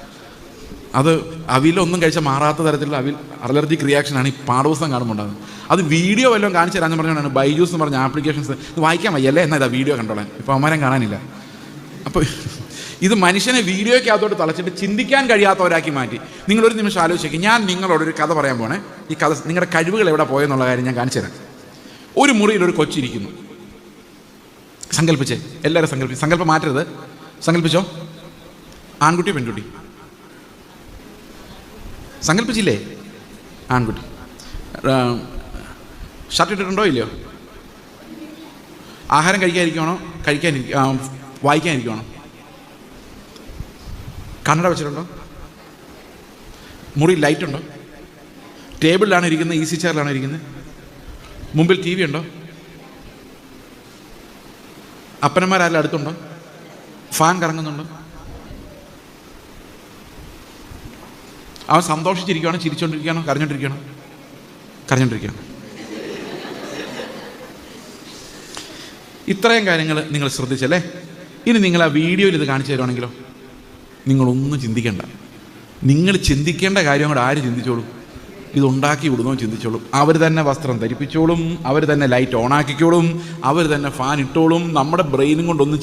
Speaker 1: അത് അവിലൊന്നും കഴിച്ചാൽ മാറാത്ത തരത്തിലുള്ള അലർജിക് റിയാക്ഷനാണ് ഈ പാഠപുസ്തകം കാണുമ്പോൾ ഉണ്ടാകുന്നത്. അത് വീഡിയോ വല്ലതും കാണിച്ചു തരാമെന്ന് പറഞ്ഞുകൊണ്ടാണ് ബൈജൂസ് എന്ന് പറഞ്ഞ ആപ്ലിക്കേഷൻസ് വായിക്കാൻ വയ്യല്ലേ എന്നാൽ ഇതാ വീഡിയോ കണ്ടോളാൻ. ഇപ്പോൾ അമ്മമാരും കാണാനില്ല. അപ്പോൾ ഇത് മനുഷ്യനെ വീഡിയോയ്ക്കകത്തോട്ട് തളച്ചിട്ട് ചിന്തിക്കാൻ കഴിയാത്തവരാക്കി മാറ്റി. നിങ്ങളൊരു നിമിഷം ആലോചിച്ചേക്കും. ഞാൻ നിങ്ങളോടൊരു കഥ പറയാൻ പോണേ. ഈ കഥ നിങ്ങളുടെ കഴിവുകൾ എവിടെ പോയെന്നുള്ള കാര്യം ഞാൻ കാണിച്ചു തരാം. ഒരു മുറിയിൽ ഒരു കൊച്ചിരിക്കുന്നു. സങ്കല്പിച്ചേ, എല്ലാവരും സങ്കല്പം മാറ്റരുത്. സങ്കല്പിച്ചോ, ആൺകുട്ടി പെൺകുട്ടി സങ്കല്പിച്ചില്ലേ? ആൺകുട്ടി. ഷർട്ട് ഇട്ടിട്ടുണ്ടോ ഇല്ലയോ? ആഹാരം വായിക്കാനിരിക്കുവാണോ? കണ്ണട വെച്ചിട്ടുണ്ടോ? മുറി ലൈറ്റുണ്ടോ? ടേബിളിലാണ് ഇരിക്കുന്നത്? ഈസി ചെയറിലാണ് ഇരിക്കുന്നത്? മുമ്പിൽ TV ഉണ്ടോ? അപ്പനന്മാരെല്ലാം അടുത്തുണ്ടോ? ഫാൻ കറങ്ങുന്നുണ്ടോ? അവൻ സന്തോഷിച്ചിരിക്കുകയാണോ? ചിരിച്ചുകൊണ്ടിരിക്കുകയാണോ? കരഞ്ഞോണ്ടിരിക്കുകയാണോ? ഇത്രയും കാര്യങ്ങൾ നിങ്ങൾ ശ്രദ്ധിച്ചല്ലേ? ഇനി നിങ്ങൾ ആ വീഡിയോയിൽ ഇത് കാണിച്ചു തരുവാണെങ്കിലോ? നിങ്ങളൊന്നും ചിന്തിക്കേണ്ട. നിങ്ങൾ ചിന്തിക്കേണ്ട കാര്യം കൂടെ ആര് ചിന്തിച്ചോളും? ഇതുണ്ടാക്കി വിടുന്നോ ചിന്തിച്ചോളും. അവർ തന്നെ വസ്ത്രം ധരിപ്പിച്ചോളും, അവർ തന്നെ ലൈറ്റ് ഓണാക്കിക്കോളും, അവർ തന്നെ ഫാൻ ഇട്ടോളും. നമ്മുടെ ബ്രെയിനും കൊണ്ടൊന്നും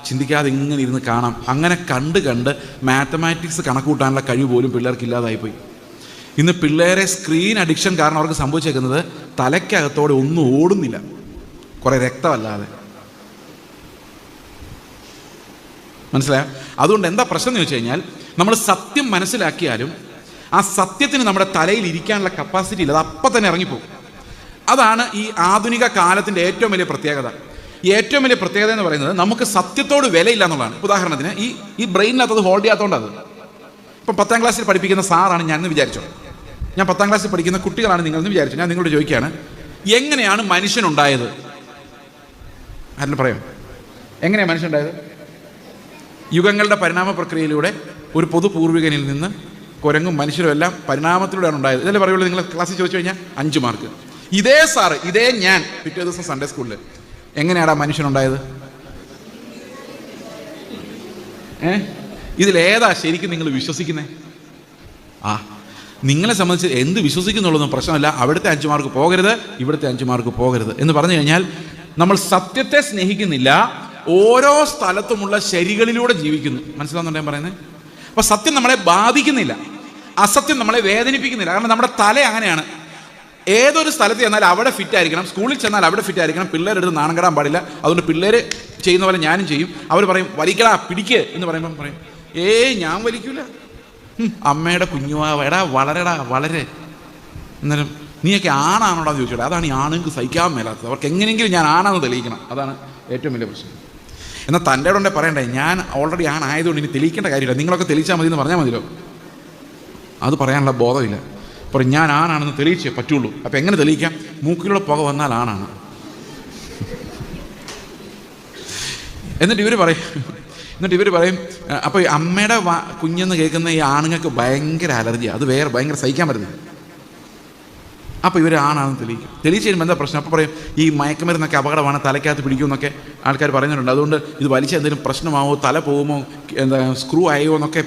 Speaker 1: ചിന്തിക്കാതെ ഇങ്ങനെ ഇരുന്ന് കാണാം. അങ്ങനെ കണ്ട് മാത്തമാറ്റിക്സ് കണക്കൂട്ടാനുള്ള കഴിവ് പോലും പിള്ളേർക്ക് ഇല്ലാതായിപ്പോയി. ഇന്ന് പിള്ളേരെ സ്ക്രീൻ അഡിക്ഷൻ കാരണം അവർക്ക് സംഭവിച്ചേക്കുന്നത് തലയ്ക്കകത്തോടെ ഒന്നും ഓടുന്നില്ല, കുറേ രക്തമല്ലാതെ. മനസ്സിലായോ? അതുകൊണ്ട് എന്താ പ്രശ്നം എന്ന് വെച്ച് കഴിഞ്ഞാൽ, നമ്മൾ സത്യം മനസ്സിലാക്കിയാലും ആ സത്യത്തിന് നമ്മുടെ തലയിൽ ഇരിക്കാനുള്ള കപ്പാസിറ്റി ഇല്ല, അത് അപ്പം തന്നെ ഇറങ്ങിപ്പോകും. അതാണ് ഈ ആധുനിക കാലത്തിൻ്റെ ഏറ്റവും വലിയ പ്രത്യേകത. ഏറ്റവും വലിയ പ്രത്യേകത എന്ന് പറയുന്നത് നമുക്ക് സത്യത്തോട് വിലയില്ല എന്നുള്ളതാണ്. ഉദാഹരണത്തിന് ഈ ബ്രെയിനിനകത്ത് അത് ഹോൾഡ് ചെയ്യാത്തതുകൊണ്ടത്. ഇപ്പം 10ാം ക്ലാസ്സിൽ പഠിപ്പിക്കുന്ന സാറാണ് ഞാനെന്ന് വിചാരിച്ചോ. ഞാൻ 10ാം ക്ലാസ്സിൽ പഠിക്കുന്ന കുട്ടികളാണ് നിങ്ങളെന്ന് വിചാരിച്ചു. ഞാൻ നിങ്ങളോട് ചോദിക്കുകയാണ്, എങ്ങനെയാണ് മനുഷ്യനുണ്ടായത്? ആരെങ്കിലും പറയാം, എങ്ങനെയാണ് മനുഷ്യനുണ്ടായത്? യുഗങ്ങളുടെ പരിണാമ പ്രക്രിയയിലൂടെ ഒരു പൊതു പൂർവികനിൽ നിന്ന് കുരങ്ങും മനുഷ്യരും എല്ലാം പരിണാമത്തിലൂടെയാണ് ഉണ്ടായത്. ഇതല്ലേ പറയുള്ളൂ. നിങ്ങൾ ക്ലാസ്സിൽ ചോദിച്ചു കഴിഞ്ഞാൽ 5 മാർക്ക്. ഇതേ സാറ്, ഇതേ ഞാൻ പിറ്റേ ദിവസം സൺഡേ സ്കൂളിൽ, എങ്ങനെയാടാ മനുഷ്യനുണ്ടായത്? ഇതിലേതാ ശരിക്കും നിങ്ങൾ വിശ്വസിക്കുന്നത്? നിങ്ങളെ സംബന്ധിച്ച് എന്ത് വിശ്വസിക്കുന്നുള്ളതൊന്നും പ്രശ്നമല്ല. അവിടുത്തെ 5 മാർക്ക് പോകരുത്, ഇവിടുത്തെ 5 മാർക്ക് പോകരുത് എന്ന് പറഞ്ഞു കഴിഞ്ഞാൽ നമ്മൾ സത്യത്തെ സ്നേഹിക്കുന്നില്ല, ഓരോ സ്ഥലത്തുമുള്ള ശരികളിലൂടെ ജീവിക്കുന്നു. മനസ്സിലാവുന്നുണ്ടോ ഞാൻ പറയുന്നത്? അപ്പോൾ സത്യം നമ്മളെ ബാധിക്കുന്നില്ല. അസത്യം നമ്മളെ വേദനിപ്പിക്കുന്നില്ല. കാരണം നമ്മുടെ തല അങ്ങനെയാണ്. ഏതൊരു സ്ഥലത്ത് ചെന്നാൽ അവിടെ ഫിറ്റ് ആയിരിക്കണം, സ്കൂളിൽ ചെന്നാൽ അവിടെ ഫിറ്റ് ആയിരിക്കണം. പിള്ളേരെടുത്ത് നാണം കെടാൻ പാടില്ല. അതുകൊണ്ട് പിള്ളേർ ചെയ്യുന്ന പോലെ ഞാനും ചെയ്യും. അവർ പറയും വലിക്കടാ പിടിക്ക് എന്ന് പറയുമ്പം പറയും ഞാൻ വലിക്കൂല, അമ്മയുടെ കുഞ്ഞുവാ വളരെടാ വളരെ. അന്നേരം നീയൊക്കെ ആണാണോടാന്ന് ചോദിച്ചോട്ടെ. അതാണ് ഈ ആണുങ്ങൾക്ക് സഹിക്കാൻ മേലാത്തത്. അവർക്ക് എങ്ങനെയെങ്കിലും ഞാൻ ആണാന്ന് തെളിയിക്കണം. അതാണ് ഏറ്റവും വലിയ പ്രശ്നം. എന്നാൽ തൻ്റെ ഉണ്ടേ പറയണ്ടേ, ഞാൻ ഓൾറെഡി ആണായതുകൊണ്ട് ഇനി തെളിയിക്കേണ്ട കാര്യമില്ല, നിങ്ങളൊക്കെ തെളിയിച്ചാൽ മതി എന്ന് പറഞ്ഞാൽ മതിയല്ലോ. അത് പറയാനുള്ള ബോധമില്ല. പറയും ഞാൻ ആണാണെന്ന് തെളിയിച്ചേ പറ്റുള്ളൂ. അപ്പം എങ്ങനെ തെളിയിക്കാം? മൂക്കിലൂടെ പുക വന്നാൽ ആണാണ്. എന്നിട്ട് ഇവർ പറയും അപ്പോൾ ഈ അമ്മയുടെ കുഞ്ഞെന്ന് കേൾക്കുന്ന ഈ ആണുങ്ങൾക്ക് ഭയങ്കര അലർജിയാണ്. അത് വേറെ ഭയങ്കര സഹിക്കാൻ പറ്റുന്നത്. അപ്പോൾ ഇവർ ആണാണെന്ന് തെളിയിച്ച് കഴിയുമ്പോൾ എന്താ പ്രശ്നം? അപ്പോൾ പറയും ഈ മയക്കുമരുന്നൊക്കെ അപകടമാണ്, തലയ്ക്കകത്ത് പിടിക്കുമെന്നൊക്കെ ആൾക്കാർ പറയുന്നുണ്ട്. അതുകൊണ്ട് ഇത് വലിച്ച എന്തെങ്കിലും പ്രശ്നമാവോ, തല പോകുമോ, എന്താ സ്ക്രൂ ആയോ എന്നൊക്കെ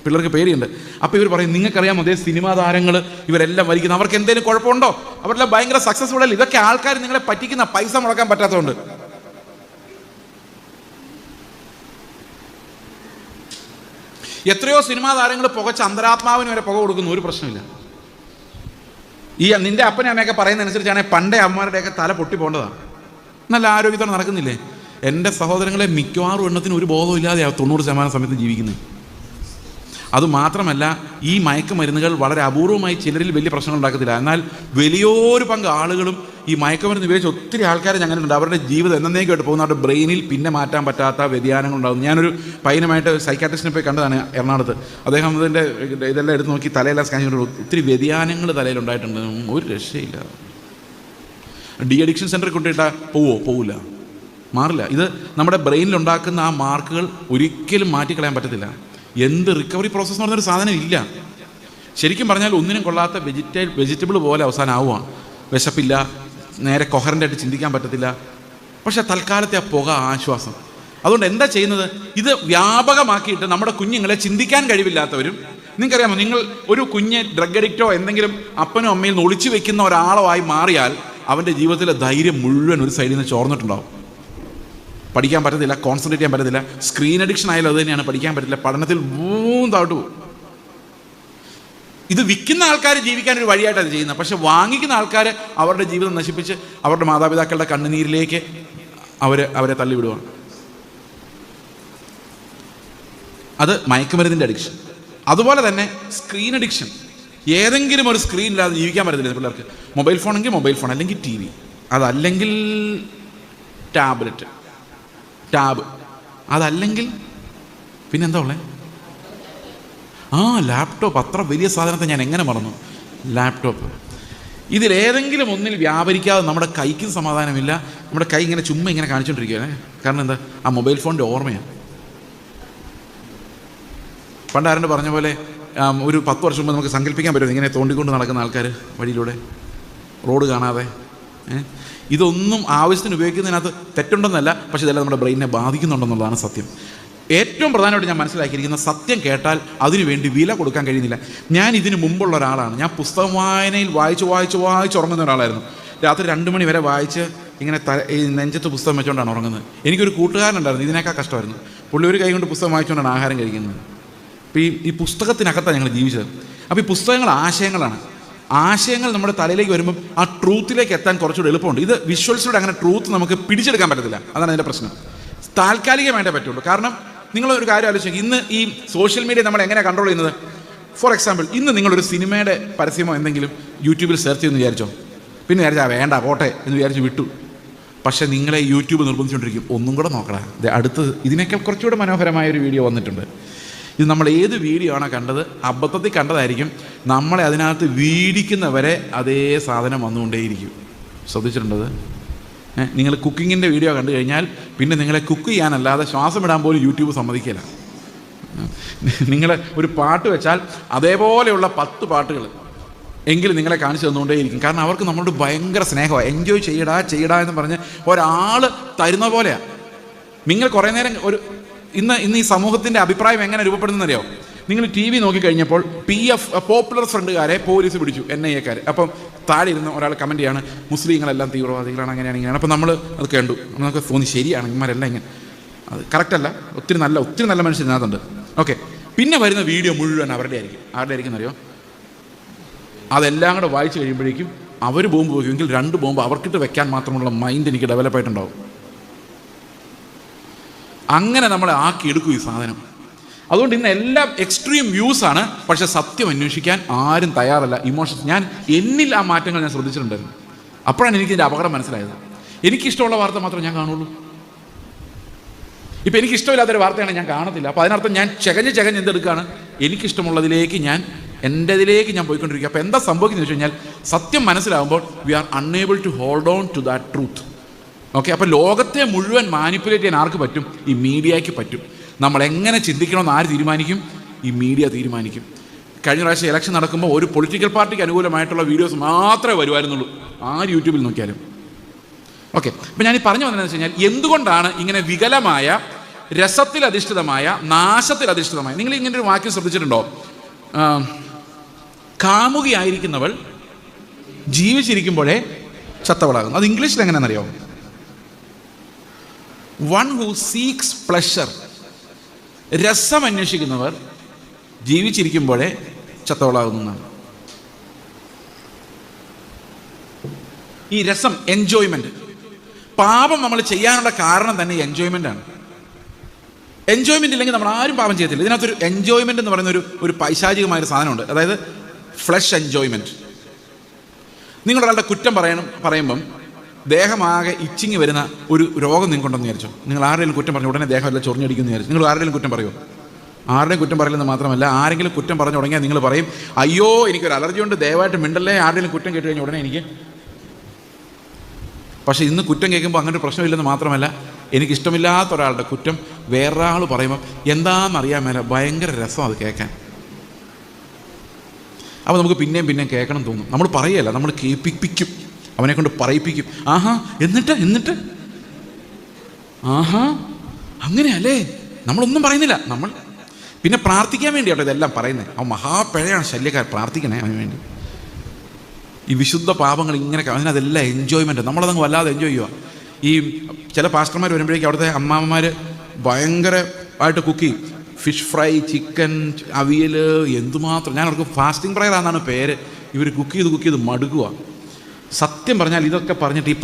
Speaker 1: പിള്ളേർക്ക് പേടിയുണ്ട്. അപ്പോൾ ഇവർ പറയും നിങ്ങൾക്കറിയാമോ അതേ സിനിമാ താരങ്ങൾ ഇവരെല്ലാം വലിക്കുന്നു, അവർക്ക് എന്തെങ്കിലും കുഴപ്പമുണ്ടോ? അവരെല്ലാം ഭയങ്കര സക്സസ്ഫുൾ അല്ലേ? ഇതൊക്കെ ആൾക്കാർ നിങ്ങളെ പറ്റിക്കുന്ന, പൈസ മുടക്കാൻ പറ്റാത്തതുകൊണ്ട്. എത്രയോ സിനിമാ താരങ്ങൾ പുകച്ച് അന്തരാത്മാവിന് വരെ പുക കൊടുക്കുന്നു, ഒരു പ്രശ്നമില്ല. ഈ നിന്റെ അപ്പനെ അമ്മയൊക്കെ പറയുന്നതനുസരിച്ചാണെങ്കിൽ പണ്ടേ അമ്മമാരുടെയൊക്കെ തല പൊട്ടി പോകേണ്ടതാണ്. നല്ല ആരോഗ്യത്തോടെ നടക്കുന്നില്ലേ? എൻ്റെ സഹോദരങ്ങളെ മിക്കവാറും എണ്ണത്തിന് ഒരു ബോധവും ഇല്ലാതെയാണ് 90% സമയത്ത് ജീവിക്കുന്നത്. അതുമാത്രമല്ല, ഈ മയക്കുമരുന്നുകൾ വളരെ അപൂർവമായി ചിലരിൽ വലിയ പ്രശ്നങ്ങൾ ഉണ്ടാക്കത്തില്ല. എന്നാൽ വലിയൊരു പങ്ക് ആളുകളും ഈ മയക്കുമരുന്ന് ഉപയോഗിച്ച് ഒത്തിരി ആൾക്കാർ ഞങ്ങളുണ്ട്. അവരുടെ ജീവിതം എന്നേക്കുമായിട്ട് പോകുന്ന അവരുടെ ബ്രെയിനിൽ പിന്നെ മാറ്റാൻ പറ്റാത്ത വ്യതിയാനങ്ങൾ ഉണ്ടാകും. ഞാനൊരു പയ്യനുമായിട്ട് സൈക്കാട്രിസ്റ്റിനെ പോയി കണ്ടതാണ് എറണാകുളത്ത്. അദ്ദേഹം ഇതിൻ്റെ ഇതെല്ലാം എടുത്ത് നോക്കി തലയെല്ലാം സ്കാൻ ചെയ്തിട്ട് ഒത്തിരി വ്യതിയാനങ്ങൾ തലയിലുണ്ടായിട്ടുണ്ട്. ഒരു രക്ഷയില്ല. ഡി അഡിക്ഷൻ സെൻറ്ററിൽ കൊണ്ടിട്ടാൽ പോവില്ല, മാറില്ല. ഇത് നമ്മുടെ ബ്രെയിനിലുണ്ടാക്കുന്ന ആ മാർക്കുകൾ ഒരിക്കലും മാറ്റിക്കളയാൻ പറ്റത്തില്ല. എന്ത് റിക്കവറി പ്രോസസ്സ് എന്ന് പറഞ്ഞൊരു സാധനം ഇല്ല. ശരിക്കും പറഞ്ഞാൽ ഒന്നിനും കൊള്ളാത്ത വെജിറ്റബിൾ പോലെ അവസാനം ആവുകയാണ്. വിശപ്പില്ല, നേരെ കൊഹറൻ്റായിട്ട് ചിന്തിക്കാൻ പറ്റത്തില്ല. പക്ഷേ തൽക്കാലത്തെ ആ പുക ആശ്വാസം. അതുകൊണ്ട് എന്താ ചെയ്യുന്നത്? ഇത് വ്യാപകമാക്കിയിട്ട് നമ്മുടെ കുഞ്ഞുങ്ങളെ ചിന്തിക്കാൻ കഴിവില്ലാത്തവരും, നിങ്ങൾക്കറിയാമോ, നിങ്ങൾ ഒരു കുഞ്ഞ് ഡ്രഗ് അഡിക്റ്റോ എന്തെങ്കിലും അപ്പനോ അമ്മയിൽ നിന്ന് ഒളിച്ചു വെക്കുന്ന ഒരാളോ ആയി മാറിയാൽ അവൻ്റെ ജീവിതത്തിലെ ധൈര്യം മുഴുവൻ ഒരു സൈഡിൽ നിന്ന് ചോർന്നിട്ടുണ്ടാവും. പഠിക്കാൻ പറ്റത്തില്ല, കോൺസെൻട്രേറ്റ് ചെയ്യാൻ പറ്റത്തില്ല. സ്ക്രീൻ അഡിക്ഷൻ ആയാലും അത് തന്നെയാണ്, പഠിക്കാൻ പറ്റില്ല, പഠനത്തിൽ താഴ്ത്തു പോകും. ഇത് വിൽക്കുന്ന ആൾക്കാർ ജീവിക്കാൻ ഒരു വഴിയായിട്ടാണ് ചെയ്യുന്നത്. പക്ഷെ വാങ്ങിക്കുന്ന ആൾക്കാർ അവരുടെ ജീവിതം നശിപ്പിച്ച് അവരുടെ മാതാപിതാക്കളുടെ കണ്ണുനീരിലേക്ക് അവരെ തള്ളിവിടുവാണ്. അത് മയക്കുമരുന്നിൻ്റെ അഡിക്ഷൻ. അതുപോലെ തന്നെ സ്ക്രീൻ അഡിക്ഷൻ. ഏതെങ്കിലും ഒരു സ്ക്രീൻ ഇല്ലാതെ ജീവിക്കാൻ പറ്റത്തില്ല പിള്ളേർക്ക്. മൊബൈൽ ഫോണെങ്കിൽ മൊബൈൽ ഫോൺ, അല്ലെങ്കിൽ ടി വി, അതല്ലെങ്കിൽ ടാബ്, അതല്ലെങ്കിൽ പിന്നെന്താ ഉള്ളത്? ലാപ്ടോപ്പ്. അത്ര വലിയ സാധനത്തെ ഞാൻ എങ്ങനെ മറന്നു? ലാപ്ടോപ്പ്. ഇതിലേതെങ്കിലും ഒന്നിൽ വ്യാപരിക്കാതെ നമ്മുടെ കൈക്കും സമാധാനമില്ല. നമ്മുടെ കൈ ഇങ്ങനെ ചുമ്മാ ഇങ്ങനെ കാണിച്ചുകൊണ്ടിരിക്കുകയാണ്. കാരണം എന്താ? ആ മൊബൈൽ ഫോണിൻ്റെ ഓർമ്മയാണ്. പണ്ട് ആരണ്ട് പറഞ്ഞ പോലെ ഒരു 10 വർഷം മുമ്പ് നമുക്ക് സങ്കല്പിക്കാൻ പറ്റും ഇങ്ങനെ തോണ്ടിക്കൊണ്ട് നടക്കുന്ന ആൾക്കാർ വഴിയിലൂടെ, റോഡ് കാണാതെ. ഇതൊന്നും ആവശ്യത്തിന് ഉപയോഗിക്കുന്നതിനകത്ത് തെറ്റുണ്ടെന്നല്ല, പക്ഷേ ഇതെല്ലാം നമ്മുടെ ബ്രെയിനിനെ ബാധിക്കുന്നുണ്ടെന്നുള്ളതാണ് സത്യം. ഏറ്റവും പ്രധാനമായിട്ട് ഞാൻ മനസ്സിലാക്കിയിരിക്കുന്ന, സത്യം കേട്ടാൽ അതിനുവേണ്ടി വില കൊടുക്കാൻ കഴിയുന്നില്ല. ഞാൻ ഇതിന് മുമ്പുള്ള ഒരാളാണ്. ഞാൻ പുസ്തകം വായനയിൽ വായിച്ച് ഉറങ്ങുന്ന ഒരാളായിരുന്നു. രാത്രി 2 മണി വരെ വായിച്ച് ഇങ്ങനെ ഈ നെഞ്ചത്ത് പുസ്തകം വെച്ചുകൊണ്ടാണ് ഉറങ്ങുന്നത്. എനിക്കൊരു കൂട്ടുകാരനുണ്ടായിരുന്നു, ഇതിനേക്കാൾ കഷ്ടമായിരുന്നു. പുള്ളി ഒരു കൈ കൊണ്ട് പുസ്തകം വായിച്ചുകൊണ്ടാണ് ആഹാരം കഴിക്കുന്നത്. അപ്പോൾ ഈ പുസ്തകത്തിനകത്താണ് ഞങ്ങൾ ജീവിച്ചത്. അപ്പോൾ ഈ പുസ്തകങ്ങൾ ആശയങ്ങളാണ്. ആശയങ്ങൾ നമ്മുടെ തലയിലേക്ക് വരുമ്പം ആ ട്രൂത്തിലേക്ക് എത്താൻ കുറച്ചുകൂടി എളുപ്പമുണ്ട്. ഇത് വിഷ്വൽസിലൂടെ അങ്ങനെ ട്രൂത്ത് നമുക്ക് പിടിച്ചെടുക്കാൻ പറ്റത്തില്ല. അതാണ് അതിൻ്റെ പ്രശ്നം. താൽക്കാലികമായിട്ടേ പറ്റുള്ളൂ. കാരണം നിങ്ങളൊരു കാര്യം ആലോചിക്കുക, ഇന്ന് ഈ സോഷ്യൽ മീഡിയ നമ്മൾ എങ്ങനെ കൺട്രോൾ ചെയ്യുന്നത്? ഫോർ എക്സാമ്പിൾ, ഇന്ന് നിങ്ങളൊരു സിനിമയുടെ പരസ്യമോ എന്തെങ്കിലും യൂട്യൂബിൽ സെർച്ച് ചെയ്യുമെന്ന് വിചാരിച്ചോ, പിന്നെ വിചാരിച്ചാൽ വേണ്ട പോട്ടെ എന്ന് വിചാരിച്ച് വിട്ടു. പക്ഷേ നിങ്ങളെ യൂട്യൂബ് നിർബന്ധിച്ചുകൊണ്ടിരിക്കും, ഒന്നും കൂടെ നോക്കടാ, അടുത്ത് ഇതിനേക്കാൾ കുറച്ചുകൂടെ മനോഹരമായൊരു വീഡിയോ വന്നിട്ടുണ്ട്. ഇത് നമ്മൾ ഏത് വീഡിയോ ആണോ കണ്ടത്, അബദ്ധത്തിൽ കണ്ടതായിരിക്കും, നമ്മളെ അതിനകത്ത് വീടിക്കുന്നവരെ അതേ സാധനം വന്നുകൊണ്ടേയിരിക്കും. ശ്രദ്ധിച്ചിട്ടുണ്ടത്? നിങ്ങൾ കുക്കിങ്ങിൻ്റെ വീഡിയോ കണ്ടു കഴിഞ്ഞാൽ പിന്നെ നിങ്ങളെ കുക്ക് ചെയ്യാനല്ലാതെ ശ്വാസം ഇടാൻ പോലും യൂട്യൂബ് സമ്മതിക്കില്ല. നിങ്ങൾ ഒരു പാട്ട് വെച്ചാൽ അതേപോലെയുള്ള 10 പാട്ടുകൾ എങ്കിലും നിങ്ങളെ കാണിച്ചു തന്നുകൊണ്ടേയിരിക്കും. കാരണം അവർക്ക് നമ്മളോട് ഭയങ്കര സ്നേഹമാണ്. എൻജോയ് ചെയ്യടാ എന്ന് പറഞ്ഞ് ഒരാൾ തരുന്ന പോലെയാണ്. നിങ്ങൾ കുറേ നേരം ഇന്ന് ഈ സമൂഹത്തിൻ്റെ അഭിപ്രായം എങ്ങനെ രൂപപ്പെടുന്നറിയോ? നിങ്ങൾ ടി വി നോക്കിക്കഴിഞ്ഞപ്പോൾ PF പോപ്പുലർ ഫ്രണ്ടുകാരെ പോലീസ് പിടിച്ചു, NIA. അപ്പം താഴെ ഇരുന്ന് ഒരാൾ കമൻറ്റ് ചെയ്യാണ്, മുസ്ലിങ്ങളെല്ലാം തീവ്രവാദികളാണ്, അങ്ങനെയാണ് ഇങ്ങനെയാണ്. അപ്പം നമ്മൾ അത് കണ്ടു, നമുക്ക് തോന്നി ശരിയാണ്, ഇവന്മാരെല്ലാം ഇങ്ങനെ. അത് കറക്റ്റല്ല. ഒത്തിരി നല്ല മനുഷ്യർ ഇതിനകത്തുണ്ട്. ഓക്കെ, പിന്നെ വരുന്ന വീഡിയോ മുഴുവൻ അവരുടെ ആയിരിക്കും അറിയോ? അതെല്ലാം കൂടെ വായിച്ചു കഴിയുമ്പോഴേക്കും അവർ ബോംബ് വയ്ക്കുമെങ്കിൽ 2 ബോംബ് അവർക്കിട്ട് വെക്കാൻ മാത്രമുള്ള മൈൻഡ് എനിക്ക് ഡെവലപ്പായിട്ടുണ്ടാവും. അങ്ങനെ നമ്മളെ ആക്കിയെടുക്കും ഈ സാധനം. അതുകൊണ്ട് ഇന്ന് എല്ലാം എക്സ്ട്രീം വ്യൂസാണ്, പക്ഷെ സത്യം അന്വേഷിക്കാൻ ആരും തയ്യാറല്ല. ഇമോഷൻസ്, എന്നിൽ ആ മാറ്റങ്ങൾ ഞാൻ ശ്രദ്ധിച്ചിട്ടുണ്ടായിരുന്നു. അപ്പോഴാണ് എനിക്കിതിൻ്റെ അപകടം മനസ്സിലായത്. എനിക്കിഷ്ടമുള്ള വാർത്ത മാത്രമേ ഞാൻ കാണുള്ളൂ. ഇപ്പം എനിക്കിഷ്ടമില്ലാത്തൊരു വാർത്തയാണ് ഞാൻ കാണത്തില്ല. അപ്പോൾ അതിനർത്ഥം ഞാൻ ചകഞ്ഞ് എന്തെടുക്കുകയാണ്, എനിക്കിഷ്ടമുള്ളതിലേക്ക് എൻ്റെതിലേക്ക് ഞാൻ പോയിക്കൊണ്ടിരിക്കുക. അപ്പോൾ എന്താ സംഭവിക്കുന്നത് വെച്ച് കഴിഞ്ഞാൽ, സത്യം മനസ്സിലാകുമ്പോൾ we are unable to hold on to that truth. Okay, അപ്പോൾ ലോകത്തെ മുഴുവൻ മാനിപ്പുലേറ്റ് ചെയ്യാൻ ആർക്ക് പറ്റും? ഈ മീഡിയയ്ക്ക് പറ്റും. നമ്മൾ എങ്ങനെ ചിന്തിക്കണമെന്ന് ആര് തീരുമാനിക്കും? ഈ മീഡിയ തീരുമാനിക്കും. കഴിഞ്ഞ പ്രാവശ്യം ഇലക്ഷൻ നടക്കുമ്പോൾ ഒരു പൊളിറ്റിക്കൽ പാർട്ടിക്ക് അനുകൂലമായിട്ടുള്ള വീഡിയോസ് മാത്രമേ വരുമായിരുന്നുള്ളൂ, ആര് യൂട്യൂബിൽ നോക്കിയാലും. ഓക്കെ, അപ്പം ഞാൻ ഈ പറഞ്ഞു വന്നതെന്ന് വെച്ച് കഴിഞ്ഞാൽ, എന്തുകൊണ്ടാണ് ഇങ്ങനെ വികലമായ, രസത്തിലധിഷ്ഠിതമായ, നാശത്തിലധിഷ്ഠിതമായ, നിങ്ങൾ ഇങ്ങനെ ഒരു വാക്യം ശ്രദ്ധിച്ചിട്ടുണ്ടോ? കാമുകിയായിരിക്കുന്നവൾ ജീവിച്ചിരിക്കുമ്പോഴേ ചത്തവളാകുന്നു. അത് ഇംഗ്ലീഷിൽ എങ്ങനെയാണെന്നറിയാമോ? വൺ ഹൂ സീക്സ് പ്ലഷർ, രസം അന്വേഷിക്കുന്നവർ ജീവിച്ചിരിക്കുമ്പോഴേ ചത്തവളാകുന്നു എന്നാണ്. ഈ രസം, എൻജോയ്മെന്റ്, പാപം നമ്മൾ ചെയ്യാനുള്ള കാരണം തന്നെ എൻജോയ്മെന്റ് ആണ്. എൻജോയ്മെന്റ് ഇല്ലെങ്കിൽ നമ്മൾ ആരും പാപം ചെയ്യത്തില്ല. ഇതിനകത്തൊരു എൻജോയ്മെന്റ് എന്ന് പറയുന്ന ഒരു പൈശാചികമായൊരു സാധനമുണ്ട്. അതായത് ഫ്ലഷ് എൻജോയ്മെന്റ്. നിങ്ങളൊരാളുടെ കുറ്റം പറയുമ്പം ദേഹമാകെ ഇച്ചിങ്ങി വരുന്ന ഒരു രോഗം നിങ്ങൾക്കുണ്ടെന്ന് വിചാരിച്ചോ. നിങ്ങൾ ആരുടെയും കുറ്റം പറഞ്ഞു ഉടനെ ദേഹം എല്ലാം ചൊറിഞ്ഞടിക്കുന്നു വിചാരിച്ചു. നിങ്ങൾ ആരുടെയും കുറ്റം പറയുമോ? ആരുടെയും കുറ്റം പറയില്ലെന്ന് മാത്രമല്ല, ആരെങ്കിലും കുറ്റം പറഞ്ഞു തുടങ്ങിയാൽ നിങ്ങൾ പറയും, അയ്യോ എനിക്കൊരു അലർജി ഉണ്ട്, ദയവായിട്ട് മിണ്ടല്ലേ. ആരുടെയും കുറ്റം കേട്ട് കഴിഞ്ഞാൽ ഉടനെ എനിക്ക്. പക്ഷേ ഇന്ന് കുറ്റം കേൾക്കുമ്പോൾ അങ്ങനെ ഒരു പ്രശ്നമില്ലെന്ന് മാത്രമല്ല, എനിക്കിഷ്ടമില്ലാത്ത ഒരാളുടെ കുറ്റം വേറൊരാൾ പറയുമ്പോൾ എന്താണെന്നറിയാൻ മേല ഭയങ്കര രസം അത് കേൾക്കാൻ. അപ്പോൾ നമുക്ക് പിന്നെയും കേൾക്കണം തോന്നും. നമ്മൾ പറയുകയല്ല, നമ്മൾ കേൾപ്പിക്കും, അവനെ കൊണ്ട് പറയിപ്പിക്കും. ആഹാ എന്നിട്ട് ആഹാ അങ്ങനെയല്ലേ, നമ്മളൊന്നും പറയുന്നില്ല. നമ്മൾ പിന്നെ പ്രാർത്ഥിക്കാൻ വേണ്ടിയാട്ടോ ഇതെല്ലാം പറയുന്നത്. അവൻ മഹാപിഴയാണ്, ശല്യക്കാർ, പ്രാർത്ഥിക്കണേ അവന് വേണ്ടി. ഈ വിശുദ്ധ പാപങ്ങൾ ഇങ്ങനെ അതിനതെല്ലാം എൻജോയ്മെൻറ്റ്, നമ്മളതങ്ങ് വല്ലാതെ എൻജോയ് ചെയ്യുക. ഈ ചില പാസ്റ്റർമാർ വരുമ്പോഴേക്കും അവിടുത്തെ അമ്മാമ്മമാർ ഭയങ്കരമായിട്ട് കുക്ക് ചെയ്യും. ഫിഷ് ഫ്രൈ, ചിക്കൻ, അവിയൽ, എന്തുമാത്രം. ഞാൻ അവർക്ക് ഫാസ്റ്റിംഗ് പ്രയർ ആണെന്നാണ് പേര്. ഇവർ കുക്ക് ചെയ്ത് മടുക്കുക. സത്യം പറഞ്ഞാൽ ഇതൊക്കെ പറഞ്ഞിട്ട് ഈ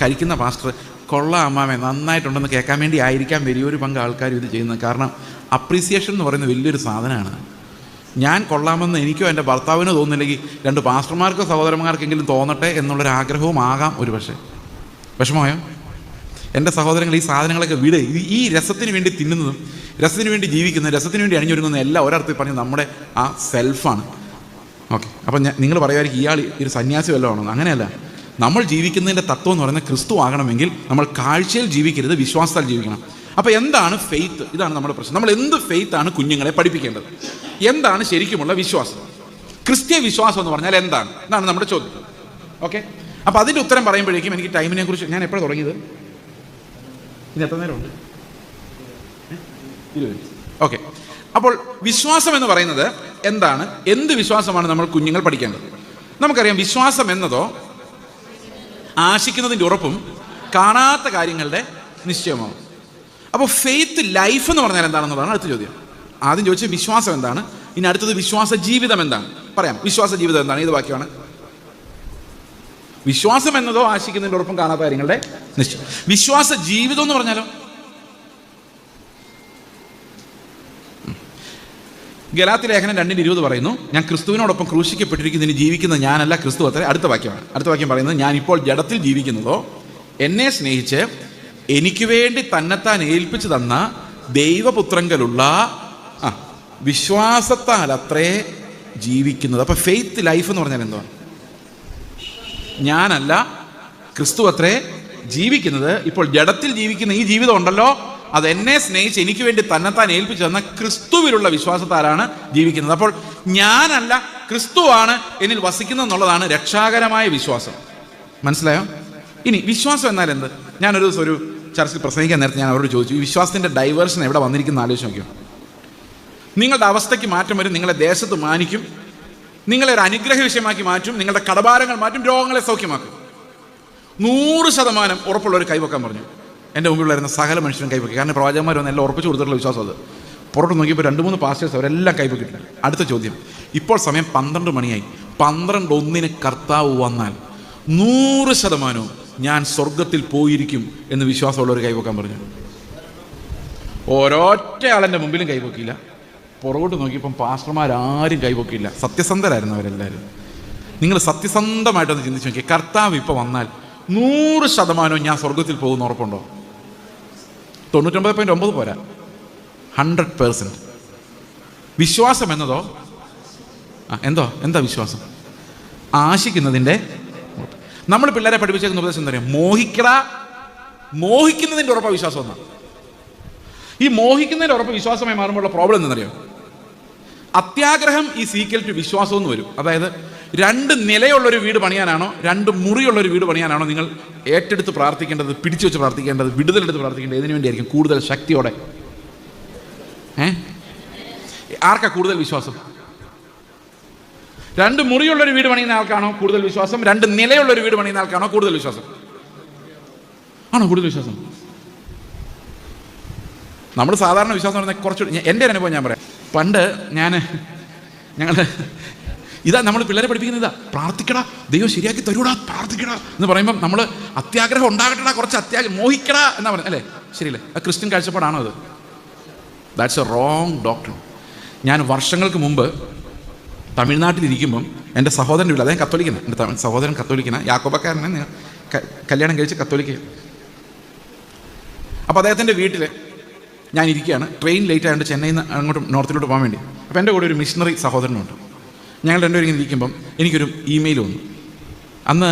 Speaker 1: കഴിക്കുന്ന പാസ്റ്റർ കൊള്ളാം അമ്മാമേ, നന്നായിട്ടുണ്ടെന്ന് കേൾക്കാൻ വേണ്ടി ആയിരിക്കാം വലിയൊരു പങ്ക് ആൾക്കാർ ഇത് ചെയ്യുന്നത്. കാരണം അപ്രീസിയേഷൻ എന്ന് പറയുന്നത് വലിയൊരു സാധനമാണ്. ഞാൻ കൊള്ളാമെന്ന് എനിക്കോ എൻ്റെ ഭർത്താവിനോ തോന്നുന്നില്ലെങ്കിൽ 2 പാസ്റ്റർമാർക്കോ സഹോദരന്മാർക്കെങ്കിലും തോന്നട്ടെ എന്നുള്ളൊരാഗ്രഹവും ആകാം ഒരു പക്ഷേ. വിഷമമായോ? എൻ്റെ സഹോദരങ്ങൾ, ഈ സാധനങ്ങളൊക്കെ വിട്. ഈ രസത്തിന് വേണ്ടി തിന്നുന്നതും രസത്തിന് വേണ്ടി ജീവിക്കുന്നതും രസത്തിന് വേണ്ടി അണിഞ്ഞൊരുങ്ങുന്നതും എല്ലാം ഒരർത്ഥത്തിൽ പറഞ്ഞ് നമ്മുടെ ആ സെൽഫാണ്. ഓക്കെ, അപ്പം നിങ്ങൾ പറയുമായിരിക്കും ഇയാൾ ഒരു സന്യാസി വല്ലതും ആണെന്ന്. അങ്ങനെയല്ല. നമ്മൾ ജീവിക്കുന്നതിൻ്റെ തത്വം എന്ന് പറയുന്നത് ക്രിസ്തു ആകണമെങ്കിൽ നമ്മൾ കാഴ്ചയിൽ ജീവിക്കരുത്, വിശ്വാസത്താൽ ജീവിക്കണം. അപ്പോൾ എന്താണ് ഫെയ്ത്ത്? ഇതാണ് നമ്മുടെ പ്രശ്നം. നമ്മൾ എന്ത് ഫെയ്ത്താണ് കുഞ്ഞുങ്ങളെ പഠിപ്പിക്കേണ്ടത്? എന്താണ് ശരിക്കുമുള്ള വിശ്വാസം? ക്രിസ്തീയ വിശ്വാസം എന്ന് പറഞ്ഞാൽ എന്താണ്? ഇതാണ് നമ്മുടെ ചോദ്യം. ഓക്കെ, അപ്പോൾ അതിൻ്റെ ഉത്തരം പറയുമ്പോഴേക്കും എനിക്ക് ടൈമിനെ കുറിച്ച്, ഞാൻ എപ്പോഴാണ് തുടങ്ങിയത്? ഇനി എത്ര നേരമുണ്ട്? 20. ഓക്കെ, അപ്പോൾ വിശ്വാസം എന്ന് പറയുന്നത് എന്താണ്? എന്ത് വിശ്വാസമാണ് നമ്മൾ കുഞ്ഞുങ്ങൾ പഠിക്കേണ്ടത്? നമുക്കറിയാം, വിശ്വാസം എന്നതോ ആശിക്കുന്നതിൻ്റെ ഉറപ്പും കാണാത്ത കാര്യങ്ങളുടെ നിശ്ചയമാവും. അപ്പോൾ ഫെയ്ത്ത് ലൈഫ് എന്ന് പറഞ്ഞാൽ എന്താണെന്നുള്ളതാണ് അടുത്ത ചോദ്യം. ആദ്യം ചോദിച്ചത് വിശ്വാസം എന്താണ്, ഇനി അടുത്തത് വിശ്വാസ ജീവിതം എന്താണ്. പറയാം, വിശ്വാസ ജീവിതം എന്താണ്? ഇത് വാക്യമാണ്. വിശ്വാസം എന്നതോ ആശിക്കുന്നതിൻ്റെ ഉറപ്പും കാണാത്ത കാര്യങ്ങളുടെ നിശ്ചയം. വിശ്വാസ ജീവിതം എന്ന് പറഞ്ഞാലോ, ഗലാത്യ ലേഖനം 2:20 പറയുന്നു, ഞാൻ ക്രിസ്തുവിനോടൊപ്പം ക്രൂശിക്കപ്പെട്ടിരിക്കുന്നതിന് ജീവിക്കുന്നത് ഞാനല്ല, ക്രിസ്തു അത്രേ. അടുത്ത വാക്യമാണ്. അടുത്ത വാക്യം പറയുന്നത്, ഞാൻ ഇപ്പോൾ ജഡത്തിൽ ജീവിക്കുന്നതോ എന്നെ സ്നേഹിച്ച് എനിക്ക് വേണ്ടി തന്നെത്താൻ ഏൽപ്പിച്ചു തന്ന ദൈവപുത്രങ്കലുള്ള വിശ്വാസത്താൽ അത്രേ ജീവിക്കുന്നത്. അപ്പോൾ ഫെയ്ത്ത് ലൈഫ് എന്ന് പറഞ്ഞാൽ എന്താണ്? ഞാനല്ല, ക്രിസ്തു അത്രേ ജീവിക്കുന്നത്. ഇപ്പോൾ ജഡത്തിൽ ജീവിക്കുന്ന ഈ ജീവിതം ഉണ്ടല്ലോ, അത് എന്നെ സ്നേഹിച്ച് എനിക്ക് വേണ്ടി തന്നെത്താൻ ഏൽപ്പിച്ചു തന്ന ക്രിസ്തുവിലുള്ള വിശ്വാസത്താലാണ് ജീവിക്കുന്നത്. അപ്പോൾ ഞാനല്ല, ക്രിസ്തുവാണ് എന്നിൽ വസിക്കുന്നത് എന്നുള്ളതാണ് രക്ഷാകരമായ വിശ്വാസം. മനസ്സിലായോ? ഇനി വിശ്വാസം എന്നാൽ എന്ത്? ഞാനൊരു ദിവസം ഒരു ചർച്ചിൽ പ്രസംഗിക്കാൻ നേരത്തെ ഞാൻ അവരോട് ചോദിച്ചു, ഈ വിശ്വാസത്തിൻ്റെ ഡൈവേർഷൻ എവിടെ വന്നിരിക്കുന്ന ആലോചിച്ച് നോക്കിയോ. നിങ്ങളുടെ അവസ്ഥയ്ക്ക് മാറ്റം വരും, നിങ്ങളെ ദേശത്ത് മാനിക്കും, നിങ്ങളെ ഒരു അനുഗ്രഹ വിഷയമാക്കി മാറ്റും, നിങ്ങളുടെ കടഭാരങ്ങൾ മാറ്റും, രോഗങ്ങളെ സൗഖ്യമാക്കും. 100% ഉറപ്പുള്ളവർ കൈവക്കാൻ പറഞ്ഞു. എൻ്റെ മുമ്പിലുള്ളായിരുന്ന സകല മനുഷ്യരും കൈവക്കി. കാരണം പ്രവാചകന്മാർ വന്ന് എല്ലാം ഉറപ്പിച്ചു കൊടുത്തിട്ടുള്ള വിശ്വാസം അത്. പുറത്ത് നോക്കിയപ്പോൾ 2-3 പാസ്റ്റേഴ്സ് അവരെല്ലാം കൈവക്കിട്ടില്ല. അടുത്ത ചോദ്യം, ഇപ്പോൾ സമയം 12 മണിയായി, 12:01 കർത്താവ് വന്നാൽ 100% ഞാൻ സ്വർഗത്തിൽ പോയിരിക്കും എന്ന് വിശ്വാസമുള്ളവർ കൈവക്കാൻ പറഞ്ഞു. ഒരൊറ്റ ആളെൻ്റെ മുമ്പിലും കൈവക്കില്ല. പുറകോട്ട് നോക്കിയപ്പം പാസ്റ്റർമാരാരും കൈവക്കില്ല. സത്യസന്ധരായിരുന്നു അവരെല്ലാവരും. നിങ്ങൾ സത്യസന്ധമായിട്ടൊന്ന് ചിന്തിച്ച് നോക്കിയാൽ, കർത്താവ് ഇപ്പോൾ വന്നാൽ 100% ഞാൻ സ്വർഗത്തിൽ പോകുന്ന ഉറപ്പുണ്ടോ? 99.9 പോരാ, 100%. വിശ്വാസം എന്നതോ എന്താ വിശ്വാസം? ആശിക്കുന്നതിൻ്റെ. നമ്മൾ പിള്ളേരെ പഠിപ്പിച്ചേക്കുന്ന ഉപദേശം എന്താ പറയുക? മോഹിക്കുന്നതിൻ്റെ ഉറപ്പാണ് വിശ്വാസം എന്നാണ്. ഈ മോഹിക്കുന്നതിൻ്റെ ഉറപ്പ് വിശ്വാസമായി മാറുമ്പോഴുള്ള പ്രോബ്ലം എന്താണെന്നറിയോ? അത്യാഗ്രഹം ഈസ് ഈക്വൽ ടു വിശ്വാസം എന്ന് വരും. അതായത് 2 നിലയുള്ളൊരു വീട് പണിയാനാണോ 2 മുറിയുള്ളൊരു വീട് പണിയാനാണോ നിങ്ങൾ ഏറ്റെടുത്ത് പ്രാർത്ഥിക്കേണ്ടത്, പിടിച്ചു വെച്ച് പ്രാർത്ഥിക്കേണ്ടത്, വിടുതലെടുത്ത് പ്രാർത്ഥിക്കേണ്ടത്? ഇതിനു വേണ്ടിയായിരിക്കും കൂടുതൽ ശക്തിയോടെ? ആർക്കാ കൂടുതൽ വിശ്വാസം? 2 മുറിയുള്ളൊരു വീട് പണിയുന്ന ആൾക്കാണോ കൂടുതൽ വിശ്വാസം? 2 നിലയുള്ളൊരു വീട് പണിയുന്ന ആൾക്കാണോ കൂടുതൽ വിശ്വാസം? ആണോ കൂടുതൽ വിശ്വാസം? നമ്മൾ സാധാരണ വിശ്വാസം പറഞ്ഞാൽ കുറച്ചുകൂടി, എൻ്റെ അനുഭവം ഞാൻ പറയാം. പണ്ട് ഞങ്ങൾ ഇതാ നമ്മൾ പിള്ളേരെ പഠിപ്പിക്കുന്നത്, ഇതാ പ്രാർത്ഥിക്കടാ, ദൈവം ശരിയാക്കി തരൂടാ, പ്രാർത്ഥിക്കടാ എന്ന് പറയുമ്പം നമ്മൾ അത്യാഗ്രഹം ഉണ്ടാകട്ടടാ, കുറച്ച് മോഹിക്കടാ എന്നാ പറയുന്നത് അല്ലേ? ശരിയല്ലേ? അത് ക്രിസ്ത്യൻ കാഴ്ചപ്പാടാണോ അത്? That's A wrong doctrine. ഞാൻ വർഷങ്ങൾക്ക് മുമ്പ് തമിഴ്നാട്ടിലിരിക്കുമ്പം എൻ്റെ സഹോദരൻ്റെ വീട്ടിൽ, അദ്ദേഹം കത്തോലിക്കനാണ്, എൻ്റെ സഹോദരൻ കത്തോലിക്കനാണ്, യാക്കോബക്കാരനെ കല്യാണം കഴിച്ച് കത്തോലിക്ക. അപ്പോൾ അദ്ദേഹത്തിൻ്റെ വീട്ടിൽ ഞാൻ ഇരിക്കുകയാണ്. ട്രെയിൻ ലേറ്റ് ആയതുകൊണ്ട് ചെന്നൈയിൽ നിന്ന് അങ്ങോട്ട് നോർത്തിലോട്ട് പോകാൻ വേണ്ടി. അപ്പോൾ എൻ്റെ കൂടെ ഒരു മിഷണറി സഹോദരനുണ്ട്. ഞങ്ങൾ രണ്ടുപേരും ഇങ്ങനെ ഇരിക്കുമ്പം എനിക്കൊരു ഇമെയിൽ വന്നു. അന്ന്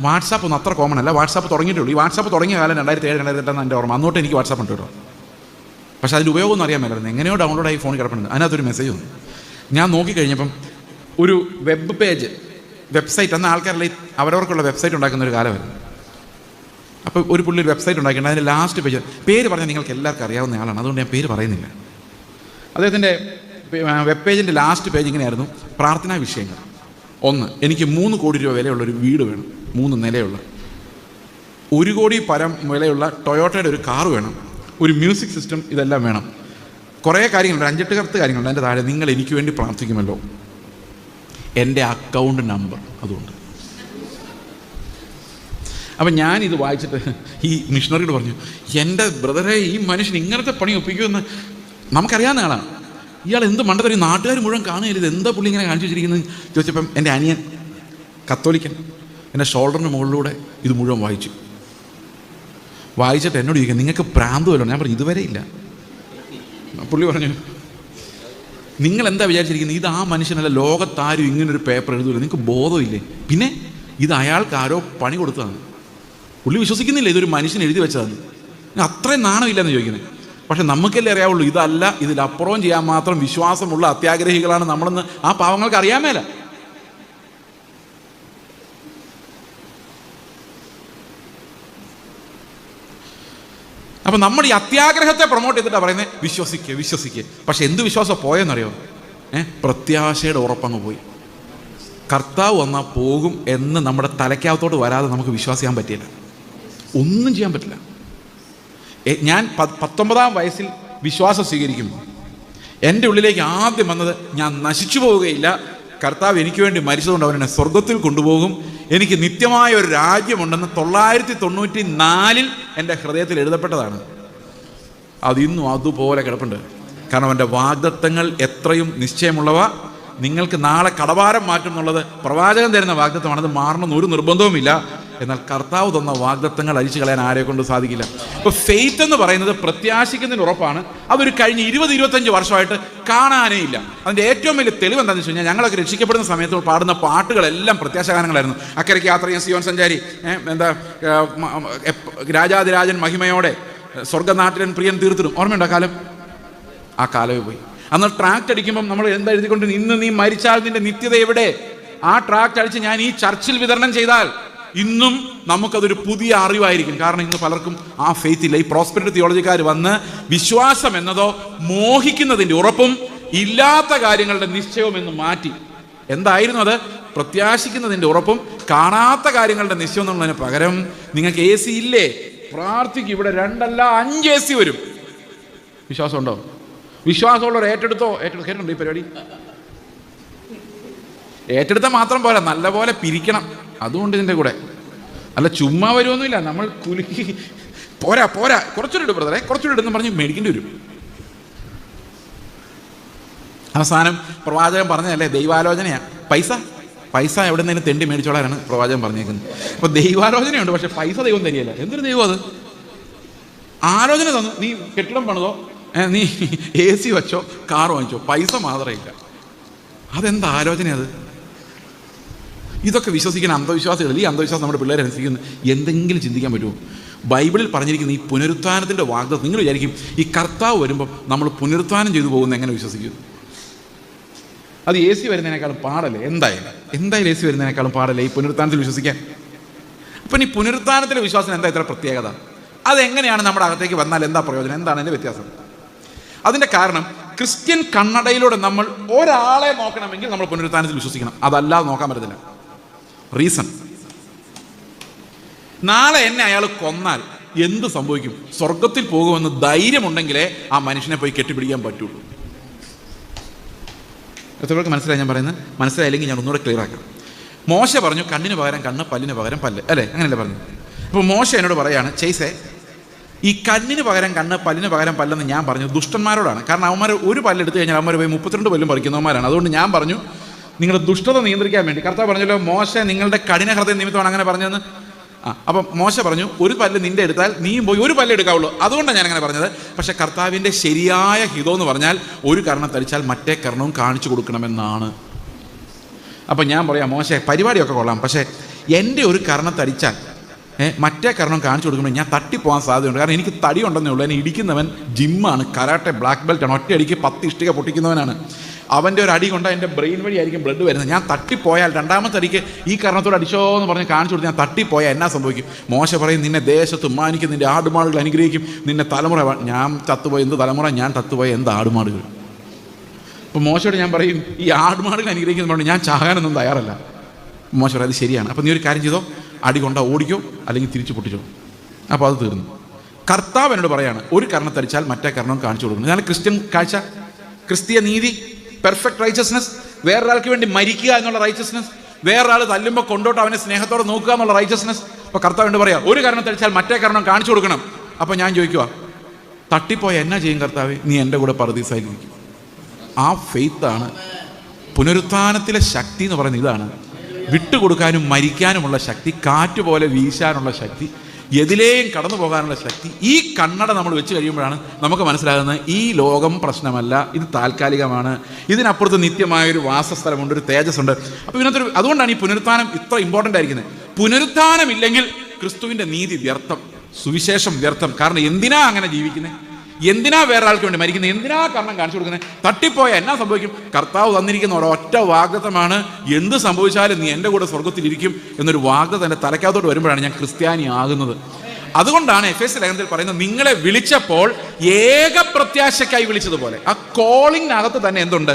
Speaker 1: വാട്സാപ്പ് ഒന്നും അത്ര കോമൺ അല്ല, വാട്സാപ്പ് തുടങ്ങിയിട്ടുള്ളൂ. ഈ വാട്സാപ്പ് തുടങ്ങിയ കാലം 2007-2008 എൻ്റെ ഓർമ്മ. അന്നോട്ട് എനിക്ക് വാട്സാപ്പ് ഉണ്ട് കേട്ടോ. പക്ഷേ അതിൻ്റെ ഉപയോഗമൊന്നും അറിയാൻ മേലായിരുന്നു. എങ്ങനെയോ ഡൗൺലോഡായി ഫോണിൽ കിടപ്പുണ്ട്. അതിനകത്തൊരു മെസ്സേജ് വന്നു. ഞാൻ നോക്കിക്കഴിഞ്ഞപ്പം ഒരു വെബ് പേജ്, വെബ്സൈറ്റ്, അന്ന് ആൾക്കാരെല്ലാം അവരവർക്കുള്ള വെബ്സൈറ്റ് ഉണ്ടാക്കുന്ന ഒരു കാലമായിരുന്നു. അപ്പോൾ ഒരു പുള്ളി ഒരു വെബ്സൈറ്റ് ഉണ്ടാക്കിയിട്ട് അതിൻ്റെ ലാസ്റ്റ് പേര് പറഞ്ഞാൽ നിങ്ങൾക്ക് എല്ലാവർക്കും അറിയാവുന്ന ആളാണ്, അതുകൊണ്ട് ഞാൻ പേര് പറയുന്നില്ല. അദ്ദേഹത്തിൻ്റെ വെബ് പേജിൻ്റെ ലാസ്റ്റ് പേജ് ഇങ്ങനെയായിരുന്നു: പ്രാർത്ഥനാ വിഷയങ്ങൾ. 1, എനിക്ക് 3 കോടി രൂപ വിലയുള്ളൊരു വീട് വേണം, 3 നിലയുള്ള. 1 കോടി പരം വിലയുള്ള ടൊയോട്ടയുടെ ഒരു കാറ് വേണം, ഒരു മ്യൂസിക് സിസ്റ്റം, ഇതെല്ലാം വേണം. കുറേ കാര്യങ്ങളുണ്ട്, 5-8 കാര്യങ്ങളുണ്ട്. അതിൻ്റെ താഴെ നിങ്ങൾ എനിക്ക് വേണ്ടി പ്രാർത്ഥിക്കുമല്ലോ, എൻ്റെ അക്കൗണ്ട് നമ്പർ അതുകൊണ്ട്. അപ്പം ഞാനിത് വായിച്ചിട്ട് ഈ മിഷണറിയോട് പറഞ്ഞു, എൻ്റെ ബ്രദറെ, ഈ മനുഷ്യൻ ഇങ്ങനത്തെ പണി ഒപ്പിക്കുമെന്ന് നമുക്കറിയാവുന്ന ആളാണ്. ഇയാൾ എന്ത് മണ്ടത്തരം, നാട്ടുകാർ മുഴുവൻ കാണുകയില്ല, ഇത് എന്താ പുള്ളി ഇങ്ങനെ കാണിച്ചു വെച്ചിരിക്കുന്നത് ചോദിച്ചപ്പം എൻ്റെ അനിയൻ കത്തോലിക്കൻ എൻ്റെ ഷോൾഡറിന് മുകളിലൂടെ ഇത് മുഴുവൻ വായിച്ചിട്ട് എന്നോട് ചോദിക്കുക, നിങ്ങൾക്ക് ഭ്രാന്ത് വല്ലതും? ഞാൻ പറഞ്ഞു, ഇതുവരെ ഇല്ല. പുള്ളി പറഞ്ഞു, നിങ്ങൾ എന്താ വിചാരിച്ചിരിക്കുന്നത്? ഇത് ആ മനുഷ്യനല്ല, ലോകത്താരും ഇങ്ങനൊരു പേപ്പർ എഴുതൂല, നിങ്ങൾക്ക് ബോധമില്ലേ? പിന്നെ ഇത് അയാൾക്ക് ആരോ പണി കൊടുത്തതാണ്. പുള്ളി വിശ്വസിക്കുന്നില്ല ഇതൊരു മനുഷ്യൻ എഴുതി വെച്ചതാണ്. അത്രയും നാണമില്ലെന്ന് ചോദിക്കുന്നത്. പക്ഷെ നമുക്കല്ലേ അറിയാവുള്ളൂ, ഇതല്ല, ഇതിലപ്പുറവും ചെയ്യാൻ മാത്രം വിശ്വാസമുള്ള അത്യാഗ്രഹികളാണ് നമ്മളെന്ന് ആ പാവങ്ങൾക്ക് അറിയാൻ മേല. അപ്പം നമ്മൾ ഈ അത്യാഗ്രഹത്തെ പ്രൊമോട്ട് ചെയ്തിട്ടാണ് പറയുന്നത് വിശ്വസിക്കുക. പക്ഷെ എന്ത് വിശ്വാസം പോയെന്നറിയോ? പ്രത്യാശയുടെ ഉറപ്പങ്ങ് പോയി. കർത്താവ് വന്നാൽ പോകും എന്ന് നമ്മുടെ തലയ്ക്കകത്തോട്ട് വരാതെ നമുക്ക് വിശ്വസിക്കാൻ പറ്റില്ല, ഒന്നും ചെയ്യാൻ പറ്റില്ല. ഞാൻ 19-ാം വയസ്സിൽ വിശ്വാസം സ്വീകരിക്കുമ്പോൾ എൻ്റെ ഉള്ളിലേക്ക് ആദ്യം വന്നത്, ഞാൻ നശിച്ചു പോവുകയില്ല, കർത്താവ് എനിക്ക് വേണ്ടി മരിച്ചതുകൊണ്ട് അവൻ എന്നെ സ്വർഗത്തിൽ കൊണ്ടുപോകും, എനിക്ക് നിത്യമായ ഒരു രാജ്യമുണ്ടെന്ന് 1994 എൻ്റെ ഹൃദയത്തിൽ എഴുതപ്പെട്ടതാണ്. അതിന്നും അതുപോലെ കിടപ്പുണ്ട്. കാരണം അവൻ്റെ വാഗ്ദത്തങ്ങൾ എത്രയും നിശ്ചയമുള്ളവ. നിങ്ങൾക്ക് നാളെ കടഭാരം മാറ്റും എന്നുള്ളത് പ്രവാചകൻ തരുന്ന വാഗ്ദത്തമാണ്, അത് മാറണമെന്ന് ഒരു നിർബന്ധവുമില്ല. എന്നാൽ കർത്താവ് തന്ന വാഗ്ദത്തങ്ങൾ അഴിച്ചു കളയാൻ ആരെ കൊണ്ട് സാധിക്കില്ല. ഇപ്പോൾ ഫെയ്ത്ത് എന്ന് പറയുന്നത് പ്രത്യാശിക്കുന്നതിന് ഉറപ്പാണ്. അതൊരു കഴിഞ്ഞ 20-25 വർഷമായിട്ട് കാണാനേ ഇല്ല. അതിൻ്റെ ഏറ്റവും വലിയ തെളിവ് എന്താണെന്ന് വെച്ച് കഴിഞ്ഞാൽ, ഞങ്ങളൊക്കെ രക്ഷിക്കപ്പെടുന്ന സമയത്ത് പാടുന്ന പാട്ടുകളെല്ലാം പ്രത്യാശഗാനങ്ങളായിരുന്നു. അക്കരയ്ക്ക് യാത്ര ചെയ്യാൻ സിയോൻ സഞ്ചാരി, രാജാതിരാജൻ മഹിമയോടെ, സ്വർഗ്ഗനാട്ടിലൻ പ്രിയൻ തീർത്തിടും. ഓർമ്മയുണ്ടോ കാലം? ആ കാലമേ പോയി. അന്ന് ട്രാക്ട് അടിക്കുമ്പം നമ്മൾ എന്താ എഴുതിക്കൊണ്ട്, ഇന്ന് നീ മരിച്ചാൽ നിന്റെ നിത്യത എവിടെ? ആ ട്രാക്ട് അടിച്ച് ഞാൻ ഈ ചർച്ചിൽ വിതരണം ചെയ്താൽ ഇന്നും നമുക്കതൊരു പുതിയ അറിവായിരിക്കും. കാരണം ഇന്ന് പലർക്കും ആ ഫെയ്ത്ത് ഇല്ല. ഈ പ്രോസ്പെരിറ്റി തിയോളജിക്കാർ വന്ന് വിശ്വാസം എന്നതോ മോഹിക്കുന്നതിൻ്റെ ഉറപ്പും ഇല്ലാത്ത കാര്യങ്ങളുടെ നിശ്ചയവും എന്ന് മാറ്റി. എന്തായിരുന്നു അത്? പ്രത്യാശിക്കുന്നതിൻ്റെ ഉറപ്പും കാണാത്ത കാര്യങ്ങളുടെ നിശ്ചയം എന്നുള്ളതിന് പകരം, നിങ്ങൾക്ക് AC ഇല്ലേ, പ്രാർത്ഥിക്കും, ഇവിടെ 2 അല്ല 5 AC വരും. വിശ്വാസം ഉണ്ടോ? വിശ്വാസമുള്ളവർ ഏറ്റെടുത്തോ. കേട്ടിട്ടുണ്ട് ഈ പരിപാടി? ഏറ്റെടുത്താൽ മാത്രം പോരാ, നല്ലപോലെ പിരിക്കണം. അതുകൊണ്ട് ഇതിൻ്റെ കൂടെ അല്ല ചുമ്മാ വരുമൊന്നുമില്ല. നമ്മൾ കുലുക്കി പോരാ കുറച്ചുകൂടി ഇടും ബ്രദറെ, കുറച്ചുകൂടി ഇടുന്ന് പറഞ്ഞ് മേടിക്കേണ്ടി വരും. അവസാനം പ്രവാചകൻ പറഞ്ഞതല്ലേ ദൈവാലോചനയാണ്. പൈസ എവിടെ നിന്നേലും തെണ്ടി മേടിച്ചോളാനാണ് പ്രവാചകൻ പറഞ്ഞേക്കുന്നത്. അപ്പോൾ ദൈവാലോചനയുണ്ട്, പക്ഷെ പൈസ ദൈവം തരികയില്ല. എന്തൊരു ദൈവം അത്? ആലോചന തന്നു, നീ കെട്ടിടം പണിതോ, നീ AC വെച്ചോ, കാർ വാങ്ങിച്ചോ, പൈസ മാത്രമേ ഇല്ല. അതെന്താ ആലോചന അത്? ഇതൊക്കെ വിശ്വസിക്കുന്ന അന്ധവിശ്വാസികൾ. ഈ അന്ധവിശ്വാസം നമ്മുടെ പിള്ളേരെ അനുസരിക്കുന്നു. എന്തെങ്കിലും ചിന്തിക്കാൻ പറ്റുമോ? ബൈബിളിൽ പറഞ്ഞിരിക്കുന്ന ഈ പുനരുത്ഥാനത്തിൻ്റെ വാഗ്ദത്തം നിങ്ങൾ വിചാരിക്കും ഈ കർത്താവ് വരുമ്പോൾ നമ്മൾ പുനരുത്ഥാനം ചെയ്തു പോകുന്ന എങ്ങനെ വിശ്വസിക്കും? അത് AC വരുന്നതിനേക്കാളും പാടല്ലേ? എന്തായാലും AC വരുന്നതിനേക്കാളും പാടല്ലേ ഈ പുനരുത്ഥാനത്തിൽ വിശ്വസിക്കാൻ? അപ്പം ഈ പുനരുത്ഥാനത്തിലെ വിശ്വാസം എന്താ ഇത്ര പ്രത്യേകത? അതെങ്ങനെയാണ് നമ്മുടെ അകത്തേക്ക് വന്നാൽ എന്താ പ്രയോജനം? എന്താണ് അതിൻ്റെ വ്യത്യാസം? അതിൻ്റെ കാരണം ക്രിസ്ത്യൻ കണ്ണടയിലൂടെ നമ്മൾ ഒരാളെ നോക്കണമെങ്കിൽ നമ്മൾ പുനരുത്ഥാനത്തിൽ വിശ്വസിക്കണം. അതല്ലാതെ നോക്കാൻ പറ്റത്തില്ല. റീസൺ, നാളെ എന്നെ അയാൾ കൊന്നാൽ എന്ത് സംഭവിക്കും? സ്വർഗത്തിൽ പോകുമെന്ന് ധൈര്യമുണ്ടെങ്കിലേ ആ മനുഷ്യനെ പോയി കെട്ടിപ്പിടിക്കാൻ പറ്റുള്ളൂ. എത്ര പേർക്ക് മനസ്സിലായി ഞാൻ പറയുന്നത്? മനസ്സിലായില്ലെങ്കിൽ ഞാൻ ഒന്നുകൂടെ ക്ലിയർ ആക്കാം. മോശ പറഞ്ഞു കണ്ണിന് പകരം കണ്ണ്, പല്ലിന് പകരം പല്ല്, അല്ലേ? അങ്ങനെയല്ലേ പറഞ്ഞു? അപ്പോൾ മോശ എന്നോട് പറയാണ്, ചെയ്സേ ഈ കണ്ണിന് പകരം കണ്ണ്, പല്ലിന് പകരം പല്ലെന്ന് ഞാൻ പറഞ്ഞു ദുഷ്ടന്മാരോടാണ്. കാരണം അവന്മാർ ഒരു പല്ലെടുത്ത് കഴിഞ്ഞാൽ അവന്മാർ പോയി 32 പല്ലും പറിക്കുന്നവന്മാരാണ്. അതുകൊണ്ട് ഞാൻ പറഞ്ഞു നിങ്ങളുടെ ദുഷ്ടത നിയന്ത്രിക്കാൻ വേണ്ടി. കർത്താവ് പറഞ്ഞല്ലോ മോശ നിങ്ങളുടെ കഠിന ഹൃദയ നിമിത്തമാണ് അങ്ങനെ പറഞ്ഞതെന്ന്. അപ്പം മോശ പറഞ്ഞു ഒരു പല്ല് നിൻ്റെ എടുത്താൽ നീയും പോയി ഒരു പല്ല് എടുക്കാവുള്ളൂ. അതുകൊണ്ടാണ് ഞാൻ അങ്ങനെ പറഞ്ഞത്. പക്ഷേ കർത്താവിൻ്റെ ശരിയായ ഹിതം എന്ന് പറഞ്ഞാൽ ഒരു കർണം തരിച്ചാൽ മറ്റേ കർണവും കാണിച്ചു കൊടുക്കണമെന്നാണ്. അപ്പം ഞാൻ പറയാം മോശ പരിപാടിയൊക്കെ കൊള്ളാം, പക്ഷേ എൻ്റെ ഒരു കർണം തരിച്ചാൽ മറ്റേ കർണം കാണിച്ചു കൊടുക്കുമ്പോൾ ഞാൻ തട്ടിപ്പോകാൻ സാധ്യതയുണ്ട്. കാരണം എനിക്ക് തടി ഉണ്ടെന്നേ ഉള്ളൂ. എന്നെ ഇടിക്കുന്നവൻ ജിമ്മാണ്, കരാട്ടെ ബ്ലാക്ക് ബെൽറ്റാണ്, ഒറ്റയടിക്ക് 10 ഇഷ്ടിക പൊട്ടിക്കുന്നവനാണ്. അവൻ്റെ ഒരു അടി കൊണ്ട് എൻ്റെ ബ്രെയിൻ വഴി ആയിരിക്കും ബ്ലഡ് വരുന്നത്. ഞാൻ തട്ടിപ്പോയാൽ രണ്ടാമത്തെ അടിക്ക് ഈ കർണത്തോട് അടിച്ചോ എന്ന് പറഞ്ഞ് കാണിച്ചു കൊടുത്ത് ഞാൻ തട്ടിപ്പോയാൽ എന്നാ സംഭവിക്കും? മോശ പറയും നിന്നെ ദേശത്ത് മാനിക്കും, നിൻ്റെ ആടുമാടുകൾ അനുഗ്രഹിക്കും, നിന്നെ തലമുറ. ഞാൻ ചത്തുപോയി എന്ത് തലമുറ? ഞാൻ ചത്തുപോയ എന്ത് ആടുമാടുകൾ? അപ്പോൾ മോശയോട് ഞാൻ പറയും ഈ ആടുമാടുകൾ അനുഗ്രഹിക്കുന്ന പറഞ്ഞു ഞാൻ ചാകാനൊന്നും തയ്യാറല്ല. മോശ പറയും അത് ശരിയാണ്. അപ്പോൾ നീ ഒരു കാര്യം ചെയ്തോ, അടി കൊണ്ടാ ഓടിക്കോ അല്ലെങ്കിൽ തിരിച്ചു പൊട്ടിച്ചോ. അപ്പോൾ അത് തീർന്നു. കർത്താവ് എന്നോട് പറയാണ് ഒരു കർണം തരിച്ചാൽ മറ്റേ കർണം കാണിച്ചു കൊടുക്കണം. ഞാൻ ക്രിസ്ത്യൻ കാഴ്ച, ക്രിസ്തീയ നീതി, പെർഫെക്റ്റ് റൈച്ചസ്നെസ്, വേറൊരാൾക്ക് വേണ്ടി മരിക്കുക എന്നുള്ള റൈച്ചസ്നെസ്, വേറൊരാൾ തല്ലുമ്പോൾ കൊണ്ടോട്ട് അവനെ സ്നേഹത്തോടെ നോക്കുക എന്നുള്ള റൈച്ചസ്നെസ്. അപ്പോൾ കർത്താവ് എന്നോട് പറയാം ഒരു കർണം തരിച്ചാൽ മറ്റേ കർണം കാണിച്ചു കൊടുക്കണം. അപ്പോൾ ഞാൻ ചോദിക്കുക തട്ടിപ്പോയ എന്നാ ചെയ്യും കർത്താവ്? നീ എൻ്റെ കൂടെ പറുദീസായിരിക്കും. ആ ഫെയ്ത്താണ് പുനരുത്ഥാനത്തിലെ ശക്തി എന്ന് പറയുന്നത്. ഇതാണ് വിട്ടുകൊടുക്കാനും മരിക്കാനുമുള്ള ശക്തി, കാറ്റ് പോലെ വീശാനുള്ള ശക്തി, എതിലേയും കടന്നു പോകാനുള്ള ശക്തി. ഈ കണ്ണട നമ്മൾ വെച്ച് കഴിയുമ്പോഴാണ് നമുക്ക് മനസ്സിലാകുന്നത് ഈ ലോകം പ്രശ്നമല്ല, ഇത് താൽക്കാലികമാണ്, ഇതിനപ്പുറത്ത് നിത്യമായൊരു വാസസ്ഥലമുണ്ട്, ഒരു തേജസ്സുണ്ട്. അപ്പോൾ ഇതിനകത്തൊരു അതുകൊണ്ടാണ് ഈ പുനരുത്ഥാനം ഇത്ര ഇമ്പോർട്ടൻ്റ് ആയിരിക്കുന്നത്. പുനരുത്ഥാനം ഇല്ലെങ്കിൽ ക്രിസ്തുവിൻ്റെ നീതി വ്യർത്ഥം, സുവിശേഷം വ്യർത്ഥം. കാരണം എന്തിനാ അങ്ങനെ ജീവിക്കുന്നത്? എന്തിനാ വേറെ ആൾക്ക് വേണ്ടി മരിക്കുന്നത്? എന്തിനാ കർണം കാണിച്ചു കൊടുക്കുന്നത്? തട്ടിപ്പോയ എന്നാ സംഭവിക്കും? കർത്താവ് തന്നിരിക്കുന്ന ഒരൊറ്റ വാഗ്ദത്തമാണ്, എന്ത് സംഭവിച്ചാലും നീ എൻ്റെ കൂടെ സ്വർഗത്തിലിരിക്കും എന്നൊരു വാഗ്ദത്തം എൻ്റെ തലക്കകത്തോട്ട് വരുമ്പോഴാണ് ഞാൻ ക്രിസ്ത്യാനി ആകുന്നത്. അതുകൊണ്ടാണ് എഫേസ്യ ലേഖനത്തിൽ പറയുന്നത് നിങ്ങളെ വിളിച്ചപ്പോൾ ഏക പ്രത്യാശയ്ക്കായി വിളിച്ചതുപോലെ. ആ കോളിനകത്ത് തന്നെ എന്തുണ്ട്?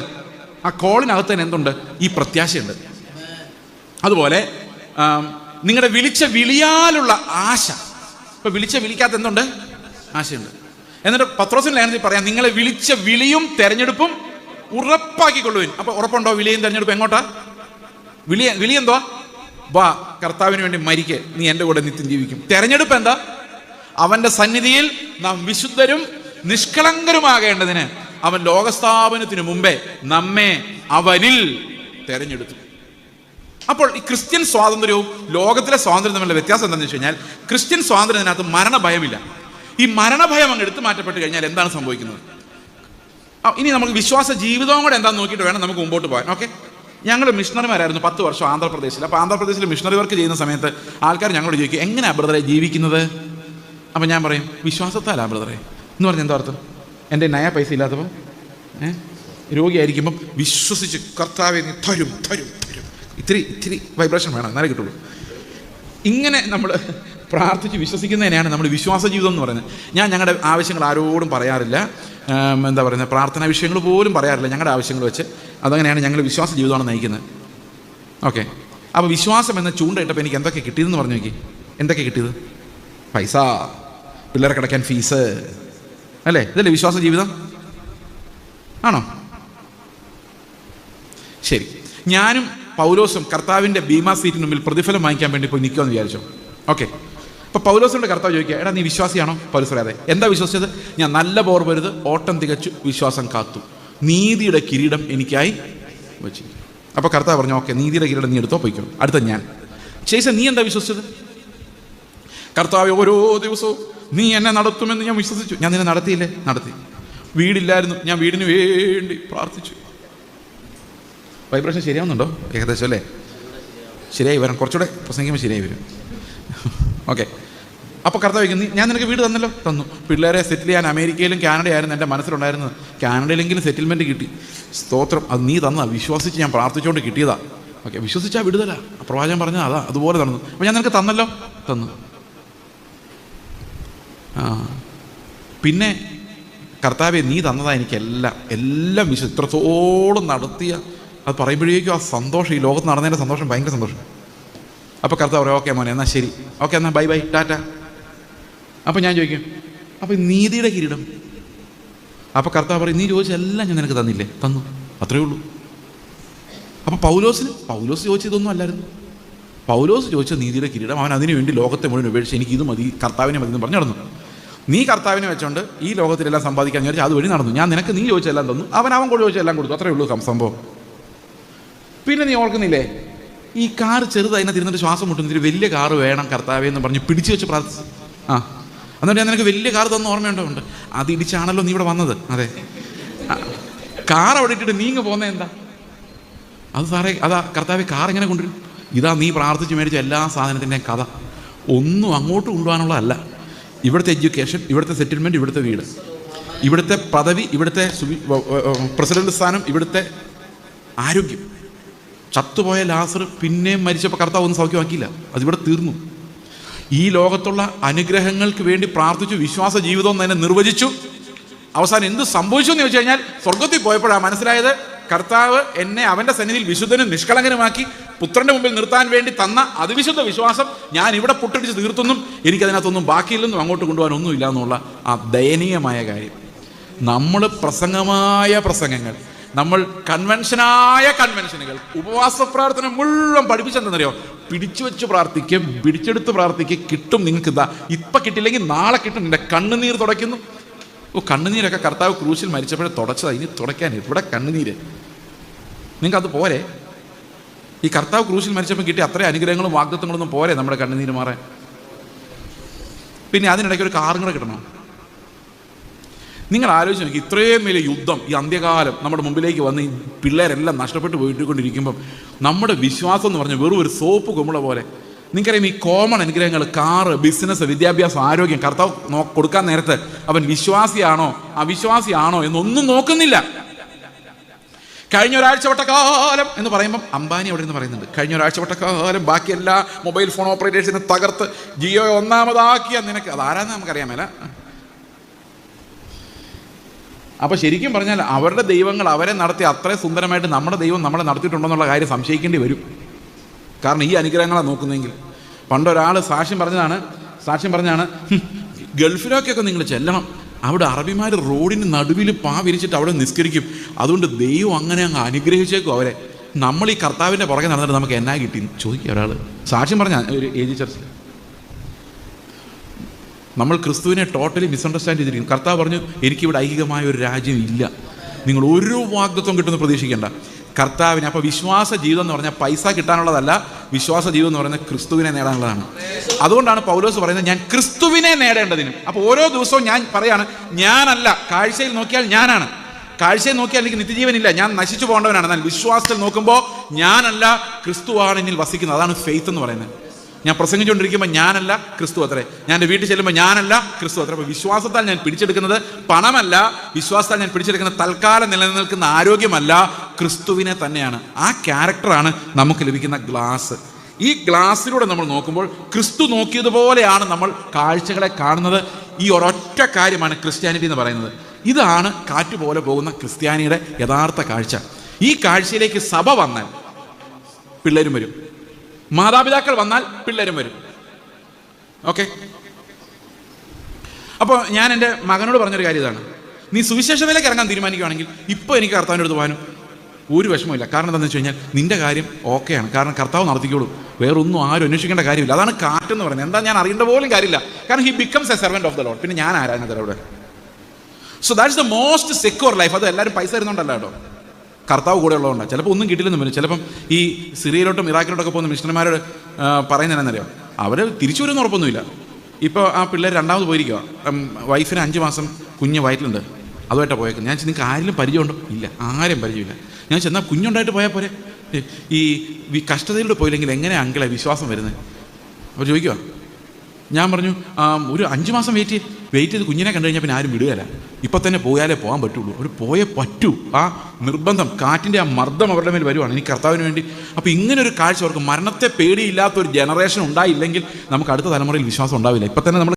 Speaker 1: ആ കോളിനകത്ത് തന്നെ എന്തുണ്ട്? ഈ പ്രത്യാശയുണ്ട്. അതുപോലെ നിങ്ങളുടെ വിളിച്ച വിളിയാലുള്ള ആശ. ഇപ്പൊ വിളിച്ച വിളിക്കാത്ത എന്തുണ്ട്? ആശയുണ്ട്. എന്നിട്ട് പത്രോസിന്റെ ലേഖനത്തിൽ പറയാം നിങ്ങളെ വിളിച്ച വിളിയും തെരഞ്ഞെടുപ്പും ഉറപ്പാക്കിക്കൊള്ളുവിൻ. അപ്പൊ ഉറപ്പുണ്ടോ? വിളിയും തെരഞ്ഞെടുപ്പ് എങ്ങോട്ടാ? വിളി എന്തുവാ? വാ കർത്താവിന് വേണ്ടി മരിക്ക്, നീ എൻ്റെ കൂടെ നിത്യം ജീവിക്കും. തെരഞ്ഞെടുപ്പ് എന്താ? അവന്റെ സന്നിധിയിൽ നാം വിശുദ്ധരും നിഷ്കളങ്കരുമാകേണ്ടതിന് അവൻ ലോകസ്ഥാപനത്തിന് മുമ്പേ നമ്മെ അവനിൽ തെരഞ്ഞെടുത്തു. അപ്പോൾ ഈ ക്രിസ്ത്യൻ സ്വാതന്ത്ര്യവും ലോകത്തിലെ സ്വാതന്ത്ര്യം തമ്മിലുള്ള വ്യത്യാസം എന്താണെന്ന് വെച്ച് കഴിഞ്ഞാൽ ക്രിസ്ത്യൻ സ്വാതന്ത്ര്യത്തിനകത്ത് മരണഭയമില്ല. ഈ മരണഭയം അങ്ങ് എടുത്തു മാറ്റപ്പെട്ട് കഴിഞ്ഞാൽ എന്താണ് സംഭവിക്കുന്നത്? ഇനി നമുക്ക് വിശ്വാസ ജീവിതവും കൂടെ എന്താണെന്ന് നോക്കിയിട്ട് വേണം നമുക്ക് മുമ്പോട്ട് പോകാൻ. ഓക്കെ, ഞങ്ങൾ മിഷണറിമാരായിരുന്നു 10 വർഷം ആന്ധ്രാപ്രദേശിൽ. അപ്പോൾ ആന്ധ്രാപ്രദേശിൽ മിഷണറി വർക്ക് ചെയ്യുന്ന സമയത്ത് ആൾക്കാർ ഞങ്ങളോട് ചോദിക്കും എങ്ങനെയാണ് ബ്രദറെ ജീവിക്കുന്നത്? അപ്പോൾ ഞാൻ പറയും വിശ്വാസത്താലാ ബ്രദറെ എന്ന് പറഞ്ഞാൽ എന്താ അർത്ഥം? എൻ്റെ നയ പൈസ ഇല്ലാത്തപ്പോൾ രോഗിയായിരിക്കുമ്പം വിശ്വസിച്ച് കർത്താവെ നീ തരും തരും തരും, ഇത്തിരി വൈബ്രേഷൻ വേണം എന്നാലേ കിട്ടുള്ളൂ. ഇങ്ങനെ നമ്മൾ പ്രാർത്ഥിച്ച് വിശ്വസിക്കുന്നതിനെയാണ് നമ്മൾ വിശ്വാസ ജീവിതം എന്ന് പറയുന്നത്. ഞാൻ ഞങ്ങളുടെ ആവശ്യങ്ങൾ ആരോടും പറയാറില്ല, എന്താ പറയുന്നത്, പ്രാർത്ഥനാ വിഷയങ്ങൾ പോലും പറയാറില്ല ഞങ്ങളുടെ ആവശ്യങ്ങൾ വെച്ച്. അതങ്ങനെയാണ് ഞങ്ങൾ വിശ്വാസ ജീവിതമാണ് നയിക്കുന്നത്. ഓക്കെ, അപ്പോൾ വിശ്വാസം എന്ന ചൂണ്ടയിട്ടപ്പോൾ എനിക്ക് എന്തൊക്കെ കിട്ടിയതെന്ന് പറഞ്ഞു നോക്കി. എന്തൊക്കെ കിട്ടിയത്? പൈസ, പിള്ളേരെ കിടക്കാൻ ഫീസ്, അല്ലേ? ഇതല്ലേ വിശ്വാസ ജീവിതം? ആണോ? ശരി, ഞാനും പൗലോസും കർത്താവിൻ്റെ ബീമാ സീറ്റിന് മുമ്പിൽ പ്രതിഫലം വാങ്ങിക്കാൻ വേണ്ടി പോയി നിൽക്കുമെന്ന് വിചാരിച്ചോ. ഓക്കെ, അപ്പോൾ പൗലോസിൻ്റെ കർത്താവ് ചോദിക്കുക, എടാ നീ വിശ്വാസിയാണോ? പൗലോസ് പറയാതെ. എന്താ വിശ്വസിച്ചത്? ഞാൻ നല്ല പോർ വരുത്, ഓട്ടം തികച്ചു, വിശ്വാസം കാത്തു, നീതിയുടെ കിരീടം എനിക്കായി വെച്ചു. അപ്പോൾ കർത്താവ് പറഞ്ഞു, ഓക്കെ, നീതിയുടെ കിരീടം നീ എടുത്തോ, പോയിക്കോ. അടുത്ത ഞാൻ ശേഷം നീ എന്താ വിശ്വസിച്ചത്? കർത്താവ് ഓരോ ദിവസവും നീ എന്നെ നടത്തുമെന്ന് ഞാൻ വിശ്വസിച്ചു. ഞാൻ നിന്നെ നടത്തിയില്ലേ? നടത്തി. വീടില്ലായിരുന്നു, ഞാൻ വീടിന് വേണ്ടി പ്രാർത്ഥിച്ചു. വൈബ്രേഷൻ ശരിയാവുന്നുണ്ടോ? ഏകദേശം അല്ലേ? ശരിയായി വരാം, കുറച്ചുകൂടെ പ്രസംഗിക്കുമ്പോൾ ശരിയായി വരും. ഓക്കെ, അപ്പോൾ കർത്താവ് ചോദിക്കുന്നു, ഞാൻ നിനക്ക് വീട് തന്നല്ലോ. തന്നു. പിള്ളേരെ സെറ്റിൽ ചെയ്യാൻ അമേരിക്കയിലും കാനഡയായിരുന്നു എൻ്റെ മനസ്സിലുണ്ടായിരുന്നത്. കാനഡയിലെങ്കിലും സെറ്റിൽമെൻറ്റ് കിട്ടി. സ്തോത്രം, അത് നീ തന്ന, വിശ്വസിച്ച് ഞാൻ പ്രാർത്ഥിച്ചുകൊണ്ട് കിട്ടിയതാ. ഓക്കെ, വിശ്വസിച്ചാൽ വിടുതല. പ്രവാചകൻ പറഞ്ഞത് അതാ, അതുപോലെ നടന്നു. അപ്പോൾ ഞാൻ നിനക്ക് തന്നല്ലോ. തന്നു. പിന്നെ കർത്താവെ നീ തന്നതാ എനിക്കെല്ലാം, എല്ലാം ഇത്രത്തോളം നടത്തിയ അത് പറയുമ്പോഴേക്കും ആ സന്തോഷം, ഈ ലോകത്ത് നടന്നതിൻ്റെ സന്തോഷം, ഭയങ്കര സന്തോഷം. അപ്പോൾ കർത്താവ് പറയും, ഓക്കെ മോനെ, എന്നാൽ ശരി, ഓക്കെ, എന്നാൽ ബൈ ബൈ, ടാറ്റ. അപ്പോൾ ഞാൻ ചോദിക്കും, അപ്പോൾ നീതിയുടെ കിരീടം? അപ്പോൾ കർത്താവ് പറയും, നീ ചോദിച്ചെല്ലാം ഞാൻ നിനക്ക് തന്നില്ലേ? തന്നു, അത്രയേ ഉള്ളൂ. അപ്പോൾ പൗലോസ് ചോദിച്ചതൊന്നും അല്ലായിരുന്നു. പൗലോസ് ചോദിച്ച നീതിയുടെ കിരീടം, അവൻ അതിനു വേണ്ടി ലോകത്തെ മുഴുവൻ ഉപേക്ഷിച്ച് എനിക്ക് ഇത് മതി, കർത്താവിനെ മതി എന്ന് പറഞ്ഞു നടന്നു. നീ കർത്താവിനെ വെച്ചോണ്ട് ഈ ലോകത്തിലെല്ലാം സമ്പാദിക്കാൻ വിചാരിച്ച് അതുവഴി നടന്നു. ഞാൻ നിനക്ക് നീ ചോദിച്ചെല്ലാം തന്നു, അവൻ കൂടെ ചോദിച്ചെല്ലാം കൊടുത്തു, അത്രയേ ഉള്ളൂ സംഭവം. പിന്നെ നീ ഓർക്കുന്നില്ലേ, ഈ കാറ് ചെറുത്, അതിനകത്ത് ഇരുന്നിട്ട് ശ്വാസം മുട്ടുന്നതിന് വലിയ കാറ് വേണം കർത്താവേ എന്ന് പറഞ്ഞ് പിടിച്ചു വെച്ച് പ്രാർത്ഥിച്ചു. എന്നിട്ട് ഞാൻ നിനക്ക് വലിയ കാറ് തന്ന ഓർമ്മയുണ്ടോ? ഉണ്ട്. അത് ഇടിച്ചാണല്ലോ നീ ഇവിടെ വന്നത്. അതെ, കാർ അവിടെ ഇട്ടിട്ട് നീങ്ങ് പോകുന്നത് എന്താ? അത് സാറേ, അതാ കർത്താവെ കാർ എങ്ങനെ കൊണ്ടുവരും? ഇതാ നീ പ്രാർത്ഥിച്ച് മേടിച്ച എല്ലാ സാധനത്തിൻ്റെയും കഥ. ഒന്നും അങ്ങോട്ട് കൊണ്ടുപോകാനുള്ളതല്ല. ഇവിടുത്തെ എഡ്യൂക്കേഷൻ, ഇവിടുത്തെ സെറ്റിൽമെൻറ്റ്, ഇവിടുത്തെ വീട്, ഇവിടുത്തെ പദവി, ഇവിടുത്തെ പ്രസിഡന്റ് സ്ഥാനം, ഇവിടുത്തെ ആരോഗ്യം. ചത്തുപോയ ലാസർ പിന്നെയും മരിച്ചപ്പോൾ കർത്താവ് ഒന്നും സൗഖ്യമാക്കിയില്ല, അതിവിടെ തീർന്നു. ഈ ലോകത്തുള്ള അനുഗ്രഹങ്ങൾക്ക് വേണ്ടി പ്രാർത്ഥിച്ചു, വിശ്വാസ ജീവിതം തന്നെ നിർവചിച്ചു. അവസാനം എന്ത് സംഭവിച്ചു എന്ന് ചോദിച്ചു കഴിഞ്ഞാൽ, സ്വർഗത്തിൽ പോയപ്പോഴാണ് മനസ്സിലായത്, കർത്താവ് എന്നെ അവൻ്റെ സന്നിധിയിൽ വിശുദ്ധനും നിഷ്കളങ്കനുമാക്കി പുത്രൻ്റെ മുമ്പിൽ നിർത്താൻ വേണ്ടി തന്ന അതിവിശുദ്ധ വിശ്വാസം ഞാൻ ഇവിടെ പൊട്ടിടിച്ച് തീർത്തൊന്നും എനിക്കതിനകത്തൊന്നും ബാക്കിയില്ലെന്നും അങ്ങോട്ട് കൊണ്ടുപോകാനൊന്നുമില്ല എന്നുള്ള ആ ദയനീയമായ കാര്യം. നമ്മൾ പ്രസംഗമായ പ്രസംഗങ്ങൾ, നമ്മൾ കൺവെൻഷനുകൾ, ഉപവാസ പ്രാർത്ഥന മുഴുവൻ പഠിപ്പിച്ചെന്തെന്നറിയോ? പിടിച്ചു വെച്ച് പ്രാർത്ഥിക്കും, പിടിച്ചെടുത്ത് പ്രാർത്ഥിക്കും, കിട്ടും. നിങ്ങൾക്ക് ഇതാ ഇപ്പം കിട്ടില്ലെങ്കിൽ നാളെ കിട്ടും. നിന്റെ കണ്ണുനീർ തുടയ്ക്കുന്നു. കണ്ണുനീരൊക്കെ കർത്താവ് ക്രൂശിൽ മരിച്ചപ്പോഴേ തുടച്ചതാണ്, ഇനി തുടയ്ക്കാൻ ഇവിടെ കണ്ണുനീര്. നിങ്ങൾക്കത് പോരെ? ഈ കർത്താവ് ക്രൂശിൽ മരിച്ചപ്പോൾ കിട്ടിയ അത്രയും അനുഗ്രഹങ്ങളും വാഗ്ദത്തങ്ങളൊന്നും പോരെ നമ്മുടെ കണ്ണുനീര് മാറാൻ? പിന്നെ അതിനിടയ്ക്ക് ഒരു കാറും കൂടെ കിട്ടണം. നിങ്ങൾ ആലോചിച്ച് നോക്കി, ഇത്രയും വലിയ യുദ്ധം, ഈ അന്ത്യകാലം നമ്മുടെ മുമ്പിലേക്ക് വന്ന് ഈ പിള്ളേരെല്ലാം നഷ്ടപ്പെട്ടു പോയിക്കൊണ്ടിരിക്കുമ്പം നമ്മുടെ വിശ്വാസം എന്ന് പറഞ്ഞാൽ വെറും ഒരു സോപ്പ് കുമിള പോലെ. നിങ്ങൾക്കറിയാം, ഈ കോമൺ അനുഗ്രഹങ്ങൾ, കാറ്, ബിസിനസ്, വിദ്യാഭ്യാസം, ആരോഗ്യം, കർത്താവ് കൊടുക്കാൻ നേരത്ത് അവൻ വിശ്വാസിയാണോ അവിശ്വാസിയാണോ എന്നൊന്നും നോക്കുന്നില്ല. കഴിഞ്ഞ ഒരാഴ്ച വട്ടക്കാലം എന്ന് പറയുമ്പം അംബാനി അവിടെ നിന്ന് പറയുന്നുണ്ട്, കഴിഞ്ഞ ഒരാഴ്ച വട്ടക്കാലം ബാക്കി എല്ലാ മൊബൈൽ ഫോൺ ഓപ്പറേറ്റേഴ്സിനെ തകർത്ത് ജിയോ ഒന്നാമതാക്കിയ നിനക്ക് അതാരാന്ന് നമുക്കറിയാൻ മേല. അപ്പോൾ ശരിക്കും പറഞ്ഞാൽ അവരുടെ ദൈവങ്ങൾ അവരെ നടത്തി അത്രയും സുന്ദരമായിട്ട് നമ്മുടെ ദൈവം നമ്മളെ നടത്തിയിട്ടുണ്ടെന്നുള്ള കാര്യം സംശയിക്കേണ്ടി വരും. കാരണം ഈ അനുഗ്രഹങ്ങളാണ് നോക്കുന്നതെങ്കിൽ. പണ്ടൊരാൾ സാക്ഷ്യം പറഞ്ഞാണ് ഗൾഫിലൊക്കെയൊക്കെ നിങ്ങൾ ചെല്ലണം, അവിടെ അറബിമാർ റോഡിന് നടുവിൽ വിരിച്ചിട്ട് അവിടെ നിസ്കരിക്കും, അതുകൊണ്ട് ദൈവം അങ്ങനെ അങ്ങ് അനുഗ്രഹിച്ചേക്കും അവരെ. നമ്മൾ ഈ കർത്താവിൻ്റെ പുറകെ നടന്നിട്ട് നമുക്ക് എന്നാ കിട്ടി ചോദിക്കുക ഒരാൾ. സാക്ഷ്യം പറഞ്ഞ ഒരു ഏജ് ചർച്ചിൽ നമ്മൾ ക്രിസ്തുവിനെ ടോട്ടലി മിസ്അണ്ടർസ്റ്റാൻഡ് ചെയ്തിരിക്കുന്നു. കർത്താവ് പറഞ്ഞു, എനിക്കിവിടെ ഐഹികമായ ഒരു രാജ്യം ഇല്ല, നിങ്ങൾ ഒരു വാഗ്ദത്വം കിട്ടുമെന്ന് പ്രതീക്ഷിക്കേണ്ട. കർത്താവിനെ. അപ്പോൾ വിശ്വാസ ജീവിതം എന്ന് പറഞ്ഞാൽ പൈസ കിട്ടാനുള്ളതല്ല, വിശ്വാസ ജീവിതം എന്ന് പറയുന്നത് ക്രിസ്തുവിനെ നേടാനുള്ളതാണ്. അതുകൊണ്ടാണ് പൗലോസ് പറയുന്നത്, ഞാൻ ക്രിസ്തുവിനെ നേടേണ്ടതിനും. അപ്പോൾ ഓരോ ദിവസവും ഞാൻ പറയാണ്, ഞാനല്ല, കാഴ്ചയിൽ നോക്കിയാൽ ഞാനാണ്, കാഴ്ചയിൽ നോക്കിയാൽ എനിക്ക് നിത്യജീവനില്ല, ഞാൻ നശിച്ചു പോകേണ്ടവനാണ്. എന്നാൽ വിശ്വാസത്തിൽ നോക്കുമ്പോൾ ഞാനല്ല, ക്രിസ്തുവാണ് എന്നിൽ വസിക്കുന്നത്. അതാണ് ഫെയ്ത്ത് എന്ന് പറയുന്നത്. ഞാൻ പ്രസംഗിച്ചുകൊണ്ടിരിക്കുമ്പോൾ ഞാനല്ല, ക്രിസ്തു അത്രേ. ഞാൻ എൻ്റെ വീട്ടിൽ ചെല്ലുമ്പോൾ ഞാനല്ല, ക്രിസ്തു അത്രേ. അപ്പോൾ വിശ്വാസത്താൽ ഞാൻ പിടിച്ചെടുക്കുന്നത് പണമല്ല, വിശ്വാസത്താൽ ഞാൻ പിടിച്ചെടുക്കുന്നത് തൽക്കാലം നിലനിൽക്കുന്ന ആരോഗ്യമല്ല, ക്രിസ്തുവിനെ തന്നെയാണ്. ആ ക്യാരക്ടറാണ് നമുക്ക് ലഭിക്കുന്ന ഗ്ലാസ്. ഈ ഗ്ലാസ്സിലൂടെ നമ്മൾ നോക്കുമ്പോൾ ക്രിസ്തു നോക്കിയതുപോലെയാണ് നമ്മൾ കാഴ്ചകളെ കാണുന്നത്. ഈ ഒരൊറ്റ കാര്യമാണ് ക്രിസ്ത്യാനിറ്റി എന്ന് പറയുന്നത്. ഇതാണ് കാറ്റുപോലെ പോകുന്ന ക്രിസ്ത്യാനിയുടെ യഥാർത്ഥ കാഴ്ച. ഈ കാഴ്ചയിലേക്ക് സഭ വന്നാൽ പിള്ളേരും വരും, മാതാപിതാക്കൾ വന്നാൽ പിള്ളേരും വരും. ഓക്കെ. അപ്പോൾ ഞാൻ എൻ്റെ മകനോട് പറഞ്ഞൊരു കാര്യം ഇതാണ്, നീ സുവിശേഷ വേലയ്ക്ക് ഇറങ്ങാൻ തീരുമാനിക്കുകയാണെങ്കിൽ ഇപ്പോൾ എനിക്ക് കർത്താവിൻ്റെ അടുത്ത് പോകാനും ഒരു വിഷമമില്ല. കാരണം എന്താണെന്ന് വെച്ച് കഴിഞ്ഞാൽ നിൻ്റെ കാര്യം ഓക്കെയാണ്. കാരണം കർത്താവ് നടത്തിക്കോളും. വേറൊന്നും ആരും അന്വേഷിക്കേണ്ട കാര്യമില്ല. അതാണ് കാറ്റെന്ന് പറയുന്നത്. എന്താ ഞാൻ അറിയേണ്ട പോലും കാര്യമില്ല. കാരണം he becomes A servant of the Lord. പിന്നെ ഞാൻ ആരാധന അവിടെ. So that's the most secure life. അത് എല്ലാവരും പൈസ തരുന്നുണ്ടല്ലോ കേട്ടോ, കർത്താവ് കൂടെ ഉള്ളതുകൊണ്ടാണ്. ചിലപ്പോൾ ഒന്നും കിട്ടില്ലെന്ന് വരും. ചിലപ്പം ഈ സിറിയയിലോട്ടും ഇറാഖിലോട്ടൊക്കെ പോകുന്ന മിഷണന്മാരോട് പറയുന്നതെന്നറിയാം, അവർ തിരിച്ചു വരുമെന്ന് ഉറപ്പൊന്നുമില്ല. ഇപ്പോൾ ആ പിള്ളേർ രണ്ടാമത് പോയിരിക്കുക, വൈഫിന് 5 മാസം കുഞ്ഞ് വയറ്റിലുണ്ട്, അതുമായിട്ടാണ് പോയേക്കുന്നത്. ഞാൻ നിങ്ങൾക്ക് ആരെങ്കിലും പരിചയമുണ്ടോ? ഇല്ല, ആരെയും പരിചയമില്ല. ഞാൻ ചെന്നാൽ കുഞ്ഞുണ്ടായിട്ട് പോയാൽ പോരെ, ഈ കഷ്ടതയിലൂടെ പോയില്ലെങ്കിൽ എങ്ങനെ അങ്കിളെ വിശ്വാസം വരുന്നത്? അപ്പോൾ ചോദിക്കുക. ഞാൻ പറഞ്ഞു ഒരു 5 മാസം വെയിറ്റ് ചെയ്ത് കുഞ്ഞിനെ കണ്ടു കഴിഞ്ഞാൽ പിന്നെ ആരും വിടുകയില്ല. ഇപ്പം തന്നെ പോയാലേ പോകാൻ പറ്റുള്ളൂ. അവർ പോയേ പറ്റൂ. ആ നിർബന്ധം, കാറ്റിൻ്റെ ആ മർദ്ദം അവരുടെ മേൽ വരുവാണ് എനിക്ക് കർത്താവിന് വേണ്ടി. അപ്പോൾ ഇങ്ങനൊരു കാഴ്ച അവർക്ക്, മരണത്തെ പേടിയില്ലാത്തൊരു ജനറേഷൻ ഉണ്ടായില്ലെങ്കിൽ നമുക്ക് അടുത്ത തലമുറയിൽ വിശ്വാസം ഉണ്ടാവില്ല. ഇപ്പം തന്നെ നമ്മൾ